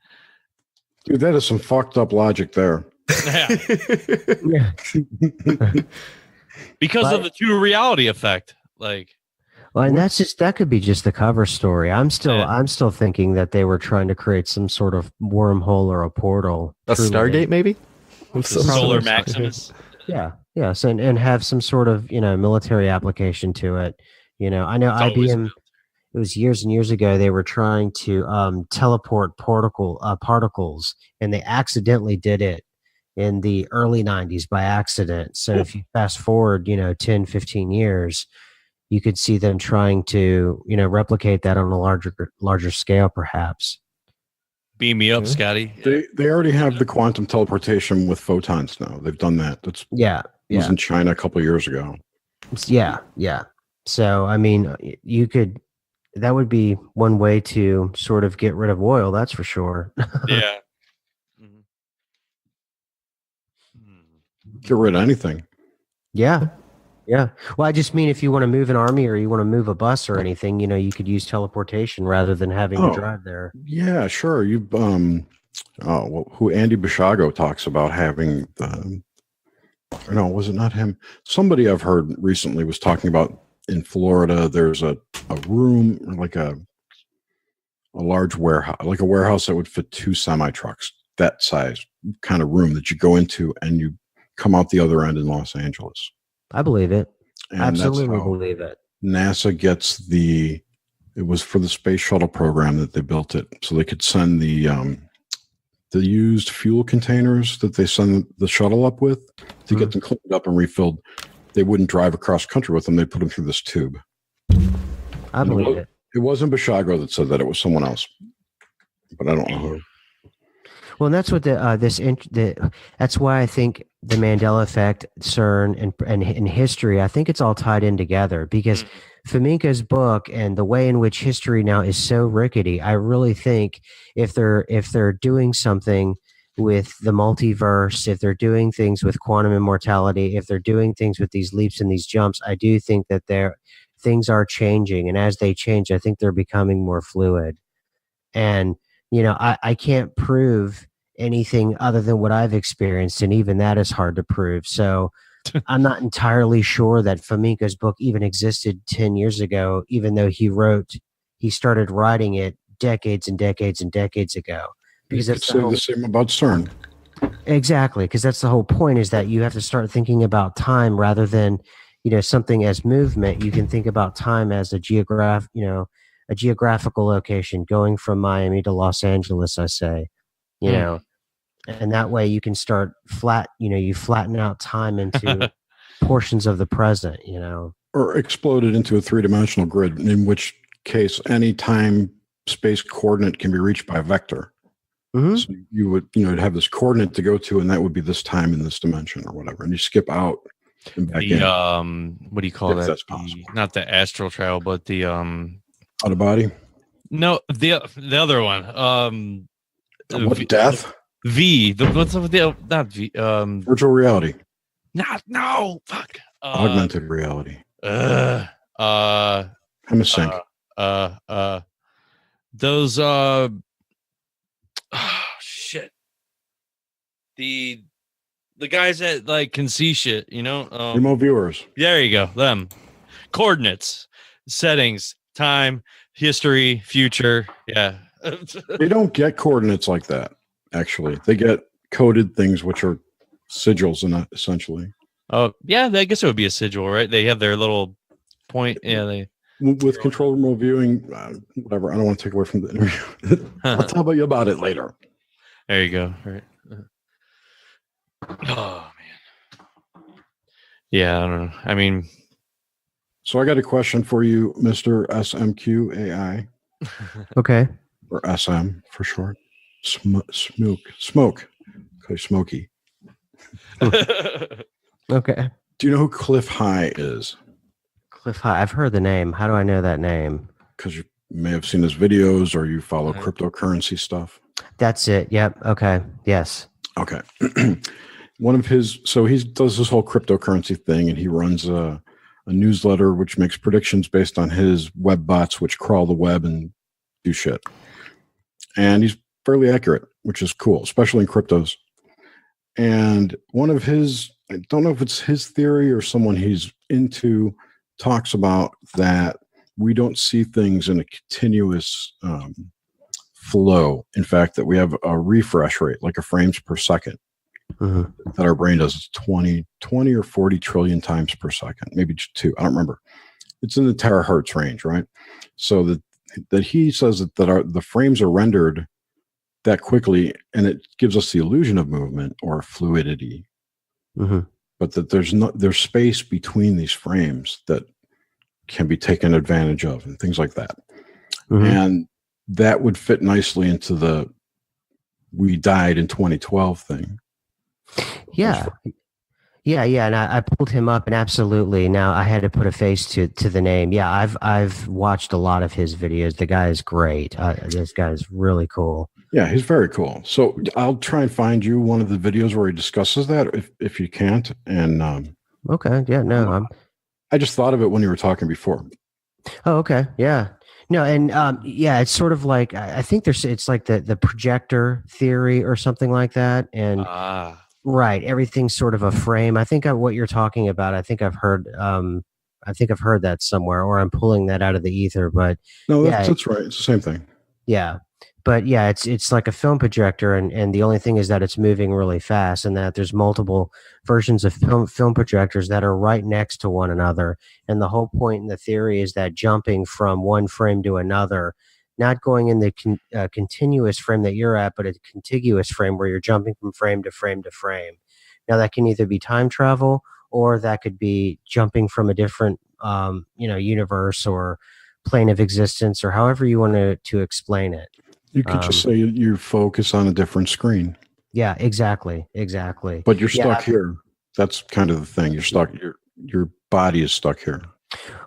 Speaker 17: Dude, that is some fucked up logic there.
Speaker 3: Yeah. because of the true reality effect. Like,
Speaker 16: well, and that could be just the cover story. I'm still thinking that they were trying to create some sort of wormhole or a portal.
Speaker 2: A Stargate, maybe?
Speaker 3: Solar Maximus.
Speaker 16: Yeah. Yes, and have some sort of military application to it. I know IBM. It was years and years ago. They were trying to teleport particles, and they accidentally did it in the early 90s by accident. So if you fast forward, 10, 15 years, you could see them trying to, replicate that on a larger scale, perhaps.
Speaker 3: Beam me up, Scotty.
Speaker 17: They already have the quantum teleportation with photons now. They've done that. It was in China a couple of years ago.
Speaker 16: Yeah. So, I mean, that would be one way to sort of get rid of oil. That's for sure.
Speaker 3: Yeah.
Speaker 17: Get rid of anything.
Speaker 16: Yeah. Well, I just mean if you want to move an army or you want to move a bus or anything, you could use teleportation rather than having to drive there.
Speaker 17: Yeah, sure. You who Andy Bishago talks about having no, was it not him? Somebody I've heard recently was talking about in Florida. There's a room, like a large warehouse, like a warehouse that would fit 2 semi trucks. That size kind of room that you go into and you come out the other end in Los Angeles.
Speaker 16: I believe it.
Speaker 17: And
Speaker 16: absolutely believe it.
Speaker 17: NASA gets it was for the space shuttle program that they built it, so they could send the used fuel containers that they send the shuttle up with to get them cleaned up and refilled. They wouldn't drive across country with them. They put them through this tube.
Speaker 16: I believe it.
Speaker 17: It wasn't Bishago that said that. It was someone else, but I don't know who.
Speaker 16: Well, and that's what that's why I think the Mandela effect, CERN, and history, I think it's all tied in together, because Faminka's book and the way in which history now is so rickety, I really think if they're doing something with the multiverse, if they're doing things with quantum immortality, if they're doing things with these leaps and these jumps, I do think that things are changing, and as they change, I think they're becoming more fluid. And I can't prove anything other than what I've experienced, and even that is hard to prove. So I'm not entirely sure that Faminka's book even existed 10 years ago, even though he started writing it decades and decades and decades ago. Because
Speaker 17: it's the same about CERN.
Speaker 16: Exactly, because that's the whole point, is that you have to start thinking about time rather than something as movement. You can think about time as a geographical location, going from Miami to Los Angeles, I say, and that way you can start you flatten out time into portions of the present,
Speaker 17: or explode it into a 3-dimensional grid, in which case any time space coordinate can be reached by a vector. So you would have this coordinate to go to, and that would be this time in this dimension or whatever, and you skip out and back in.
Speaker 3: What do you call that?
Speaker 17: That's possible.
Speaker 3: Not the astral travel, but the
Speaker 17: out of body.
Speaker 3: No, the other one.
Speaker 17: What, death?
Speaker 3: What's up with not V?
Speaker 17: Virtual reality.
Speaker 3: No. Fuck.
Speaker 17: Augmented reality. Hemisync.
Speaker 3: Those. Shit. The guys that can see shit.
Speaker 17: Remote viewers.
Speaker 3: There you go. Them. Coordinates, settings, time, history, future. Yeah.
Speaker 17: They don't get coordinates like that. Actually, they get coded things, which are sigils, and essentially.
Speaker 3: Oh yeah, I guess it would be a sigil, right? They have their little point. Yeah,
Speaker 17: with control remote viewing, whatever. I don't want to take away from the interview. I'll tell you about it later.
Speaker 3: There you go. Right. Oh man. Yeah, I don't know. I mean,
Speaker 17: so I got a question for you, Mr. SMQ.AI.
Speaker 16: Okay.
Speaker 17: Or SM for short. Smoke. Okay, Smokey.
Speaker 16: Okay.
Speaker 17: Do you know who Cliff High is?
Speaker 16: Cliff High. I've heard the name. How do I know that name?
Speaker 17: Because you may have seen his videos or you follow cryptocurrency stuff.
Speaker 16: That's it. Yep. Okay. Yes.
Speaker 17: Okay. One of his, so he does this whole cryptocurrency thing, and he runs a newsletter which makes predictions based on his web bots, which crawl the web and do shit. And he's fairly accurate, which is cool, especially in cryptos. And one of his I don't know if it's his theory or someone he's into, talks about that we don't see things in a continuous flow. In fact, that we have a refresh rate, like a frames per second, that our brain does 20 or 40 trillion times per second, maybe just 2. I don't remember. It's in the terahertz range, right? So that he says that the frames are rendered that quickly, and it gives us the illusion of movement or fluidity. But that there's space between these frames that can be taken advantage of and things like that. And that would fit nicely into the we died in 2012 thing.
Speaker 16: Yeah. And I pulled him up, and absolutely. Now I had to put a face to the name. Yeah, I've watched a lot of his videos. The guy is great. This guy is really cool.
Speaker 17: Yeah, he's very cool. So I'll try and find you one of the videos where he discusses that, if you can't. And
Speaker 16: okay, yeah, no,
Speaker 17: I just thought of it when you were talking before.
Speaker 16: Oh, okay, yeah, no, and yeah, it's sort of like I think it's like the projector theory or something like that, and right, everything's sort of a frame. I think what you're talking about. I think I've heard that somewhere, or I'm pulling that out of the ether. But
Speaker 17: no, that's right. It's the same thing.
Speaker 16: Yeah. But yeah, it's like a film projector, and the only thing is that it's moving really fast, and that there's multiple versions of film projectors that are right next to one another. And the whole point in the theory is that jumping from one frame to another, not going in the continuous frame that you're at, but a contiguous frame where you're jumping from frame to frame to frame. Now that can either be time travel, or that could be jumping from a different universe or plane of existence, or however you want to explain it.
Speaker 17: You could just say you focus on a different screen.
Speaker 16: Yeah, exactly.
Speaker 17: But you're stuck here. That's kind of the thing. You're stuck. Your body is stuck here.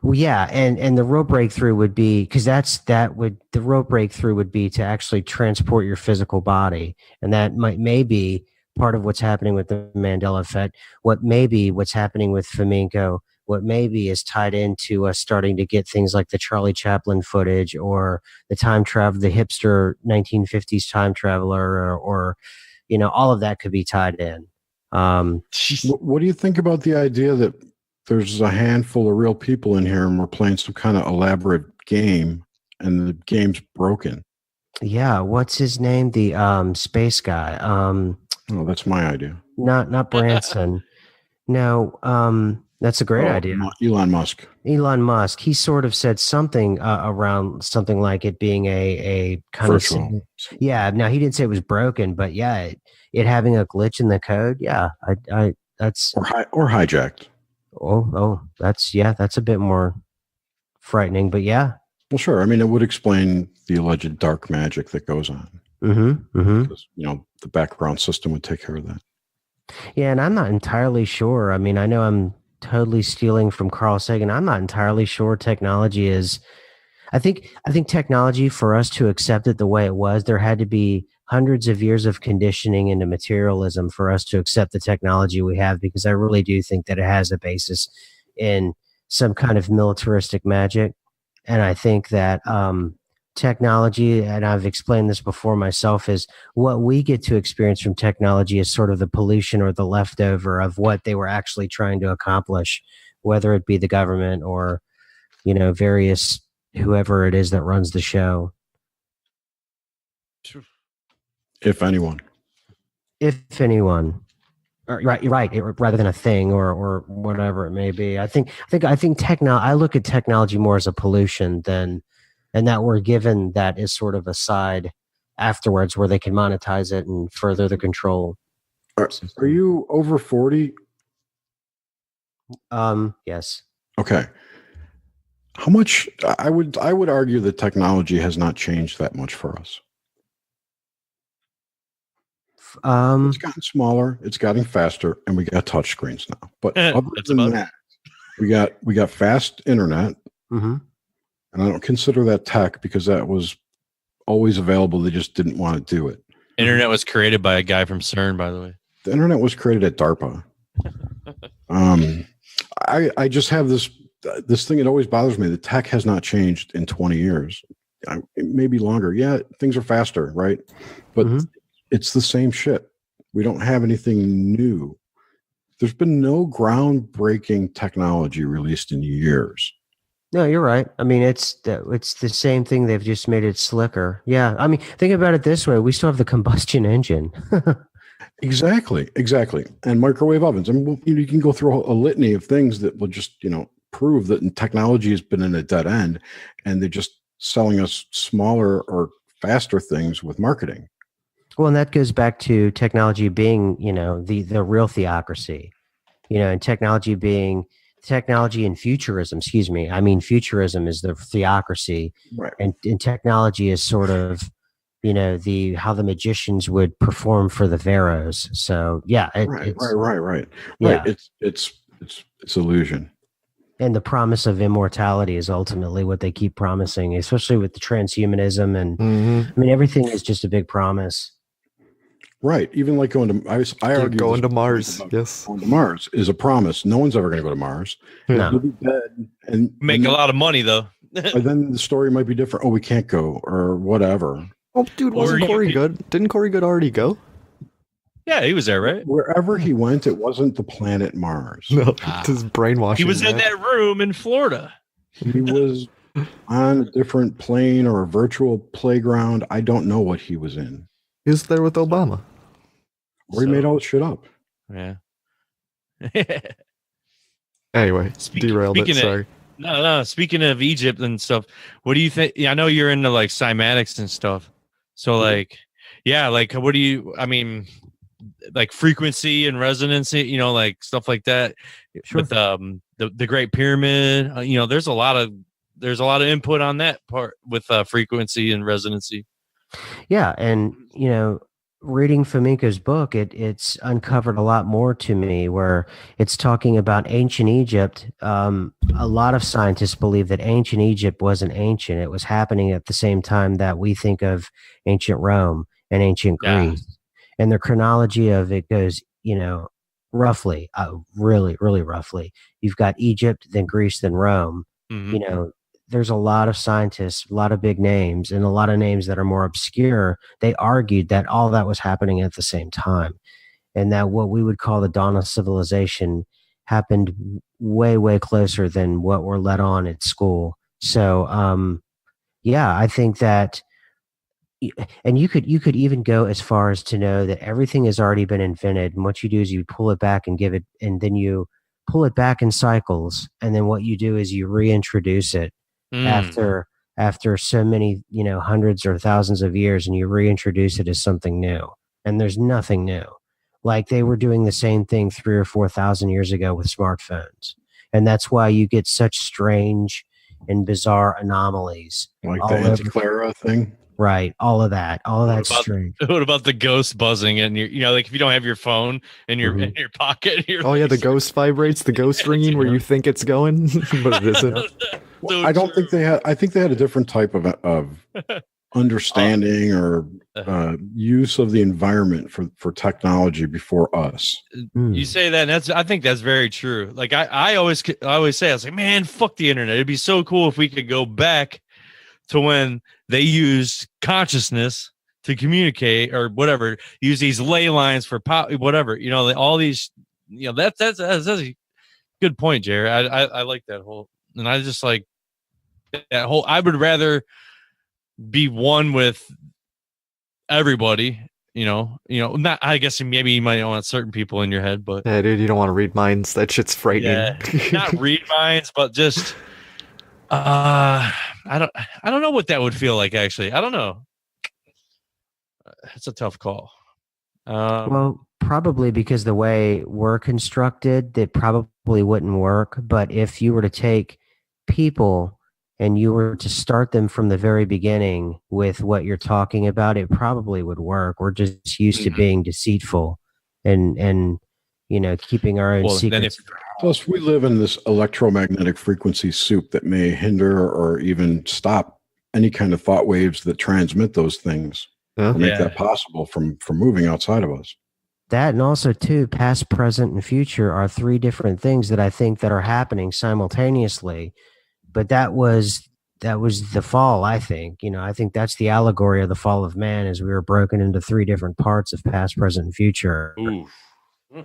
Speaker 16: Well, yeah, and the real breakthrough would be, because the real breakthrough would be to actually transport your physical body, and that may be part of what's happening with the Mandela effect. What's happening with Flamenco. What maybe is tied into us starting to get things like the Charlie Chaplin footage, or the hipster 1950s time traveler, or all of that could be tied in.
Speaker 17: What do you think about the idea that there's a handful of real people in here and we're playing some kind of elaborate game and the game's broken?
Speaker 16: Yeah, what's his name? The space guy.
Speaker 17: Oh, that's my idea.
Speaker 16: Not Branson. No, that's a great idea.
Speaker 17: Elon Musk.
Speaker 16: He sort of said something around something like it being a kind
Speaker 17: virtual.
Speaker 16: Yeah. Now he didn't say it was broken, but yeah, it having a glitch in the code. Yeah, that's
Speaker 17: or hijacked.
Speaker 16: Oh, that's a bit more frightening, but yeah.
Speaker 17: Well, sure. I mean, it would explain the alleged dark magic that goes on. Because, the background system would take care of that.
Speaker 16: Yeah, and I'm not entirely sure. I mean, I know I'm totally stealing from Carl Sagan. I'm not entirely sure technology is. I think technology, for us to accept it the way it was, there had to be hundreds of years of conditioning into materialism for us to accept the technology we have, because I really do think that it has a basis in some kind of militaristic magic. And I think that technology, and I've explained this before myself, is what we get to experience from technology is sort of the pollution or the leftover of what they were actually trying to accomplish, whether it be the government or, various whoever it is that runs the show.
Speaker 17: If anyone.
Speaker 16: Right. Rather than a thing or whatever it may be. I think I look at technology more as a pollution and that we're given that is sort of a side afterwards where they can monetize it and further the control.
Speaker 17: Are you over 40?
Speaker 16: Yes.
Speaker 17: Okay. How much? I would argue that technology has not changed that much for us. It's gotten smaller, it's gotten faster, and we got touch screens now. But other than that, we got fast internet, and I don't consider that tech because that was always available. They just didn't want to do it.
Speaker 3: Internet was created by a guy from CERN, by the way.
Speaker 17: The internet was created at DARPA. I just have this thing. It always bothers me. The tech has not changed in 20 years, maybe longer. Yeah, things are faster, right? But it's the same shit. We don't have anything new. there's been no groundbreaking technology released in years.
Speaker 16: No, you're right. I mean, it's the same thing. They've just made it slicker. Yeah. I mean, think about it this way: we still have the combustion engine.
Speaker 17: Exactly. And microwave ovens. I mean, you can go through a litany of things that will just, prove that technology has been in a dead end, and they're just selling us smaller or faster things with marketing.
Speaker 16: Well, and that goes back to technology being, the real theocracy, and technology and futurism. Excuse me. I mean, futurism is the theocracy,
Speaker 17: right?
Speaker 16: And technology is sort of, how the magicians would perform for the pharaohs. So yeah,
Speaker 17: Right.
Speaker 16: Yeah.
Speaker 17: It's illusion.
Speaker 16: And the promise of immortality is ultimately what they keep promising, especially with the transhumanism. And I mean, everything is just a big promise.
Speaker 17: Right. Even like going to, I argue
Speaker 2: going to Mars. Yes.
Speaker 17: Going to Mars is a promise. No one's ever going to go to Mars.
Speaker 16: No.
Speaker 17: You'll be dead and
Speaker 6: Make a lot of money though.
Speaker 17: But then the story might be different. Oh, we can't go or whatever.
Speaker 2: Oh, dude, wasn't Corey Good? Didn't Corey Good already go?
Speaker 6: Yeah, he was there, right?
Speaker 17: Wherever he went, it wasn't the planet Mars.
Speaker 2: No, it's brainwashing.
Speaker 6: He was in that room in Florida.
Speaker 17: He was on a different plane or a virtual playground. I don't know what he was in.
Speaker 2: He was there with Obama.
Speaker 17: Or he made all this shit up.
Speaker 3: Yeah.
Speaker 2: Anyway, derailed it. Sorry.
Speaker 3: No. Speaking of Egypt and stuff, what do you think? I know you're into like cymatics and stuff. So like, yeah, like what do you? I mean, like frequency and resonancy, like stuff like that.
Speaker 16: Sure.
Speaker 3: With the Great Pyramid, there's a lot of input on that part with frequency and resonancy.
Speaker 16: Yeah, and reading Flamenco's book, it's uncovered a lot more to me, where it's talking about ancient Egypt. A lot of scientists believe that ancient Egypt wasn't ancient. It was happening at the same time that we think of ancient Rome and ancient Greece. And the chronology of it goes, roughly, really, really roughly. You've got Egypt, then Greece, then Rome.
Speaker 3: Mm-hmm.
Speaker 16: There's a lot of scientists, a lot of big names, and a lot of names that are more obscure. They argued that all that was happening at the same time, and that what we would call the dawn of civilization happened way, way closer than what we're let on at school. So, I think that, and you could even go as far as to know that everything has already been invented, and what you do is you pull it back and give it, and then you pull it back in cycles, and then what you do is you reintroduce it. After so many, hundreds or thousands of years, and you reintroduce it as something new. And there's nothing new. Like they were doing the same thing 3,000 or 4,000 years ago with smartphones. And that's why you get such strange and bizarre anomalies.
Speaker 17: Like the Anticlara thing?
Speaker 16: Right. All of that's strange.
Speaker 3: What about the ghost buzzing and your, like if you don't have your phone in your in your pocket?
Speaker 2: The ghost vibrates, the ghost ringing where you think it's going, but it isn't.
Speaker 17: I don't think they had. I think they had a different type of understanding or use of the environment for technology before us.
Speaker 3: You say that, and I think that's very true. Like I always say, I was like, man, fuck the internet. It'd be so cool if we could go back to when they used consciousness to communicate or whatever. Use these ley lines for whatever. All these. That's a good point, Jerry. I like that whole. And I just like that whole. I would rather be one with everybody. Not. I guess maybe you might want certain people in your head, but
Speaker 2: yeah, dude, you don't want to read minds. That shit's frightening.
Speaker 3: Yeah, not read minds, but just. I don't know what that would feel like. Actually, I don't know. It's a tough call.
Speaker 16: Well, probably because the way we're constructed, it probably wouldn't work. But if you were to take people and you were to start them from the very beginning with what you're talking about, it probably would work. We're just used to being deceitful and keeping our own secrets.
Speaker 17: Plus, we live in this electromagnetic frequency soup that may hinder or even stop any kind of thought waves that transmit those things. Or make that possible from moving outside of us.
Speaker 16: That, and also too, past, present, and future are three different things that I think that are happening simultaneously. But that was the fall, I think. I think that's the allegory of the fall of man, as we were broken into three different parts of past, present, and future.
Speaker 3: Ooh.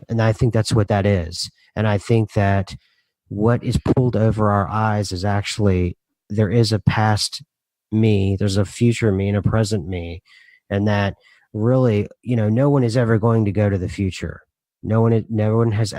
Speaker 16: And I think that's what that is. And I think that what is pulled over our eyes is actually, there is a past me, there's a future me and a present me. And that really, no one is ever going to go to the future. No one has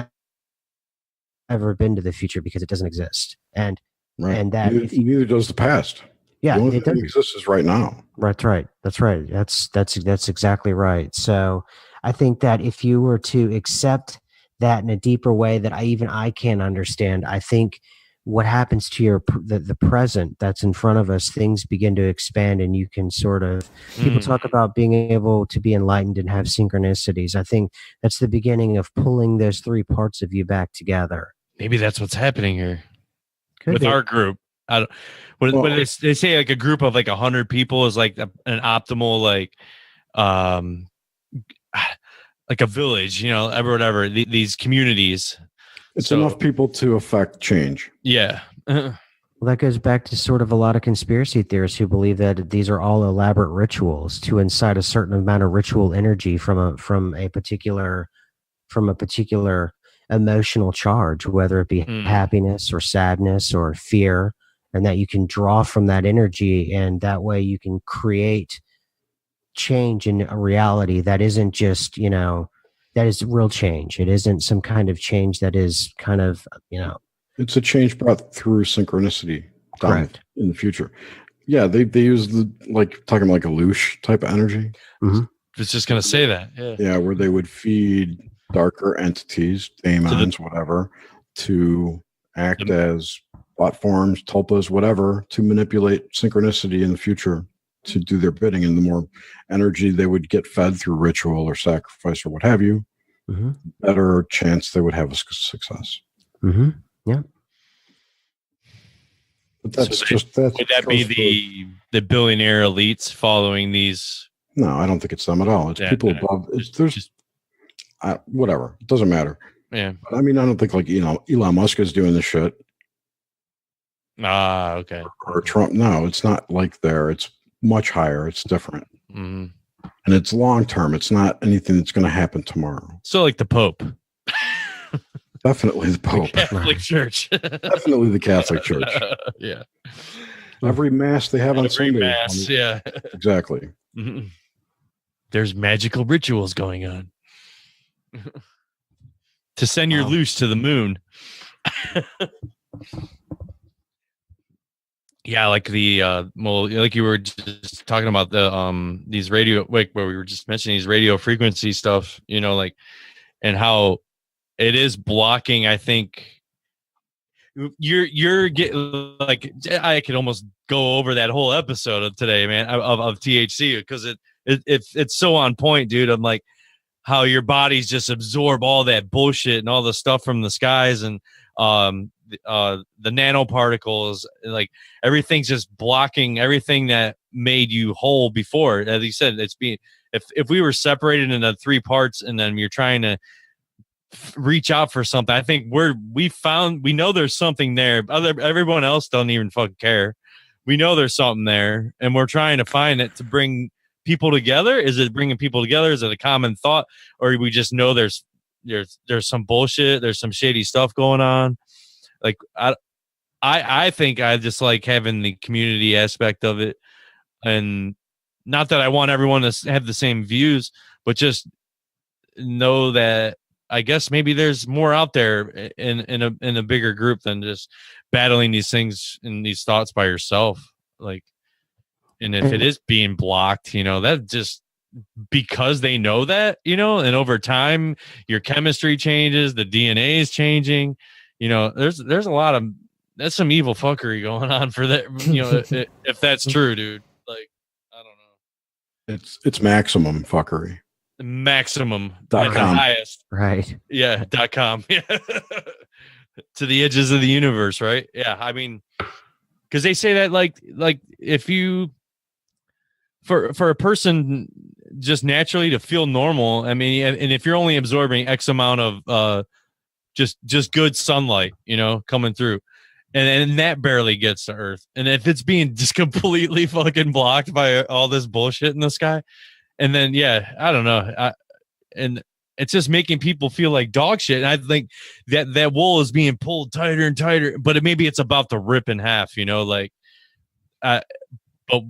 Speaker 16: ever been to the future because it doesn't exist. And that
Speaker 17: neither does the past.
Speaker 16: Yeah,
Speaker 17: the only thing that exists is right now.
Speaker 16: That's right. That's exactly right. So I think that if you were to accept that in a deeper way that I can't understand, I think what happens to the present that's in front of us, things begin to expand, and you can sort of, people talk about being able to be enlightened and have synchronicities. I think that's the beginning of pulling those three parts of you back together.
Speaker 3: Maybe that's what's happening here
Speaker 16: Could
Speaker 3: with
Speaker 16: be.
Speaker 3: our group. I don't. What they say, like a group of like 100 people is like an optimal like a village, whatever. These communities.
Speaker 17: It's enough people to affect change.
Speaker 3: Yeah.
Speaker 16: Well, that goes back to sort of a lot of conspiracy theorists who believe that these are all elaborate rituals to incite a certain amount of ritual energy from a particular emotional charge, whether it be happiness or sadness or fear, and that you can draw from that energy, and that way you can create change in a reality that isn't just, that is real change. It isn't some kind of change that is kind of,
Speaker 17: It's a change brought through synchronicity.
Speaker 16: Correct.
Speaker 17: In the future. Yeah, they use talking like a loosh type of energy.
Speaker 16: Mm-hmm.
Speaker 3: I was just going to say that. Yeah.
Speaker 17: Yeah, where they would feed darker entities, daemons, whatever, to act as platforms, tulpas, whatever, to manipulate synchronicity in the future to do their bidding. And the more energy they would get fed through ritual or sacrifice or what have you, better chance they would have a success.
Speaker 16: Mm-hmm. Yeah.
Speaker 17: But that's
Speaker 3: would that be the billionaire elites following these?
Speaker 17: No, I don't think it's them at all. It's people above. Whatever. It doesn't matter.
Speaker 3: Yeah.
Speaker 17: But I mean, I don't think Elon Musk is doing this shit.
Speaker 3: Okay.
Speaker 17: Or Trump. No, it's not like there. It's much higher. It's different.
Speaker 3: Mm-hmm.
Speaker 17: And it's long term. It's not anything that's going to happen tomorrow.
Speaker 3: So like the Pope.
Speaker 17: Definitely the Pope.
Speaker 3: The Catholic Church.
Speaker 17: Definitely the Catholic Church.
Speaker 3: Yeah.
Speaker 17: Every mass they have on Sunday.
Speaker 3: Mass, yeah.
Speaker 17: Exactly.
Speaker 3: Mm-hmm. There's magical rituals going on. To send your loose to the moon. Yeah, like like you were just talking about the these radio, where we were just mentioning these radio frequency stuff, and how it is blocking. I think you're getting I could almost go over that whole episode of today, man, of THC, because it's so on point, dude. I'm like, how your bodies just absorb all that bullshit and all the stuff from the skies, and the nanoparticles, like everything's just blocking everything that made you whole before. As you said, it's being, if we were separated into three parts and then you're trying to reach out for something, I think we know there's something there. Everyone else don't even fucking care. We know there's something there, and we're trying to find it to bring people together. Is it bringing people together? Is it a common thought, or we just know there's some bullshit, there's some shady stuff going on? Like I think I just like having the community aspect of it, and not that I want everyone to have the same views, but just know that I guess maybe there's more out there in a bigger group than just battling these things and these thoughts by yourself. Like, and if it is being blocked, that just because they know that, and over time your chemistry changes, the DNA is changing. There's a lot of, that's some evil fuckery going on for that. If that's true, dude. Like, I don't know.
Speaker 17: It's maximum fuckery.
Speaker 3: Maximum
Speaker 17: .com.
Speaker 3: At the highest.
Speaker 16: Right.
Speaker 3: Yeah. .com. Yeah. To the edges of the universe. Right. Yeah. I mean, because they say that like if you, for a person just naturally to feel normal, I mean, and if you're only absorbing X amount of just good sunlight, coming through, and that barely gets to Earth, and if it's being just completely fucking blocked by all this bullshit in the sky, and then I don't know, and it's just making people feel like dog shit. And I think that wool is being pulled tighter and tighter, but maybe it's about to rip in half, like, but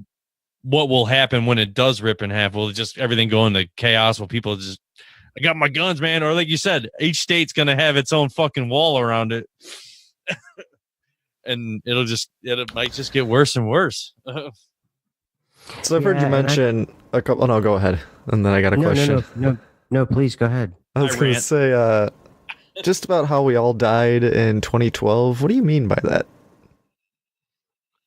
Speaker 3: what will happen when it does rip in half? Will just everything go into chaos? Will people just, I got my guns, man? Or like you said, each state's going to have its own fucking wall around it. And it might just get worse and worse.
Speaker 2: So I've heard you mention a couple. Oh no, go ahead. And then I got a question.
Speaker 16: No, please go ahead.
Speaker 2: I was going to say just about how we all died in 2012. What do you mean by that?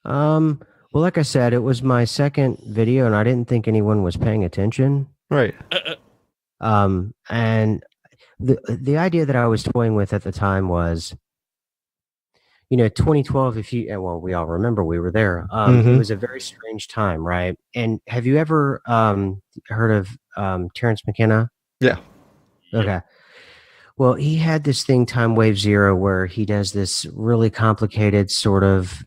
Speaker 16: Well, like I said, it was my second video, and I didn't think anyone was paying attention.
Speaker 2: Right.
Speaker 16: And the idea that I was toying with at the time was, 2012, we all remember we were there. It was a very strange time, right? And have you ever heard of Terrence McKenna?
Speaker 2: Yeah.
Speaker 16: Okay. Well, he had this thing, Time Wave Zero, where he does this really complicated sort of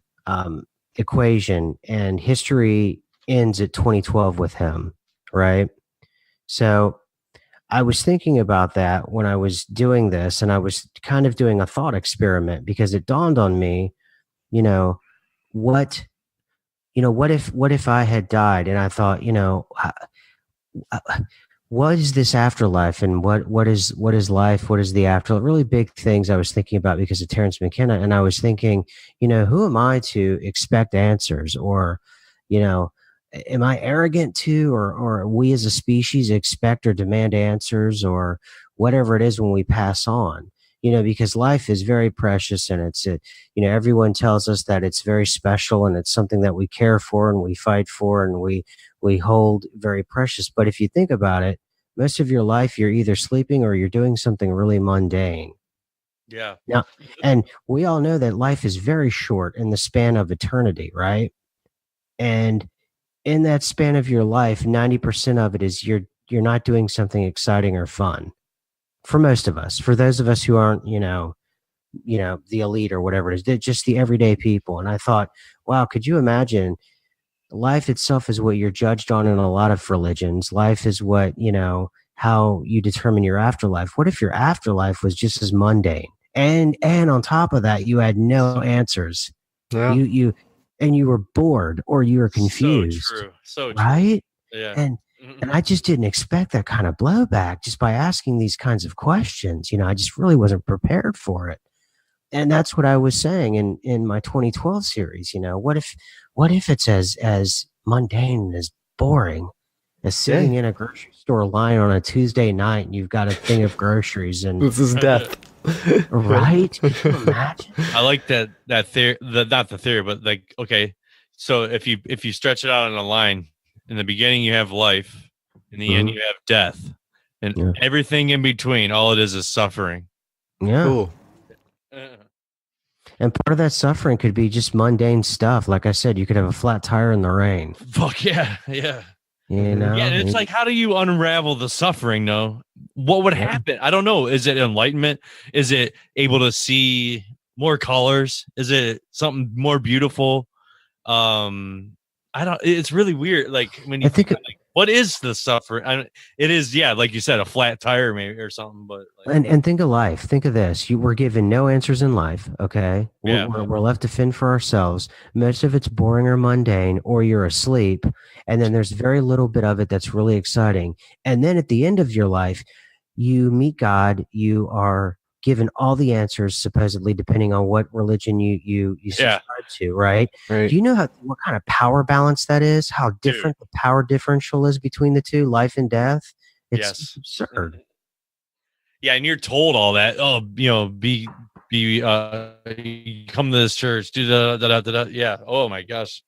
Speaker 16: equation, and history ends at 2012 with him, right? So I was thinking about that when I was doing this, and I was kind of doing a thought experiment, because it dawned on me, what if I had died, and I thought, what is this afterlife, and what is life? What is the afterlife? Really big things I was thinking about because of Terrence McKenna, and I was thinking, who am I to expect answers, or, am I arrogant to, or we as a species expect or demand answers, or whatever it is when we pass on, because life is very precious, and it's, everyone tells us that it's very special, and it's something that we care for and we fight for and we hold very precious. But if you think about it, most of your life, you're either sleeping or you're doing something really mundane.
Speaker 3: Yeah.
Speaker 16: Now, and we all know that life is very short in the span of eternity, right? And in that span of your life, 90% of it is you're not doing something exciting or fun. For most of us, for those of us who aren't, the elite or whatever it is, they're just the everyday people. And I thought, wow, could you imagine? Life itself is what you're judged on in a lot of religions. Life is what, how you determine your afterlife. What if your afterlife was just as mundane? And on top of that, you had no answers.
Speaker 2: Yeah.
Speaker 16: You were bored, or you were confused.
Speaker 3: So true.
Speaker 16: Right?
Speaker 3: Yeah.
Speaker 16: And I just didn't expect that kind of blowback just by asking these kinds of questions. I just really wasn't prepared for it. And that's what I was saying in my 2012 series. What if it's as mundane and as boring as sitting in a grocery store line on a Tuesday night, and you've got a thing of groceries, and
Speaker 2: this is death.
Speaker 16: Right? Can you imagine?
Speaker 3: I like that theory, not the theory, but like, okay, so if you stretch it out on a line, in the beginning you have life, in the end you have death, and everything in between, all it is suffering.
Speaker 16: Yeah.
Speaker 2: Cool.
Speaker 16: And part of that suffering could be just mundane stuff. Like I said, you could have a flat tire in the rain.
Speaker 3: Fuck yeah. Yeah.
Speaker 16: Yeah,
Speaker 3: and it's like, how do you unravel the suffering? No, what would happen? I don't know. Is it enlightenment? Is it able to see more colors? Is it something more beautiful? It's really weird. Like when you think, what is the suffering? It is, like you said, a flat tire maybe or something. But
Speaker 16: and think of life. Think of this: you were given no answers in life. Okay, we're left to fend for ourselves. Most of it's boring or mundane, or you're asleep, and then there's very little bit of it that's really exciting. And then at the end of your life, you meet God. You are given all the answers, supposedly, depending on what religion you subscribe to, right? Do you know what kind of power balance that is? How different the power differential is between the two, life and death? It's absurd.
Speaker 3: Yeah, and you're told all that. Oh, come to this church, do da. Yeah. Oh my gosh.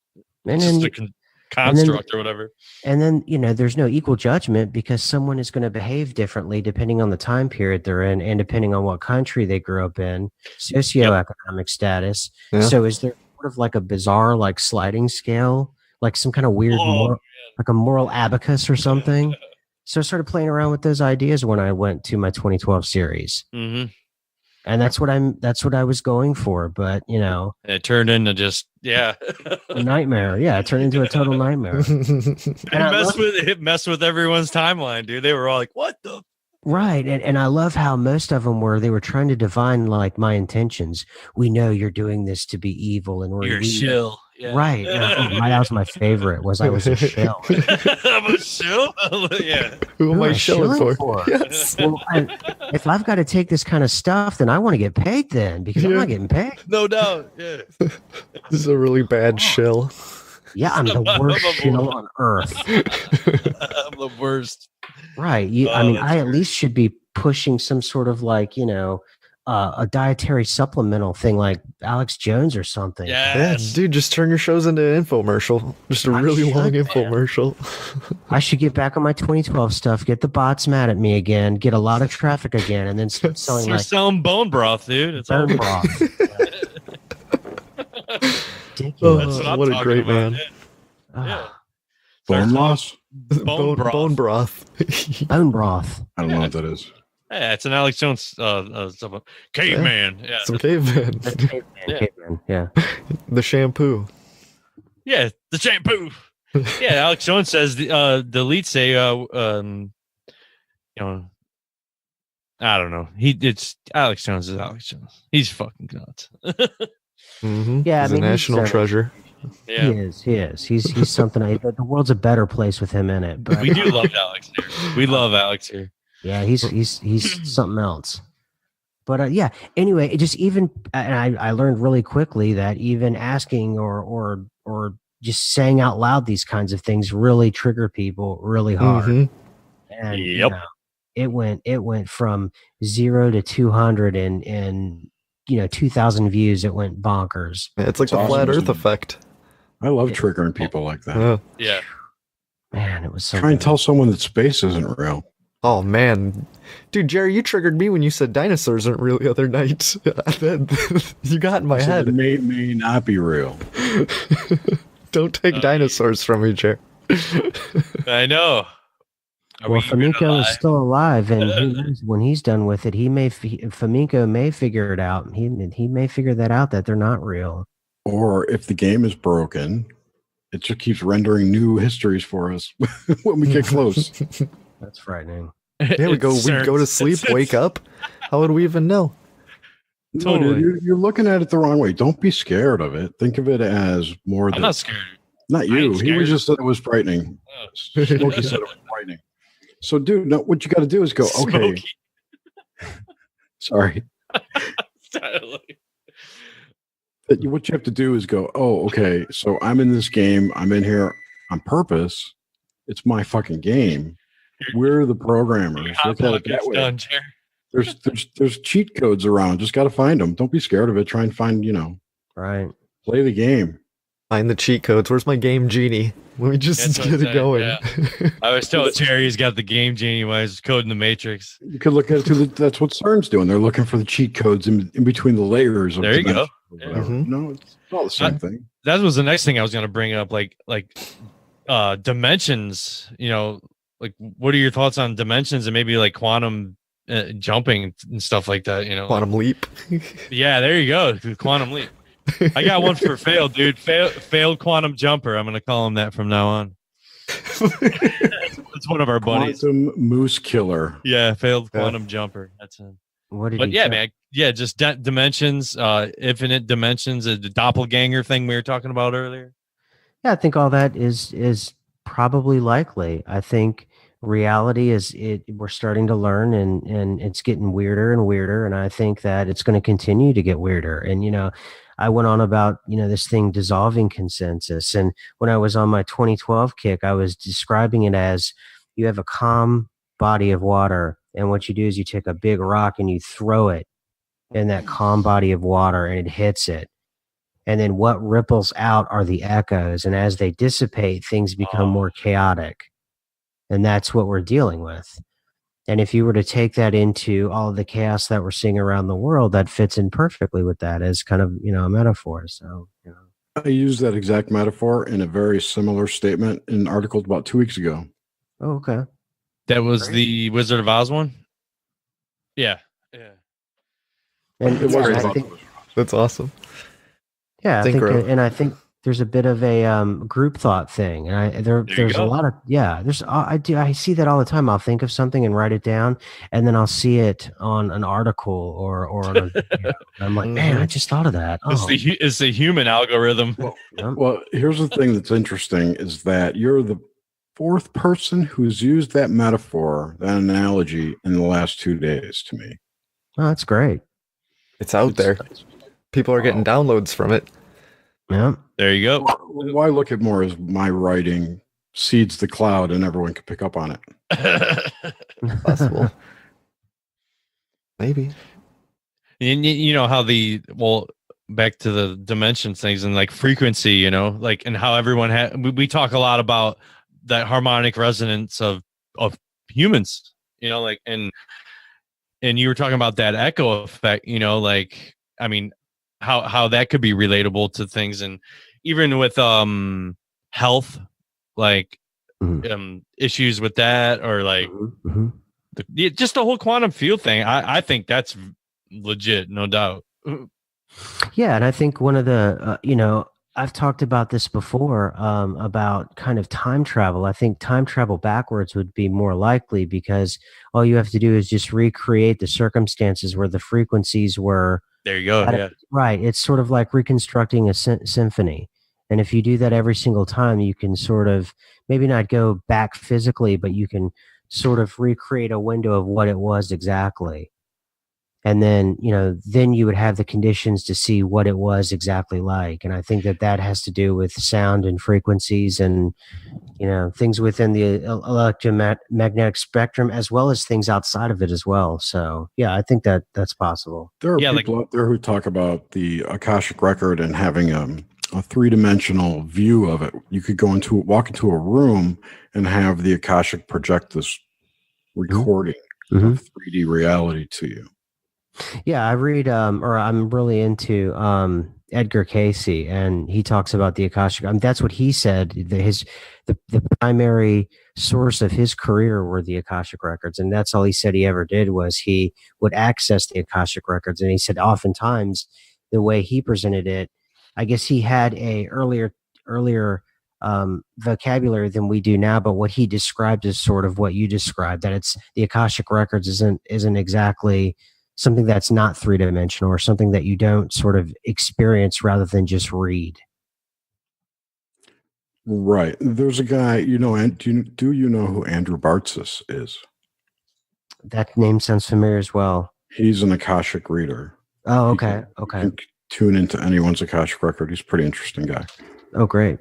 Speaker 16: And
Speaker 3: just
Speaker 16: then,
Speaker 3: a construct or whatever.
Speaker 16: And then, there's no equal judgment, because someone is going to behave differently depending on the time period they're in, and depending on what country they grew up in, socioeconomic status.
Speaker 2: Yeah.
Speaker 16: So is there sort of like a bizarre, like sliding scale, like some kind of weird, like a moral abacus or something? So I started playing around with those ideas when I went to my 2012 series.
Speaker 3: Mm-hmm.
Speaker 16: And that's what I was going for, but
Speaker 3: it turned into just
Speaker 16: a nightmare. Yeah, it turned into a total nightmare.
Speaker 3: It messed with everyone's timeline, dude. They were all like, "What the
Speaker 16: Right. And I love how most of them they were trying to divine like my intentions. We know you're doing this to be evil and
Speaker 3: You're a shill. Yeah.
Speaker 16: Right. That was my favorite was I was a shill.
Speaker 3: I'm a shill? Yeah.
Speaker 2: Who am
Speaker 16: Who
Speaker 2: I
Speaker 16: am I
Speaker 2: shilling
Speaker 16: shilling
Speaker 2: for?
Speaker 16: for?
Speaker 2: Yes.
Speaker 16: Well, if I've got to take this kind of stuff, then I want to get paid then because I'm not getting paid.
Speaker 3: No doubt. Yeah.
Speaker 2: This is a really bad shill.
Speaker 16: Yeah, I'm the worst shill on earth.
Speaker 3: I'm the worst.
Speaker 16: Right. I at least should be pushing some sort of like, a dietary supplemental thing like Alex Jones or something.
Speaker 2: Yeah, dude, just turn your shows into an infomercial. Just a really long infomercial.
Speaker 16: I should get back on my 2012 stuff, get the bots mad at me again, get a lot of traffic again, and then start selling
Speaker 3: We're selling bone broth, dude. It's
Speaker 16: bone broth.
Speaker 2: Oh, what a great man.
Speaker 3: Yeah.
Speaker 17: Bone loss?
Speaker 3: Bone broth.
Speaker 2: Bone broth.
Speaker 16: Bone broth.
Speaker 17: I don't know what that is.
Speaker 3: Yeah, it's an Alex Jones caveman. Yeah.
Speaker 2: Some caveman.
Speaker 16: Caveman. Yeah.
Speaker 2: The shampoo.
Speaker 3: Yeah, the shampoo. Yeah, Alex Jones says the elites say I don't know. It's Alex Jones is Alex Jones. He's fucking nuts.
Speaker 2: Mm-hmm.
Speaker 16: Yeah,
Speaker 2: he's a national treasure.
Speaker 3: Yeah.
Speaker 16: He is. He's something. The world's a better place with him in it. But
Speaker 3: We do love Alex here. We love Alex here.
Speaker 16: yeah, he's something else. But yeah. Anyway, it just even, and I learned really quickly that even asking or just saying out loud these kinds of things really trigger people really hard.
Speaker 2: Mm-hmm.
Speaker 16: And
Speaker 3: Yep.
Speaker 16: it went from 0 to 200 and 2,000 views. It went bonkers.
Speaker 2: Yeah, it's like the flat Earth effect.
Speaker 17: I love triggering people like that.
Speaker 3: Yeah.
Speaker 16: Man, it was so
Speaker 17: Try and
Speaker 16: good.
Speaker 17: tell someone that space isn't real.
Speaker 2: Oh man, dude, Jerry, you triggered me when you said dinosaurs aren't real the other night. You got in my
Speaker 17: So
Speaker 2: head.
Speaker 17: it may not be real.
Speaker 2: Don't take dinosaurs from me, Jerry.
Speaker 3: I know.
Speaker 16: Well, Flamenco is still alive, and who knows when he's done with it, Flamenco may figure it out. He may figure that out that they're not real.
Speaker 17: Or if the game is broken, it just keeps rendering new histories for us when we get close.
Speaker 16: That's frightening.
Speaker 2: Yeah, we go to sleep, wake up. How would we even know?
Speaker 17: No, dude, you're looking at it the wrong way. Don't be scared of it. Think of it as more
Speaker 3: I'm
Speaker 17: than
Speaker 3: not scared.
Speaker 17: Not
Speaker 3: I
Speaker 17: you.
Speaker 3: ain't
Speaker 17: He
Speaker 3: scared.
Speaker 17: was just said it was frightening. Smokey said it was frightening. So, dude, no, what you got to do is go, okay.
Speaker 3: Smokey.
Speaker 17: Sorry. What you have to do is go, oh, okay, so I'm in this game. I'm in here on purpose. It's my fucking game. We're the programmers. Look at it that way.
Speaker 3: Done, Jerry.
Speaker 17: There's cheat codes around. Just got to find them. Don't be scared of it. Try and find,
Speaker 16: right.
Speaker 17: Play the game.
Speaker 2: Find the cheat codes. Where's my game genie? Let me just
Speaker 3: That's what
Speaker 2: get
Speaker 3: I'm
Speaker 2: it going.
Speaker 3: saying, I was telling Jerry he's got the game genie while he's coding the Matrix.
Speaker 17: You could look at it too. That's what CERN's doing. They're looking for the cheat codes in between the layers. Of
Speaker 3: There you go.
Speaker 17: dimensions or whatever. No, it's all the same thing.
Speaker 3: That was the next thing I was going to bring up, like dimensions. Like what are your thoughts on dimensions and maybe like quantum jumping and stuff like that?
Speaker 2: Quantum leap.
Speaker 3: Yeah, there you go. Quantum leap. I got one for failed, dude. Failed quantum jumper. I'm gonna call him that from now on. It's one of our buddies.
Speaker 17: Quantum moose killer.
Speaker 3: Yeah, failed quantum jumper. That's him.
Speaker 16: What did
Speaker 3: But
Speaker 16: he
Speaker 3: yeah,
Speaker 16: say?
Speaker 3: man. Yeah, just dimensions, infinite dimensions, the doppelganger thing we were talking about earlier.
Speaker 16: Yeah, I think all that is probably likely. I think reality we're starting to learn and it's getting weirder and weirder, and I think that it's going to continue to get weirder. And I went on about this thing dissolving consensus, and when I was on my 2012 kick, I was describing it as you have a calm body of water, and what you do is you take a big rock and you throw it in that calm body of water, and it hits it. And then what ripples out are the echoes. And as they dissipate, things become more chaotic. And that's what we're dealing with. And if you were to take that into all of the chaos that we're seeing around the world, that fits in perfectly with that as kind of, a metaphor. So,
Speaker 17: I used that exact metaphor in a very similar statement in an article about 2 weeks ago.
Speaker 16: Oh, okay.
Speaker 3: That was the Wizard of Oz one? Yeah. Yeah.
Speaker 16: And
Speaker 17: It was
Speaker 16: I think,
Speaker 2: That's awesome.
Speaker 16: yeah, I think,
Speaker 2: Synchro.
Speaker 16: and I think there's a bit of a group thought thing, and there's a lot of I see that all the time. I'll think of something and write it down, and then I'll see it on an article or on a video. And I'm like, man, I just thought of that. Oh.
Speaker 3: It's the human algorithm.
Speaker 17: Well, here's the thing that's interesting is that you're the fourth person who's used that metaphor, that analogy in the last 2 days to me.
Speaker 16: Oh, that's great.
Speaker 2: It's out there. People are getting downloads from it.
Speaker 16: Yeah.
Speaker 3: There you go.
Speaker 17: Why look at more as my writing seeds the cloud and everyone can pick up on it?
Speaker 2: Possible. Maybe.
Speaker 3: And you know how back to the dimensions things and like frequency, you know, like, and how everyone we talk a lot about that harmonic resonance of humans, you know, like, and you were talking about that echo effect, you know, like, I mean, how that could be relatable to things. And even with health, like issues with that, or like just the whole quantum field thing. I think that's legit, no doubt.
Speaker 16: Yeah, and I think one of the I've talked about this before, about kind of time travel. I think time travel backwards would be more likely, because all you have to do is just recreate the circumstances where the frequencies were.
Speaker 3: There you go. Yeah.
Speaker 16: Right. It's sort of like reconstructing a symphony. And if you do that every single time, you can sort of maybe not go back physically, but you can sort of recreate a window of what it was exactly. And then, then you would have the conditions to see what it was exactly like. And I think that has to do with sound and frequencies and, things within the electromagnetic spectrum, as well as things outside of it as well. So, yeah, I think that's possible.
Speaker 17: There are people out there who talk about the Akashic record and having a three-dimensional view of it. You could walk into a room and have the Akashic project this recording of 3D reality to you.
Speaker 16: Yeah, I read, or I'm really into Edgar Casey, and he talks about the Akashic. That's what he said. The primary source of his career were the Akashic records, and that's all he said he ever did was he would access the Akashic records. And he said oftentimes the way he presented it, I guess he had a earlier vocabulary than we do now, but what he described is sort of what you described, that it's the Akashic records isn't exactly something that's not three-dimensional, or something that you don't sort of experience rather than just read.
Speaker 17: Right. There's a guy, do you know who Andrew Bartzis is?
Speaker 16: That name sounds familiar as well.
Speaker 17: He's an Akashic reader.
Speaker 16: Oh, okay. Okay.
Speaker 17: You can tune into anyone's Akashic record. He's a pretty interesting guy.
Speaker 16: Oh, great.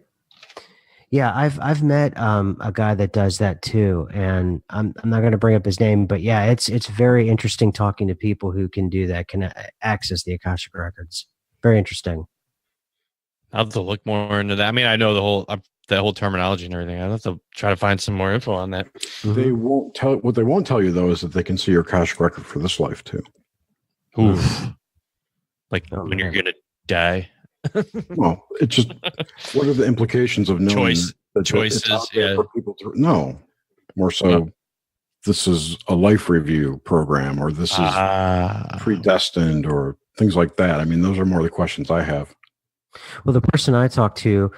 Speaker 16: Yeah, I've met a guy that does that too, and I'm not going to bring up his name, but yeah, it's very interesting talking to people who can do that, can access the Akashic records. Very interesting.
Speaker 3: I'll have to look more into that. I mean, I know the whole terminology and everything. I'll have to try to find some more info on that.
Speaker 17: They won't tell. What they won't tell you though is that they can see your Akashic record for this life too.
Speaker 3: Oof. Like when you're gonna die.
Speaker 17: Well, it's just what are the implications of knowing
Speaker 3: choices?
Speaker 17: For people to know? More so, this is a life review program, or this is predestined, or things like that. I mean, those are more the questions I have.
Speaker 16: Well, the person I talked to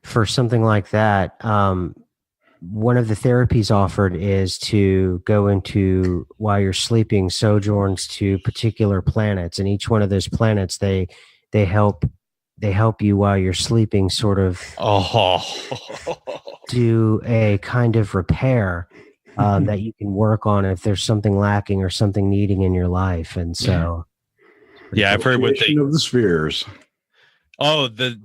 Speaker 16: for something like that, one of the therapies offered is to go into, while you're sleeping, sojourns to particular planets, and each one of those planets they help you while you're sleeping, sort of do a kind of repair that you can work on if there's something lacking or something needing in your life. And so,
Speaker 3: yeah, I've heard what
Speaker 17: of the spheres.
Speaker 3: Oh, the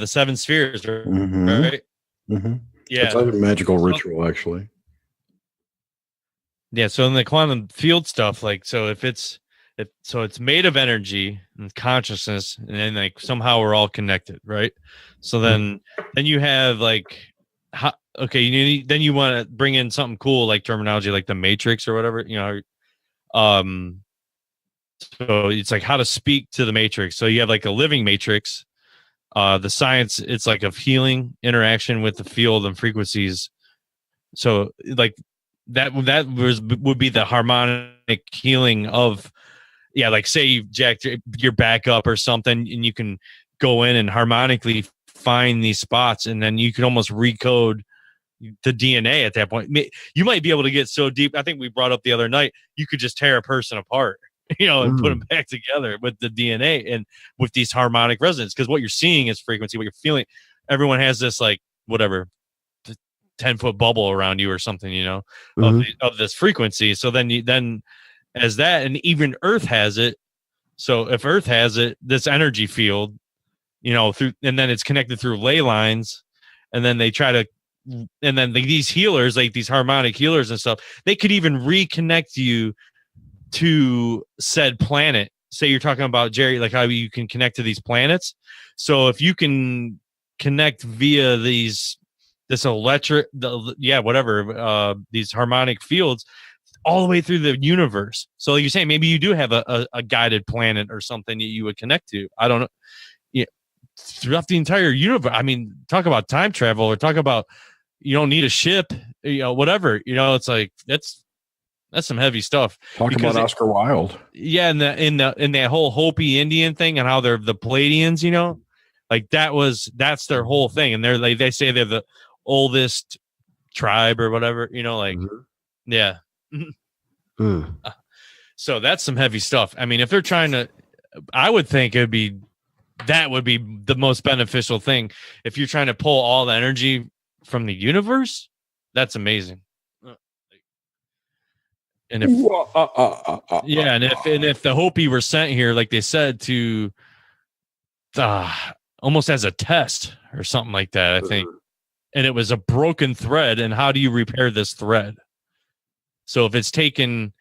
Speaker 3: 7 spheres, right?
Speaker 17: Mm-hmm.
Speaker 3: Yeah,
Speaker 17: it's like a magical ritual, actually.
Speaker 3: Yeah, so in the quantum field stuff, like, so if it's made of energy and consciousness, and then like somehow we're all connected, right? So then you have like, then you want to bring in something cool like terminology like the Matrix or whatever, so it's like how to speak to the Matrix. So you have like a living Matrix. The science, it's like of healing interaction with the field and frequencies. So like that would be the harmonic healing of, like say you jacked your back up or something, and you can go in and harmonically find these spots, and then you could almost recode the DNA at that point. You might be able to get so deep. I think we brought up the other night, you could just tear a person apart, and put them back together with the DNA and with these harmonic resonance. Because what you're seeing is frequency, what you're feeling. Everyone has this like whatever 10-foot bubble around you or something, of this frequency. So then as that, and even Earth has it. So if Earth has it, this energy field, through, and then it's connected through ley lines, and then they try to, and then these healers, like these harmonic healers and stuff, they could even reconnect you to said planet. Say you're talking about, Jerry, like how you can connect to these planets. So if you can connect via these these harmonic fields all the way through the universe. So you're saying maybe you do have a guided planet or something that you would connect to. I don't know. Yeah, throughout the entire universe. I mean, talk about time travel, or talk about you don't need a ship, whatever. It's like that's some heavy stuff.
Speaker 17: Talk about Oscar Wilde.
Speaker 3: Yeah, in that whole Hopi Indian thing, and how they're the Pleiadians, like that's their whole thing, and they're like, they say they're the oldest tribe or whatever, yeah. So that's some heavy stuff. I mean, if they're trying to, I would think that would be the most beneficial thing. If you're trying to pull all the energy from the universe, that's amazing. And if and if the Hopi were sent here, like they said, to almost as a test or something like that, I think, and it was a broken thread, and how do you repair this thread? So if it's taken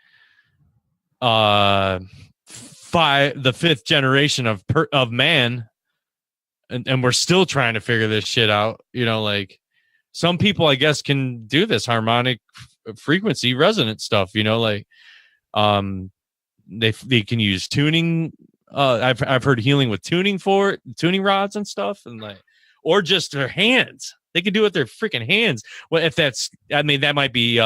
Speaker 3: the fifth generation of man, and we're still trying to figure this shit out, like some people, I guess, can do this harmonic frequency resonance stuff, they can use tuning. I've heard healing with tuning rods and stuff, and or just their hands. They can do it with their freaking hands. Well, if that's, I mean, that might be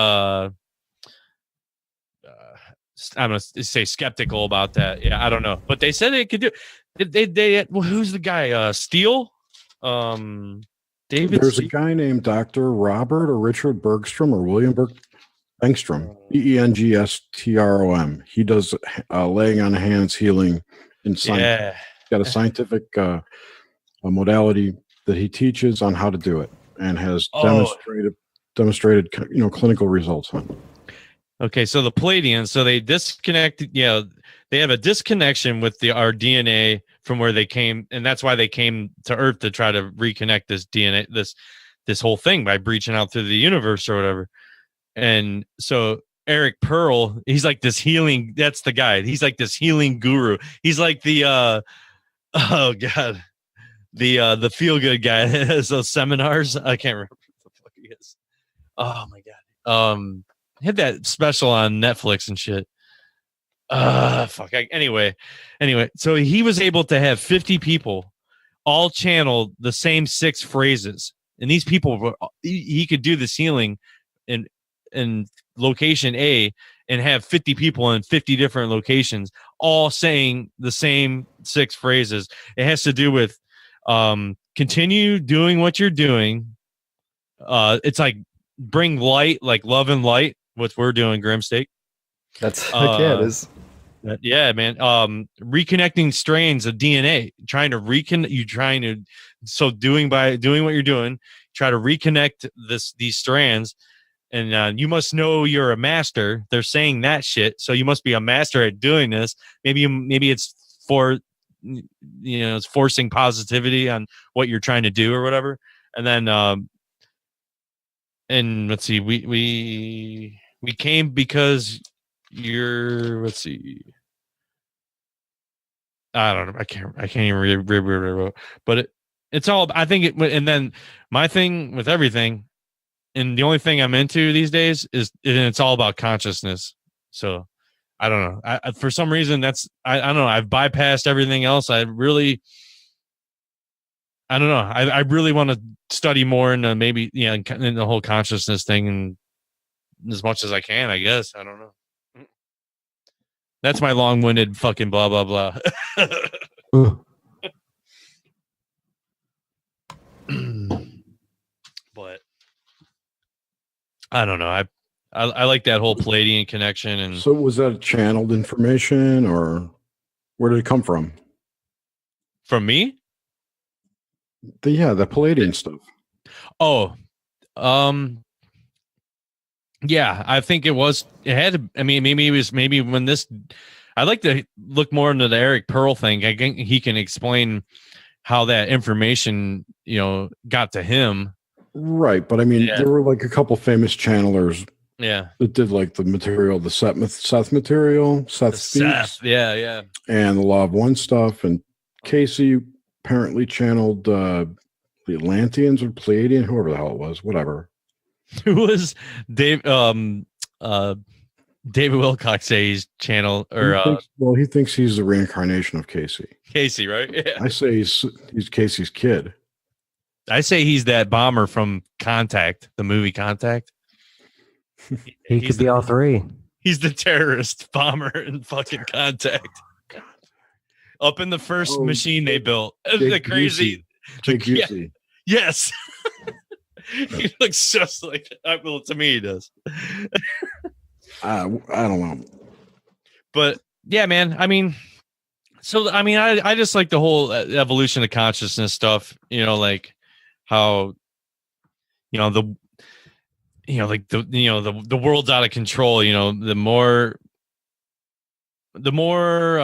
Speaker 3: I'm gonna say skeptical about that. Yeah, I don't know, but they said they could do. Well, who's the guy? Steele. David.
Speaker 17: There's a guy named Dr. Robert or Richard Bergstrom or William Engstrom. Engstrom. He does laying on hands healing in science.
Speaker 3: Yeah.
Speaker 17: Got a scientific a modality that he teaches on how to do it, and has demonstrated clinical results on it.
Speaker 3: Okay, so the Pleiadians, so they disconnected. Yeah, they have a disconnection with our DNA from where they came, and that's why they came to Earth to try to reconnect this DNA, this whole thing, by breaching out through the universe or whatever. And so Eric Pearl, he's like this healing. That's the guy. He's like this healing guru. He's like the oh god, the feel good guy that has those seminars. I can't remember what the fuck he is. Oh my god. Hit that special on Netflix and shit. Anyway, so he was able to have 50 people all channel the same 6 phrases, and these people he could do this healing in location A and have 50 people in 50 different locations all saying the same 6 phrases. It has to do with continue doing what you're doing. It's like bring light, like love and light, what we're doing, Grimsteak.
Speaker 2: That's yeah, it is.
Speaker 3: Yeah, man. Reconnecting strands of DNA, trying to doing what you're doing, try to reconnect these strands, and you must know you're a master. They're saying that shit, so you must be a master at doing this. Maybe it's for it's forcing positivity on what you're trying to do or whatever. And then and let's see, we came because you're, let's see, I don't know, I can't even read, but it's all, I think it, and then my thing with everything, and the only thing I'm into these days is it's all about consciousness. So I don't know, I for some reason I don't know, I've bypassed everything else. I don't know, I really want to study more into maybe in the whole consciousness thing, and as much as I can, I guess. I don't know. That's my long-winded fucking blah blah blah. I don't know. I like that whole Palladian connection. And
Speaker 17: So was that channeled information, or where did it come from?
Speaker 3: from me?
Speaker 17: The Palladian stuff.
Speaker 3: Oh, yeah, I think it had to, I mean, maybe when this, I'd like to look more into the Eric Pearl thing. I think he can explain how that information, got to him.
Speaker 17: Right, but I mean, there were like a couple famous channelers.
Speaker 3: Yeah.
Speaker 17: That did like the material, the Seth material, Seth Speaks.
Speaker 3: Yeah.
Speaker 17: And the Law of One stuff. And Casey apparently channeled the Atlanteans or Pleiadian, whoever the hell it was, whatever.
Speaker 3: Who was David Wilcox say his channel or
Speaker 17: he thinks he's the reincarnation of Casey.
Speaker 3: Casey, right? Yeah.
Speaker 17: I say he's Casey's kid.
Speaker 3: I say he's that bomber from Contact, the movie Contact.
Speaker 16: He could be all three.
Speaker 3: He's the terrorist bomber in fucking Contact. Up in the first machine they built. The crazy. Yes. He looks just like that. Well, to me, he does.
Speaker 17: I don't know.
Speaker 3: But yeah, man. I mean, I just like the whole evolution of consciousness stuff, like how, the world's out of control, the more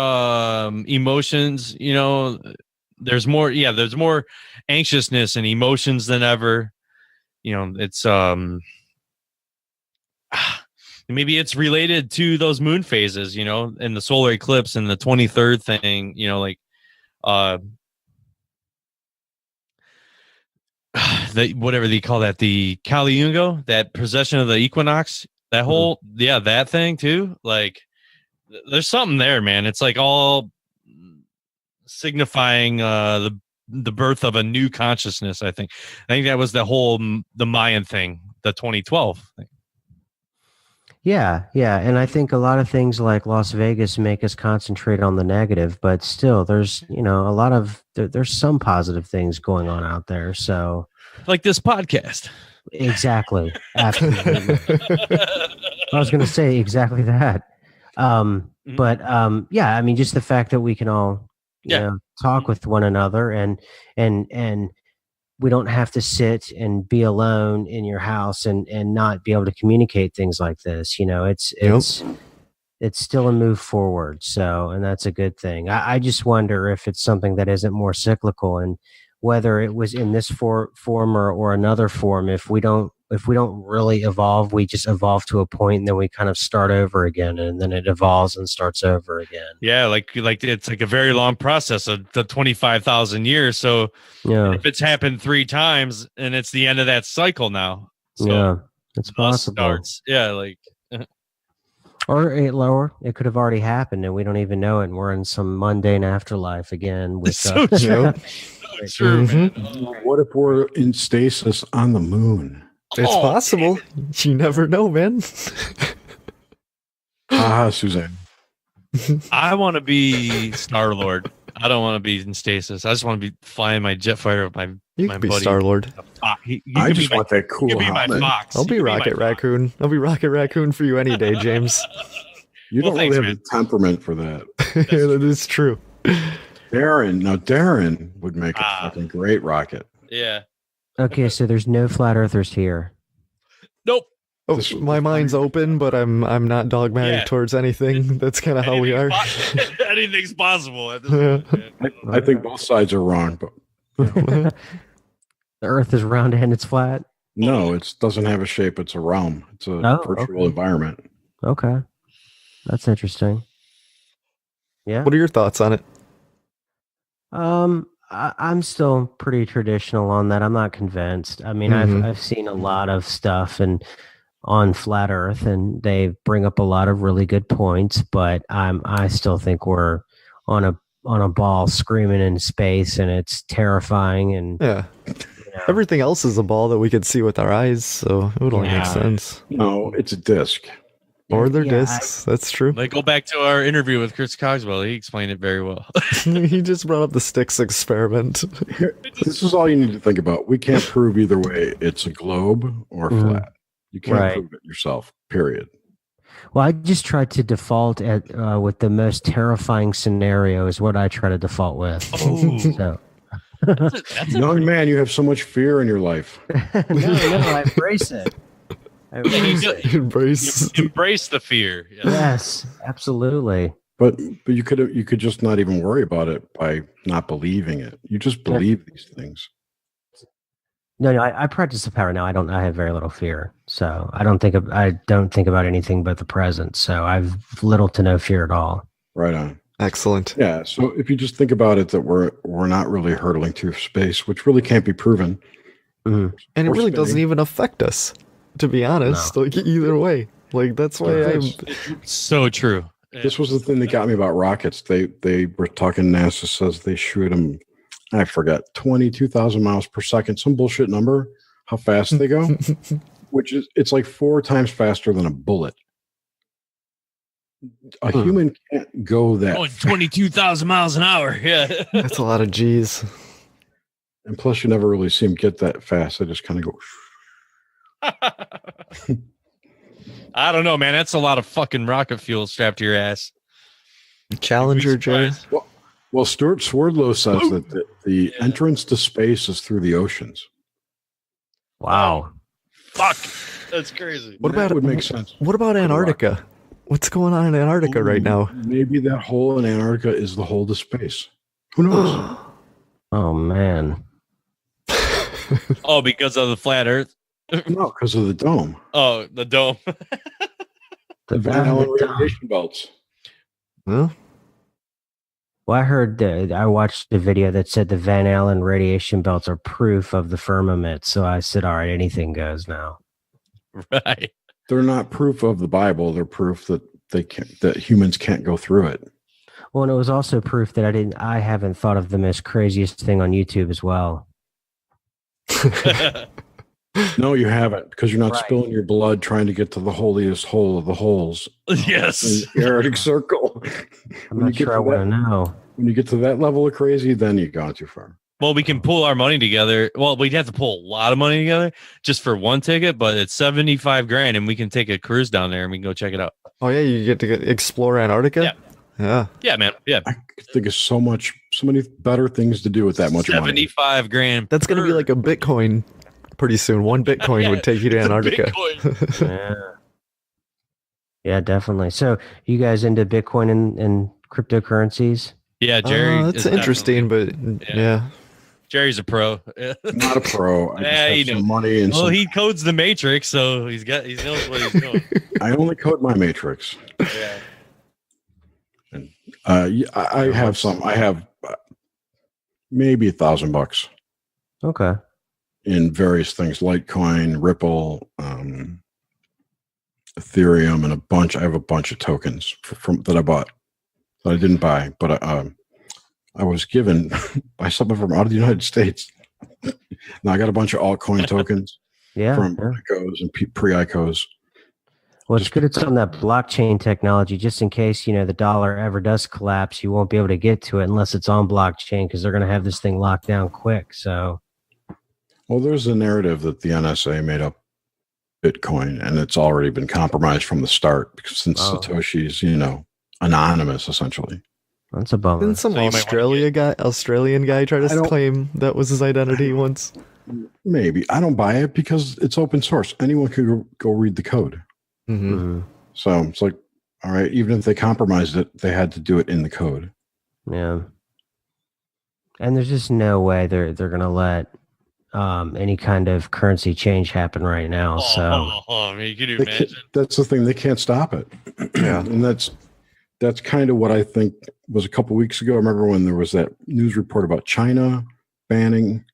Speaker 3: emotions, there's more anxiousness and emotions than ever. It's maybe it's related to those moon phases, and the solar eclipse and the 23rd thing, whatever they call that, the Kali Yuga, that possession of the equinox, that whole that thing too. Like, there's something there, man. It's like all signifying the birth of a new consciousness. I think that was the Mayan thing, the 2012 thing.
Speaker 16: Yeah, and I think a lot of things like Las Vegas make us concentrate on the negative, but still, there's there's some positive things going on out there. So,
Speaker 3: like this podcast,
Speaker 16: exactly. Absolutely. I was going to say exactly that. But yeah, I mean, just the fact that we can all talk with one another and we don't have to sit and be alone in your house and not be able to communicate things like this. It's still a move forward. So, and that's a good thing. I just wonder if it's something that isn't more cyclical, and whether it was in this form or another form. If we don't really evolve, we just evolve to a point and then we kind of start over again, and then it evolves and starts over again.
Speaker 3: Yeah, like it's like a very long process of the 25,000 years. So if it's happened 3 times and it's the end of that cycle now. So
Speaker 16: it's possible.
Speaker 3: Starts. Yeah, like
Speaker 16: or it could have already happened and we don't even know it, and we're in some mundane afterlife again with
Speaker 3: so true. True, man.
Speaker 17: What if we're in stasis on the moon?
Speaker 2: It's possible. Man. You never know, man.
Speaker 17: Suzanne.
Speaker 3: I want to be Star-Lord. I don't want to be in stasis. I just want to be flying my jet fighter with my buddy.
Speaker 2: Star-Lord.
Speaker 17: I just want that cool.
Speaker 3: You be my Fox.
Speaker 2: I'll be Rocket Raccoon. I'll be Rocket Raccoon for you any day, James.
Speaker 17: You don't really have the temperament for that.
Speaker 2: That is true.
Speaker 17: Darren would make a fucking great rocket.
Speaker 3: Yeah.
Speaker 16: Okay, so there's no flat earthers here.
Speaker 3: Nope.
Speaker 2: Oh, my mind's open, but I'm not dogmatic towards anything. That's kind of how we are.
Speaker 3: Anything's possible at this point.
Speaker 17: I think both sides are wrong, but
Speaker 16: the Earth is round and it's flat.
Speaker 17: No, it doesn't have a shape. It's a realm. It's a virtual environment.
Speaker 16: Okay, that's interesting. Yeah.
Speaker 2: What are your thoughts on it?
Speaker 16: I'm still pretty traditional on that. I'm not convinced. I mean, I've seen a lot of stuff on flat Earth, and they bring up a lot of really good points. But I still think we're on a ball screaming in space, and it's terrifying. And
Speaker 2: everything else is a ball that we could see with our eyes, so it would only make sense.
Speaker 17: No, it's a disc.
Speaker 2: Or their discs. That's true.
Speaker 3: Like, go back to our interview with Chris Cogswell. He explained it very well.
Speaker 2: He just brought up the sticks experiment.
Speaker 17: This is all you need to think about. We can't prove either way. It's a globe or flat. You can't
Speaker 16: Right.
Speaker 17: prove it yourself. Period.
Speaker 16: Well, I just try to default at with the most terrifying scenario is what I try to default with.
Speaker 3: Oh.
Speaker 16: So.
Speaker 17: Young man, you have so much fear in your life.
Speaker 16: no, I embrace it. I embrace it.
Speaker 3: Embrace the fear. Yeah.
Speaker 16: Yes, absolutely.
Speaker 17: But you could just not even worry about it by not believing it. You just believe these things.
Speaker 16: No, I practice the power now. I have very little fear, so I don't think about anything but the present. So I've little to no fear at all.
Speaker 17: Right on.
Speaker 2: Excellent.
Speaker 17: Yeah. So if you just think about it, that we're not really hurtling through space, which really can't be proven,
Speaker 2: and it really doesn't even affect us, to be honest. Like either way, like that's why I'm
Speaker 3: so true.
Speaker 17: This was the thing that got me about rockets. They were talking. NASA says they shoot them. I forget 22,000 miles per second, some bullshit number. How fast they go, it's like 4 times faster than a bullet. A human can't go that.
Speaker 3: Going 22,000 miles an hour. Yeah,
Speaker 2: that's a lot of G's.
Speaker 17: And plus, you never really see them get that fast. They just kind of go.
Speaker 3: I don't know, man. That's a lot of fucking rocket fuel strapped to your ass.
Speaker 2: Challenger, Jerry.
Speaker 17: Well, Stuart Swerdlow says that the entrance to space is through the oceans.
Speaker 16: Wow.
Speaker 3: Fuck. That's crazy.
Speaker 2: What about
Speaker 17: would make sense?
Speaker 2: What about Antarctica? What's going on in Antarctica right now?
Speaker 17: Maybe that hole in Antarctica is the hole to space. Who knows?
Speaker 16: Oh man.
Speaker 3: Oh, because of the flat Earth?
Speaker 17: No, because of the dome.
Speaker 3: Oh, the dome.
Speaker 17: The Van Allen radiation belts.
Speaker 2: Well,
Speaker 16: I heard I watched a video that said the Van Allen radiation belts are proof of the firmament. So I said, all right, anything goes now.
Speaker 3: Right.
Speaker 17: They're not proof of the Bible. They're proof that that humans can't go through it.
Speaker 16: Well, and it was also proof that I haven't thought of the most craziest thing on YouTube as well.
Speaker 17: No, you haven't, because you're not spilling your blood trying to get to the holiest hole of the holes.
Speaker 3: Yes.
Speaker 17: In the Arctic Circle.
Speaker 16: I'm not sure I want to know.
Speaker 17: When you get to that level of crazy, then you've gone too far.
Speaker 3: Well, we can pull our money together. Well, we'd have to pull a lot of money together just for one ticket, but it's $75,000 and we can take a cruise down there and we can go check it out.
Speaker 2: Oh yeah, you get to explore Antarctica? Yeah.
Speaker 3: Yeah, man. Yeah.
Speaker 17: I think of so many better things to do with that much money.
Speaker 3: $75,000.
Speaker 2: That's going to be like a Bitcoin pretty soon. One Bitcoin would take you to Antarctica.
Speaker 16: Yeah, definitely. So you guys into Bitcoin and cryptocurrencies?
Speaker 3: Yeah, Jerry.
Speaker 2: That's interesting, but yeah.
Speaker 3: Jerry's a pro.
Speaker 17: Not a pro. I just have some money and
Speaker 3: he codes the matrix, so he knows what he's doing.
Speaker 17: I only code my matrix.
Speaker 3: Yeah.
Speaker 17: And, I have some. I have maybe $1,000.
Speaker 16: Okay.
Speaker 17: In various things, Litecoin, Ripple, Ethereum, and I have a bunch of tokens from that I bought that I didn't buy, but I was given by someone from out of the United States. Now I got a bunch of altcoin tokens from ICOs and pre-ICOs.
Speaker 16: Well, it's good it's on that blockchain technology, just in case, the dollar ever does collapse, you won't be able to get to it unless it's on blockchain because they're going to have this thing locked down quick. So,
Speaker 17: well, there's a narrative that the NSA made up Bitcoin, and it's already been compromised from the start because since Satoshi's, anonymous essentially.
Speaker 16: That's a bummer.
Speaker 2: Didn't some Australian guy try to claim that was his identity once?
Speaker 17: Maybe. I don't buy it because it's open source. Anyone could go read the code.
Speaker 2: Mm-hmm.
Speaker 17: So it's like, all right, even if they compromised it, they had to do it in the code.
Speaker 16: Yeah. And there's just no way they're going to let any kind of currency change happen right now.
Speaker 3: Can you imagine?
Speaker 17: That's the thing. They can't stop it.
Speaker 2: Yeah.
Speaker 17: And that's kind of what I think was a couple weeks ago. I remember when there was that news report about China banning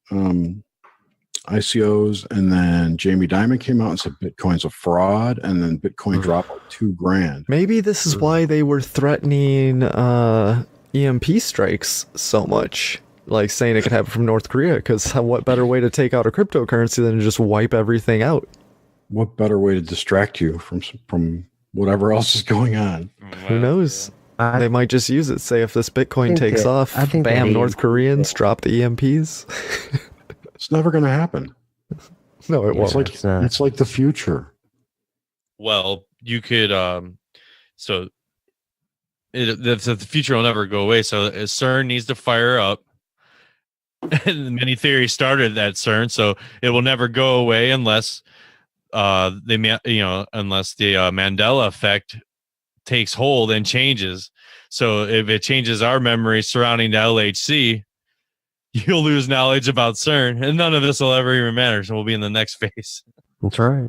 Speaker 17: ICOs, and then Jamie Dimon came out and said Bitcoin's a fraud, and then Bitcoin dropped like $2,000.
Speaker 2: Maybe this is why they were threatening EMP strikes so much, like saying it could happen from North Korea, because what better way to take out a cryptocurrency than to just wipe everything out?
Speaker 17: What better way to distract you from whatever else is going on?
Speaker 2: Who knows? They might just use it. Say if this Bitcoin takes off, bam, North Koreans drop the EMPs.
Speaker 17: It's never going to happen.
Speaker 2: No, it won't.
Speaker 17: It's like the future.
Speaker 3: well, you could so the future will never go away. So CERN needs to fire up. And many theories started at CERN, so it will never go away unless unless the Mandela effect takes hold and changes. So if it changes our memory surrounding the LHC, you'll lose knowledge about CERN, and none of this will ever even matter. So we'll be in the next phase.
Speaker 16: That's right.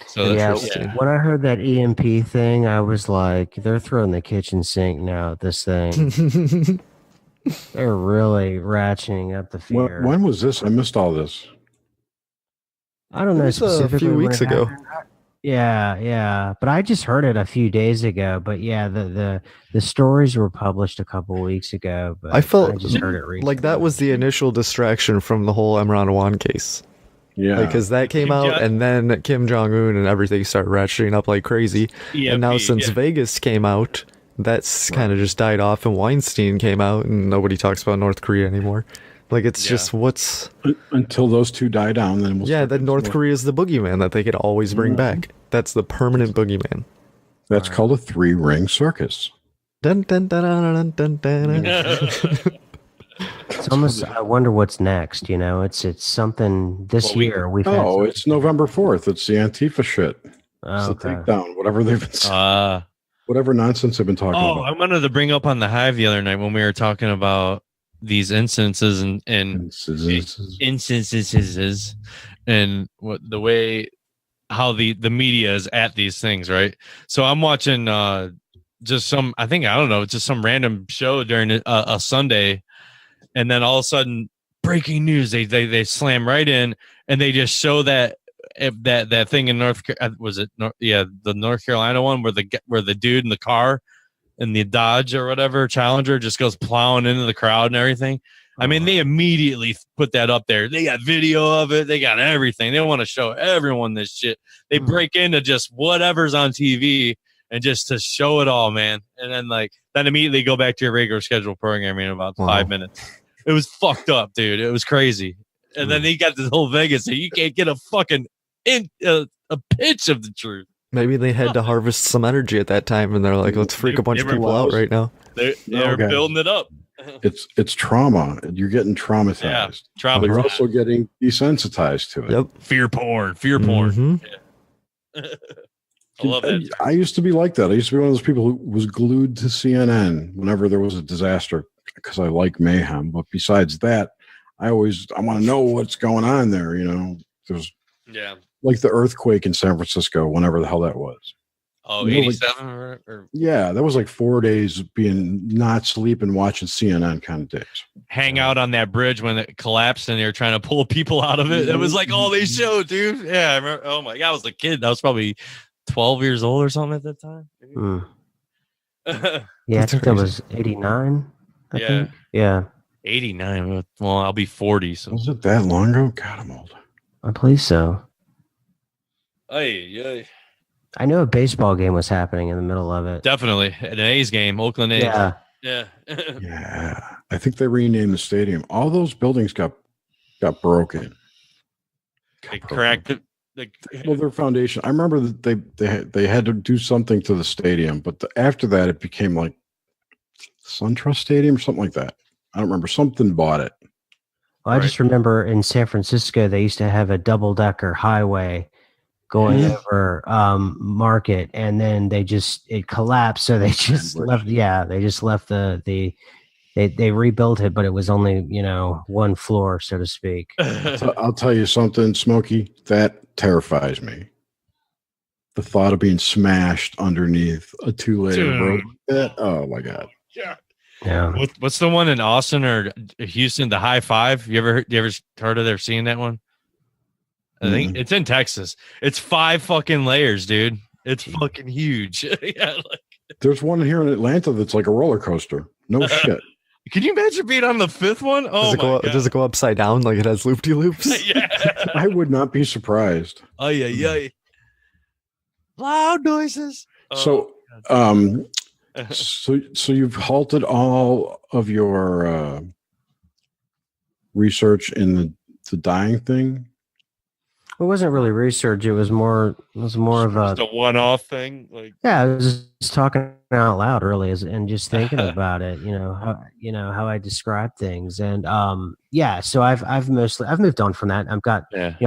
Speaker 3: So
Speaker 16: yeah, when I heard that EMP thing, I was like, they're throwing the kitchen sink now at this thing. They're really ratcheting up the fear.
Speaker 17: When was this? I missed all this.
Speaker 16: I don't know specifically.
Speaker 2: A few weeks ago.
Speaker 16: Yeah, but I just heard it a few days ago. But yeah, the stories were published a couple weeks ago. But
Speaker 2: I felt
Speaker 16: just heard it recently.
Speaker 2: like that was the initial distraction from the whole Imran Awan case.
Speaker 17: Yeah,
Speaker 2: because that came out, and then Kim Jong-un and everything started ratcheting up like crazy. And now since Vegas came out, that's kind of just died off, and Weinstein came out, and nobody talks about North Korea anymore. Like, it's just what's...
Speaker 17: Until those two die down, then we'll...
Speaker 2: Yeah, then North Korea is the boogeyman that they could always bring back. That's the permanent boogeyman.
Speaker 17: That's called a three-ring circus.
Speaker 2: Dun, dun, dun, dun, dun, dun, dun.
Speaker 16: It's almost. I wonder what's next. You know, it's something this year. We've had.
Speaker 17: Oh, it's November 4th. It's the Antifa shit. It's the takedown. Whatever they've been. Whatever nonsense they've been talking about.
Speaker 3: I wanted to bring up on the Hive the other night when we were talking about these instances and instances and what the way how the media is at these things, right? So I'm watching just some. I don't know, just some random show during a Sunday. And then all of a sudden, breaking news! They slam right in, and they just show that thing in the North Carolina one where the dude in the car, in the Dodge or whatever Challenger, just goes plowing into the crowd and everything. I mean, they immediately put that up there. They got video of it. They got everything. They want to show everyone this shit. They break into just whatever's on TV and just to show it all, man. And then immediately go back to your regular scheduled programming in about 5 minutes. It was fucked up, dude. It was crazy. And then he got this whole Vegas thing. You can't get a fucking a pitch of the truth.
Speaker 2: Maybe they had to harvest some energy at that time, and they're like, let's freak a bunch of people out right now.
Speaker 3: They're building it up.
Speaker 17: It's trauma. You're getting traumatized.
Speaker 3: Yeah, traumatized.
Speaker 17: You're also getting desensitized to it.
Speaker 2: Yep.
Speaker 3: Fear porn. Mm-hmm. Yeah. I love that.
Speaker 17: I used to be like that. I used to be one of those people who was glued to CNN whenever there was a disaster because I like mayhem. But besides that, I want to know what's going on there. You know, there's like the earthquake in San Francisco, whenever the hell that was.
Speaker 3: Oh, 87 or
Speaker 17: yeah, that was like 4 days being not sleeping, watching CNN kind of days.
Speaker 3: Hang out on that bridge when it collapsed and they were trying to pull people out of it. It was like all they showed, dude. Yeah, I remember. Oh my God, I was a kid. I was probably 12 years old or something at that time.
Speaker 16: Yeah, I think that was 89. I think. Yeah.
Speaker 3: 89. Well, I'll be 40. So
Speaker 17: was it that long ago? God, I'm old.
Speaker 16: I believe so.
Speaker 3: Hey.
Speaker 16: I know a baseball game was happening in the middle of it.
Speaker 3: Definitely. An A's game, Oakland A's.
Speaker 16: Yeah.
Speaker 17: Yeah. I think they renamed the stadium. All those buildings got broken.
Speaker 3: They cracked it.
Speaker 17: Well, their foundation. I remember that they had to do something to the stadium, but after that, it became like SunTrust Stadium or something like that. I don't remember. Something bought it.
Speaker 16: Well, I just remember in San Francisco, they used to have a double-decker highway going over Market, and then it collapsed, so they just left. Yeah, they just left they rebuilt it, but it was only one floor, so to speak.
Speaker 17: I'll tell you something, Smokey, that terrifies me. The thought of being smashed underneath a two-layer road like that. Oh my God.
Speaker 16: Yeah.
Speaker 3: What's the one in Austin or Houston? The High Five. You ever heard of seeing that one? I think it's in Texas. It's 5 fucking layers, dude. It's fucking huge.
Speaker 17: There's one here in Atlanta that's like a roller coaster. No shit.
Speaker 3: Can you imagine being on the 5th one? Oh,
Speaker 2: does it go upside down like it has loop-de-loops?
Speaker 3: Yeah.
Speaker 17: I would not be surprised.
Speaker 3: Oh, yeah. Loud noises.
Speaker 17: So you've halted all of your research in the dying thing?
Speaker 16: It wasn't really research. It was more of a
Speaker 3: Just a one-off thing. Like,
Speaker 16: yeah. I was just talking out loud, really, and just thinking about it. How I describe things, and yeah. So I've moved on from that. I've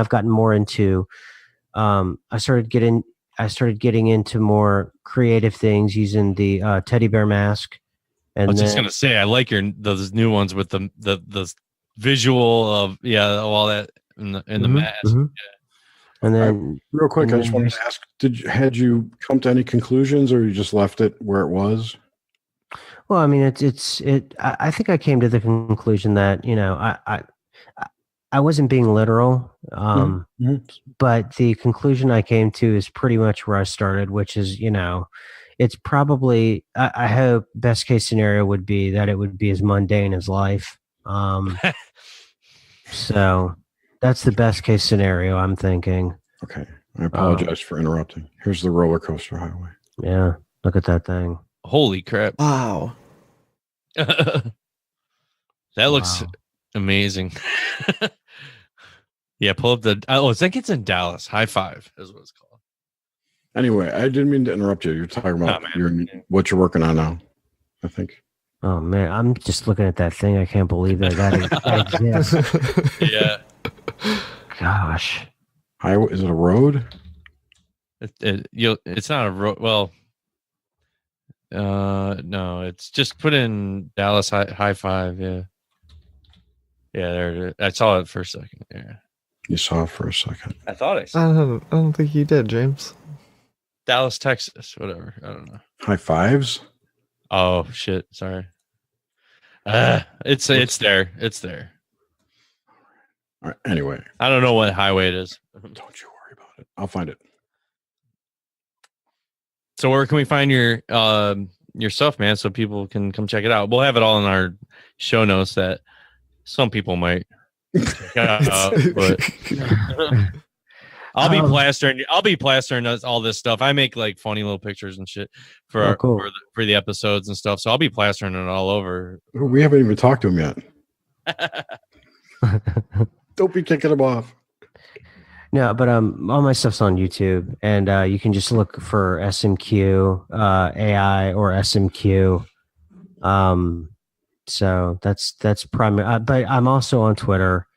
Speaker 16: gotten more into. I started getting into more creative things using the teddy bear mask. And
Speaker 3: I was just gonna say, I like those new ones with the visual of all that in the mask.
Speaker 16: Yeah. And then,
Speaker 17: real quick, I just wanted to ask: had you come to any conclusions, or you just left it where it was?
Speaker 16: Well, I mean, I think I came to the conclusion that I wasn't being literal, but the conclusion I came to is pretty much where I started, which is it's probably I hope best case scenario would be that it would be as mundane as life. So that's the best case scenario I'm thinking.
Speaker 17: Okay. I apologize for interrupting. Here's the roller coaster highway.
Speaker 16: Yeah. Look at that thing.
Speaker 3: Holy crap.
Speaker 2: Wow.
Speaker 3: That looks amazing. Yeah, pull up I think it's in Dallas. High Five is what it's called.
Speaker 17: Anyway, I didn't mean to interrupt you. You're talking about what you're working on now, I think.
Speaker 16: Oh man, I'm just looking at that thing. I can't believe that exists.
Speaker 3: Yeah.
Speaker 16: Gosh.
Speaker 17: Is it a road?
Speaker 3: It's not a road. Well, no, it's just put in Dallas High Five. Yeah. Yeah, there it is. I saw it for a second. Yeah.
Speaker 17: You saw it for a second.
Speaker 3: I thought I saw it.
Speaker 2: I don't think you did, James.
Speaker 3: Dallas, Texas, whatever. I don't know.
Speaker 17: High Fives?
Speaker 3: Oh shit! Sorry. It's there. It's there.
Speaker 17: All right. Anyway,
Speaker 3: I don't know what highway it is.
Speaker 17: Don't you worry about it. I'll find it.
Speaker 3: So where can we find your stuff, man? So people can come check it out. We'll have it all in our show notes that some people might check out, but I'll be plastering all this stuff. I make like funny little pictures and shit for the episodes and stuff. So I'll be plastering it all over.
Speaker 17: We haven't even talked to him yet. Don't be kicking him off.
Speaker 16: No, but all my stuff's on YouTube, and you can just look for SMQ.AI or SMQ. So that's primary. But I'm also on Twitter,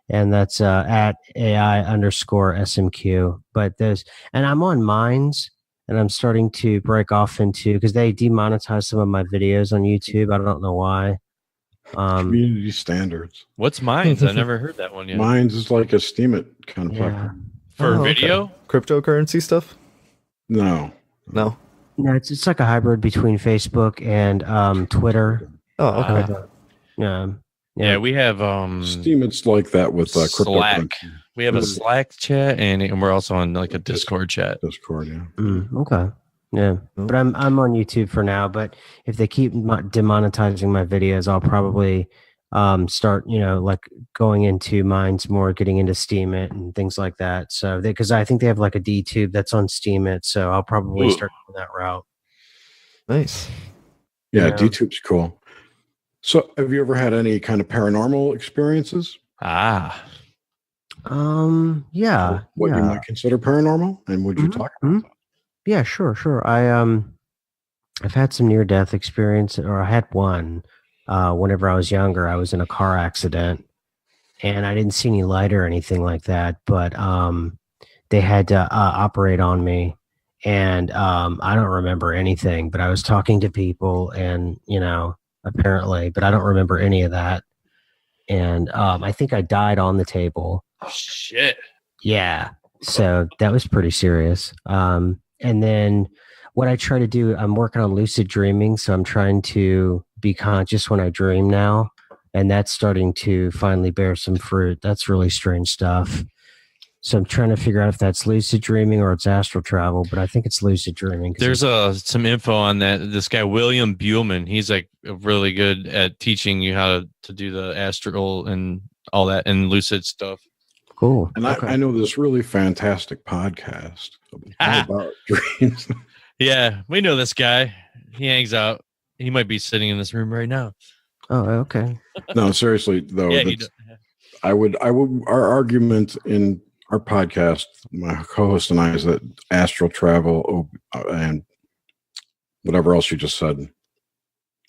Speaker 16: and that's at AI_SMQ. But and I'm on Minds, and I'm starting to break off into because they demonetize some of my videos on YouTube. I don't know why.
Speaker 17: Community standards.
Speaker 3: What's Minds? I never heard that one yet.
Speaker 17: Minds is like a Steam It kind of platform.
Speaker 3: For video?
Speaker 2: Okay. Cryptocurrency stuff?
Speaker 17: No.
Speaker 16: No, it's like a hybrid between Facebook and Twitter.
Speaker 2: Oh, okay.
Speaker 16: Yeah,
Speaker 3: we have
Speaker 17: Steam. It's like that with
Speaker 3: Slack. We have a Slack chat, and we're also on like a Discord chat.
Speaker 17: Discord, yeah.
Speaker 16: Okay. Yeah, but I'm on YouTube for now. But if they keep demonetizing my videos, I'll probably start, like going into Minds more, getting into Steam It and things like that. So because I think they have like a DTube that's on Steam It, so I'll probably start going that route.
Speaker 2: Nice.
Speaker 17: Yeah, DTube's cool. So, have you ever had any kind of paranormal experiences?
Speaker 16: Yeah.
Speaker 17: What you might consider paranormal, and would you talk about that?
Speaker 16: Yeah, sure. I've had some near-death experience, or I had one whenever I was younger. I was in a car accident, and I didn't see any light or anything like that, but they had to operate on me, and I don't remember anything, but I was talking to people, and, apparently, but I don't remember any of that. And I think I died on the table.
Speaker 3: Shit.
Speaker 16: Yeah. So that was pretty serious. And then what I try to do, I'm working on lucid dreaming. So I'm trying to be conscious when I dream now. And that's starting to finally bear some fruit. That's really strange stuff. So I'm trying to figure out if that's lucid dreaming or it's astral travel, but I think it's lucid dreaming.
Speaker 3: There's some info on that. This guy, William Buhlman, he's like really good at teaching you how to do the astral and all that and lucid stuff.
Speaker 16: Cool.
Speaker 17: And I know this really fantastic podcast about dreams.
Speaker 3: Yeah, we know this guy. He hangs out. He might be sitting in this room right now.
Speaker 16: Oh, okay.
Speaker 17: No, seriously though.
Speaker 3: Yeah,
Speaker 17: our argument in our podcast, my co-host and I, is that astral travel and whatever else you just said,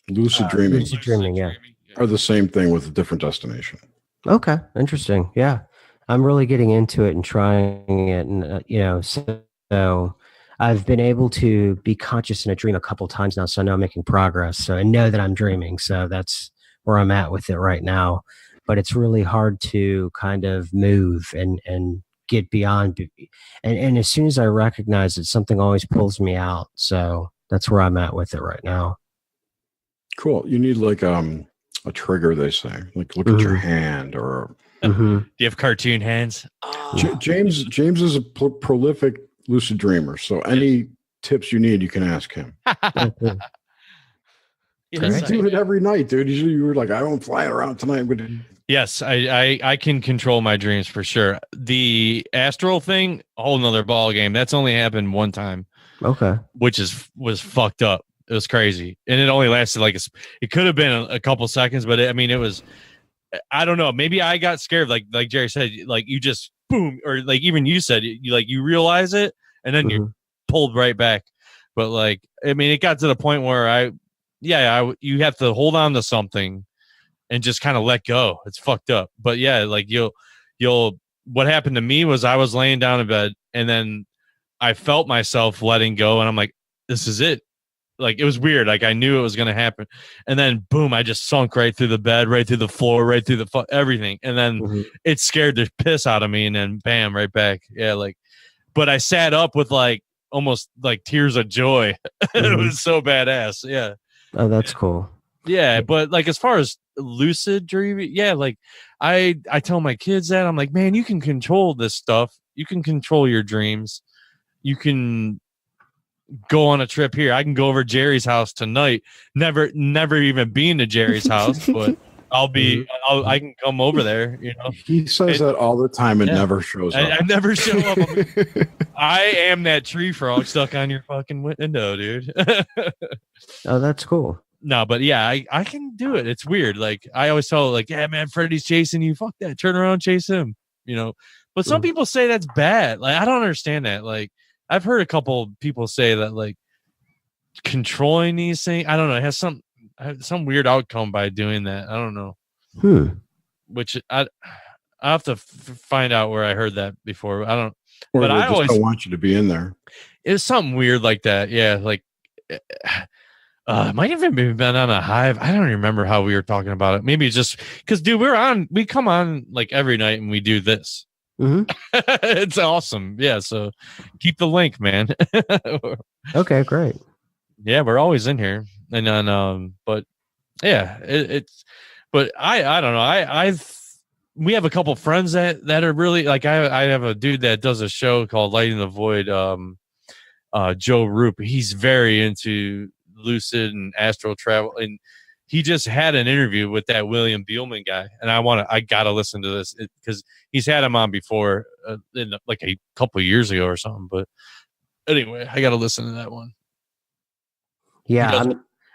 Speaker 17: lucid dreaming,
Speaker 16: Lucid dreaming, yeah.
Speaker 17: are the same thing with a different destination.
Speaker 16: Okay, interesting. Yeah, I'm really getting into it and trying it, and so I've been able to be conscious in a dream a couple times now, so I know I'm making progress. So I know that I'm dreaming, so that's where I'm at with it right now. But it's really hard to kind of move and get beyond, and as soon as I recognize it, something always pulls me out. So that's where I'm at with it right now.
Speaker 17: Cool. You need like a trigger, they say. Like look at your hand or.
Speaker 3: Do you have cartoon hands?
Speaker 17: James is a prolific lucid dreamer, so any tips you need, you can ask him. You do it every night, dude. You were like, I won't fly around tonight. But
Speaker 3: Yes, I can control my dreams for sure. The astral thing, a whole nother ball game. That's only happened one time.
Speaker 16: Okay.
Speaker 3: Which was fucked up. It was crazy, and it only lasted like it could have been a couple seconds, but it was. I don't know. Maybe I got scared, like Jerry said, like you just boom, or like even you said, you realize it, and then you're pulled right back. But it got to the point where you have to hold on to something and just kind of let go. It's fucked up. But yeah, like you'll. What happened to me was I was laying down in bed, and then I felt myself letting go, and I'm like, this is it. Like it was weird. Like I knew it was going to happen. And then boom, I just sunk right through the bed, right through the floor, right through everything. And then it scared the piss out of me. And then bam, right back. Yeah. But I sat up with almost like tears of joy. It was so badass. Yeah.
Speaker 16: Oh, that's cool.
Speaker 3: Yeah. But as far as lucid dreaming, yeah, I tell my kids that I'm like, man, you can control this stuff. You can control your dreams. You can go on a trip here. I can go over to Jerry's house tonight. Never even been to Jerry's house, but I can come over there.
Speaker 17: He says that all the time and never shows up.
Speaker 3: I never show up. I am that tree frog stuck on your fucking window, dude.
Speaker 16: Oh, that's cool.
Speaker 3: No, but yeah, I can do it. It's weird. I always tell yeah, man, Freddy's chasing you. Fuck that. Turn around, chase him. But some people say that's bad. I don't understand that. I've heard a couple people say that controlling these things, I don't know, it has some weird outcome by doing that. I don't know. Which I have to find out where I heard that before. I don't.
Speaker 17: Or
Speaker 3: but
Speaker 17: they
Speaker 3: I
Speaker 17: just
Speaker 3: always
Speaker 17: don't want you to be in there.
Speaker 3: It's something weird like that. Yeah, it might even been on a Hive. I don't remember how we were talking about it. Maybe just because, dude, we come on every night and we do this. It's awesome. Yeah, so keep the link, man.
Speaker 16: Okay, great.
Speaker 3: Yeah, we're always in here, and then but yeah, but I don't know. We have a couple friends that are really I have a dude that does a show called Lighting the Void. Joe Roop. He's very into lucid and astral travel, and he just had an interview with that William Beelman guy, and I gotta listen to this because he's had him on before, in a couple of years ago or something. But anyway, I gotta listen to that one.
Speaker 16: Yeah,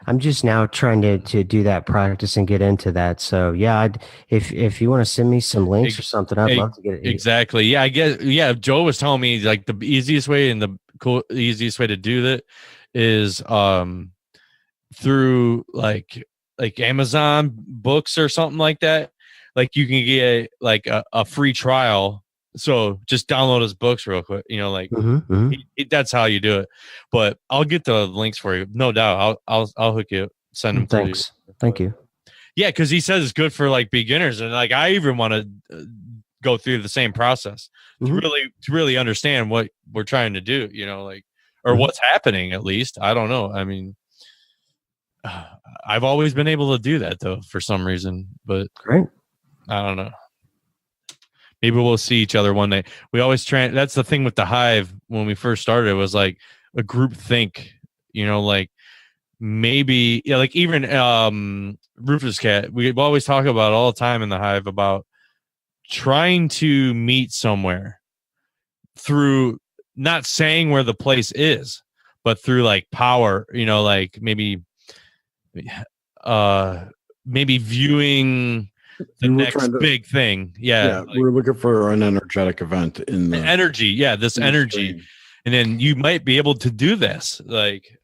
Speaker 16: I'm just now trying to do that practice and get into that. So yeah, if you want to send me some links or something, I'd love to get it.
Speaker 3: Exactly. Yeah, I guess. Yeah, Joe was telling me the easiest way and the easiest way to do that is through like Amazon books or something like that. You can get a free trial. So just download his books real quick. That's how you do it. But I'll get the links for you. No doubt. I'll hook you up. Send them.
Speaker 16: Thanks. Thank you.
Speaker 3: Yeah, because he says it's good for beginners, and I even want to go through the same process to really understand what we're trying to do. Or what's happening at least. I don't know. I mean, I've always been able to do that though for some reason, but
Speaker 16: great.
Speaker 3: I don't know. Maybe we'll see each other one day. We always try. That's the thing with the Hive when we first started. It was a group think. Maybe even Rufus Cat. We always talk about all the time in the Hive about trying to meet somewhere through not saying where the place is, but through power. Maybe viewing the
Speaker 17: We were
Speaker 3: next
Speaker 17: trying to-
Speaker 3: big thing. Yeah, like,
Speaker 17: we're looking for an energetic event in the
Speaker 3: energy. Yeah, this
Speaker 17: in the
Speaker 3: energy,
Speaker 17: stream.
Speaker 3: and then you might be able to do this. Like,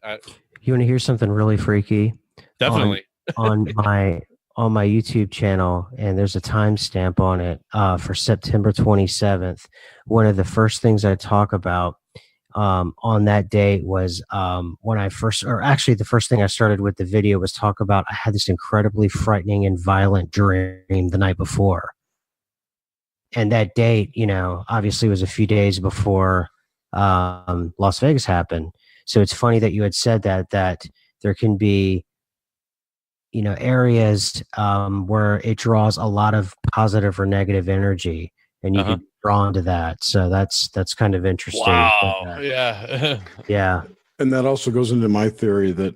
Speaker 16: You want to hear something really freaky?
Speaker 3: definitely.
Speaker 16: On my YouTube channel, and there's a timestamp on it for September 27th. One of the first things I talk about on that date was when I first, or actually the first thing I started with the video was talk about I had this incredibly frightening and violent dream the night before. And that date, you know, obviously was a few days before Las Vegas happened. So it's funny that you had said that there can be, you know, areas where it draws a lot of positive or negative energy, and you can be drawn to that. So that's kind of interesting.
Speaker 3: Wow. Yeah.
Speaker 16: Yeah.
Speaker 17: And that also goes into my theory that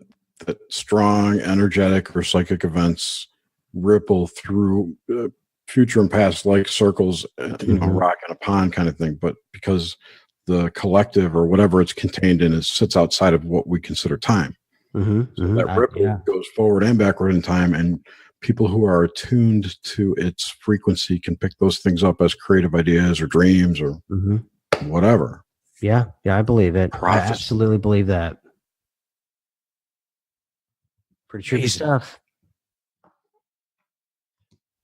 Speaker 17: strong, energetic, or psychic events ripple through future and past like circles, you know, rock in a pond kind of thing. But because the collective or whatever it's contained in sits outside of what we consider time. So that ripple goes forward and backward in time, and people who are attuned to its frequency can pick those things up as creative ideas or dreams or whatever.
Speaker 16: Yeah, I believe it.
Speaker 17: Prophecy.
Speaker 16: I absolutely believe that. Pretty trippy stuff.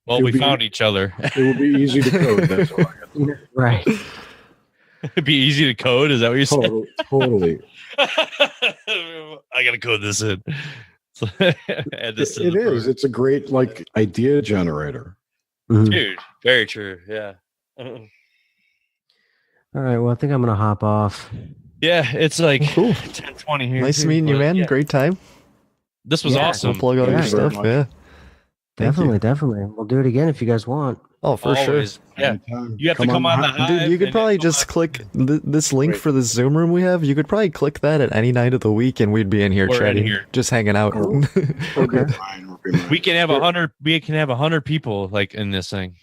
Speaker 3: Well, we found each other.
Speaker 17: It would be easy to code. That's all I got.
Speaker 16: Right.
Speaker 3: It'd be easy to code. Is that what you're saying?
Speaker 17: Totally.
Speaker 3: I gotta code this in. So, add this to
Speaker 17: It
Speaker 3: the
Speaker 17: is.
Speaker 3: program.
Speaker 17: It's a great like idea generator.
Speaker 3: Dude. Very true. Yeah.
Speaker 16: All right. Well, I think I'm gonna hop off.
Speaker 3: Yeah, it's like
Speaker 2: Cool.
Speaker 3: 10:20 here.
Speaker 2: Nice
Speaker 3: too,
Speaker 2: meeting you,
Speaker 3: but
Speaker 2: man.
Speaker 3: yeah.
Speaker 2: Great time.
Speaker 3: This was awesome.
Speaker 2: We'll plug all your
Speaker 16: Yeah,
Speaker 2: stuff.
Speaker 17: very much.
Speaker 2: Yeah. Thank you.
Speaker 16: Definitely. We'll do it again if you guys want.
Speaker 2: Oh, for
Speaker 3: Always.
Speaker 2: sure.
Speaker 3: Yeah.
Speaker 17: Anytime.
Speaker 3: You have to come on the hive.
Speaker 2: Dude, you could
Speaker 3: and
Speaker 2: probably
Speaker 3: then
Speaker 2: just click this link for the Zoom room we have. You could probably click that at any night of the week, and we'd be in here
Speaker 3: We're in
Speaker 2: chatting,
Speaker 3: here.
Speaker 2: just hanging out.
Speaker 16: Okay.
Speaker 3: we can have 100. We can have 100 people like in this thing.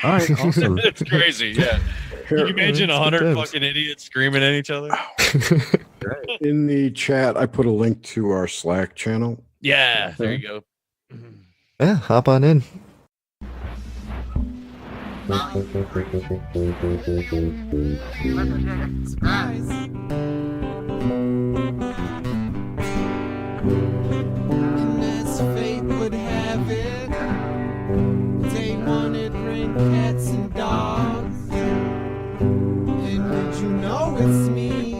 Speaker 16: All right. Awesome.
Speaker 3: It's crazy. Yeah. Can you imagine
Speaker 2: It's
Speaker 3: 100
Speaker 2: intense.
Speaker 3: fucking idiots screaming at each other?
Speaker 17: In the chat, I put a link to our Slack channel.
Speaker 3: Yeah. There you go.
Speaker 2: Yeah, hop on in.
Speaker 1: And as fate would have it, they wanted rain cats and dogs. And would you know it's me,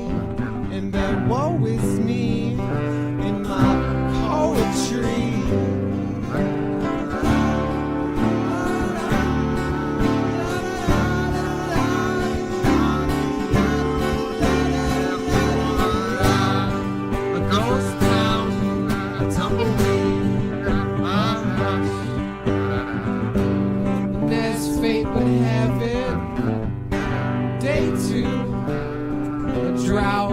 Speaker 1: and that woe is me in my poetry. A ghost town, a tumbleweed, and as fate would have it, day 2, a drought.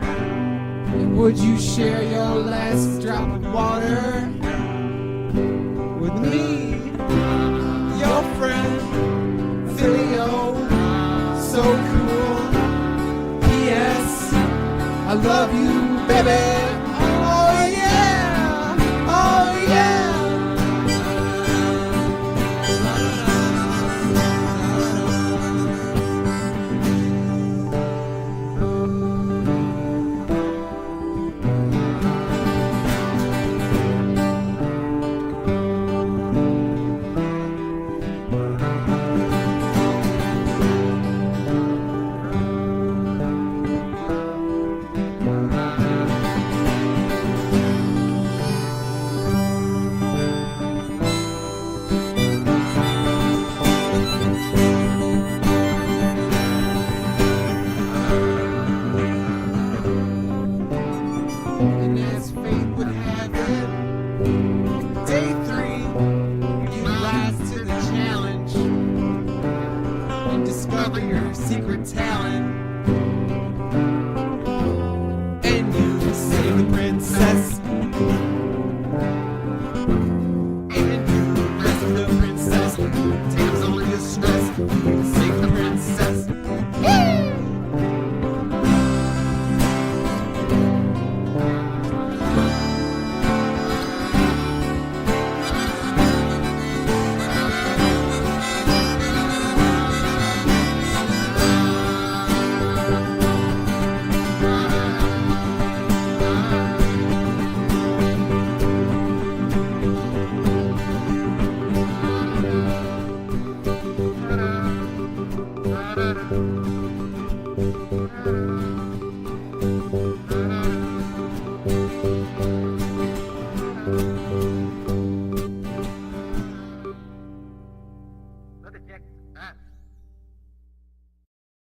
Speaker 1: And would you share your last drop of water with me, your friend, Filio, so cool. P.S. I love you, baby. Oh yeah, oh yeah. And as fate would have it, day 3, you rise to the challenge and discover your secret talent. And you save the princess. And you rescue the princess. Takes all your stress. Save the princess.
Speaker 18: Lunatics,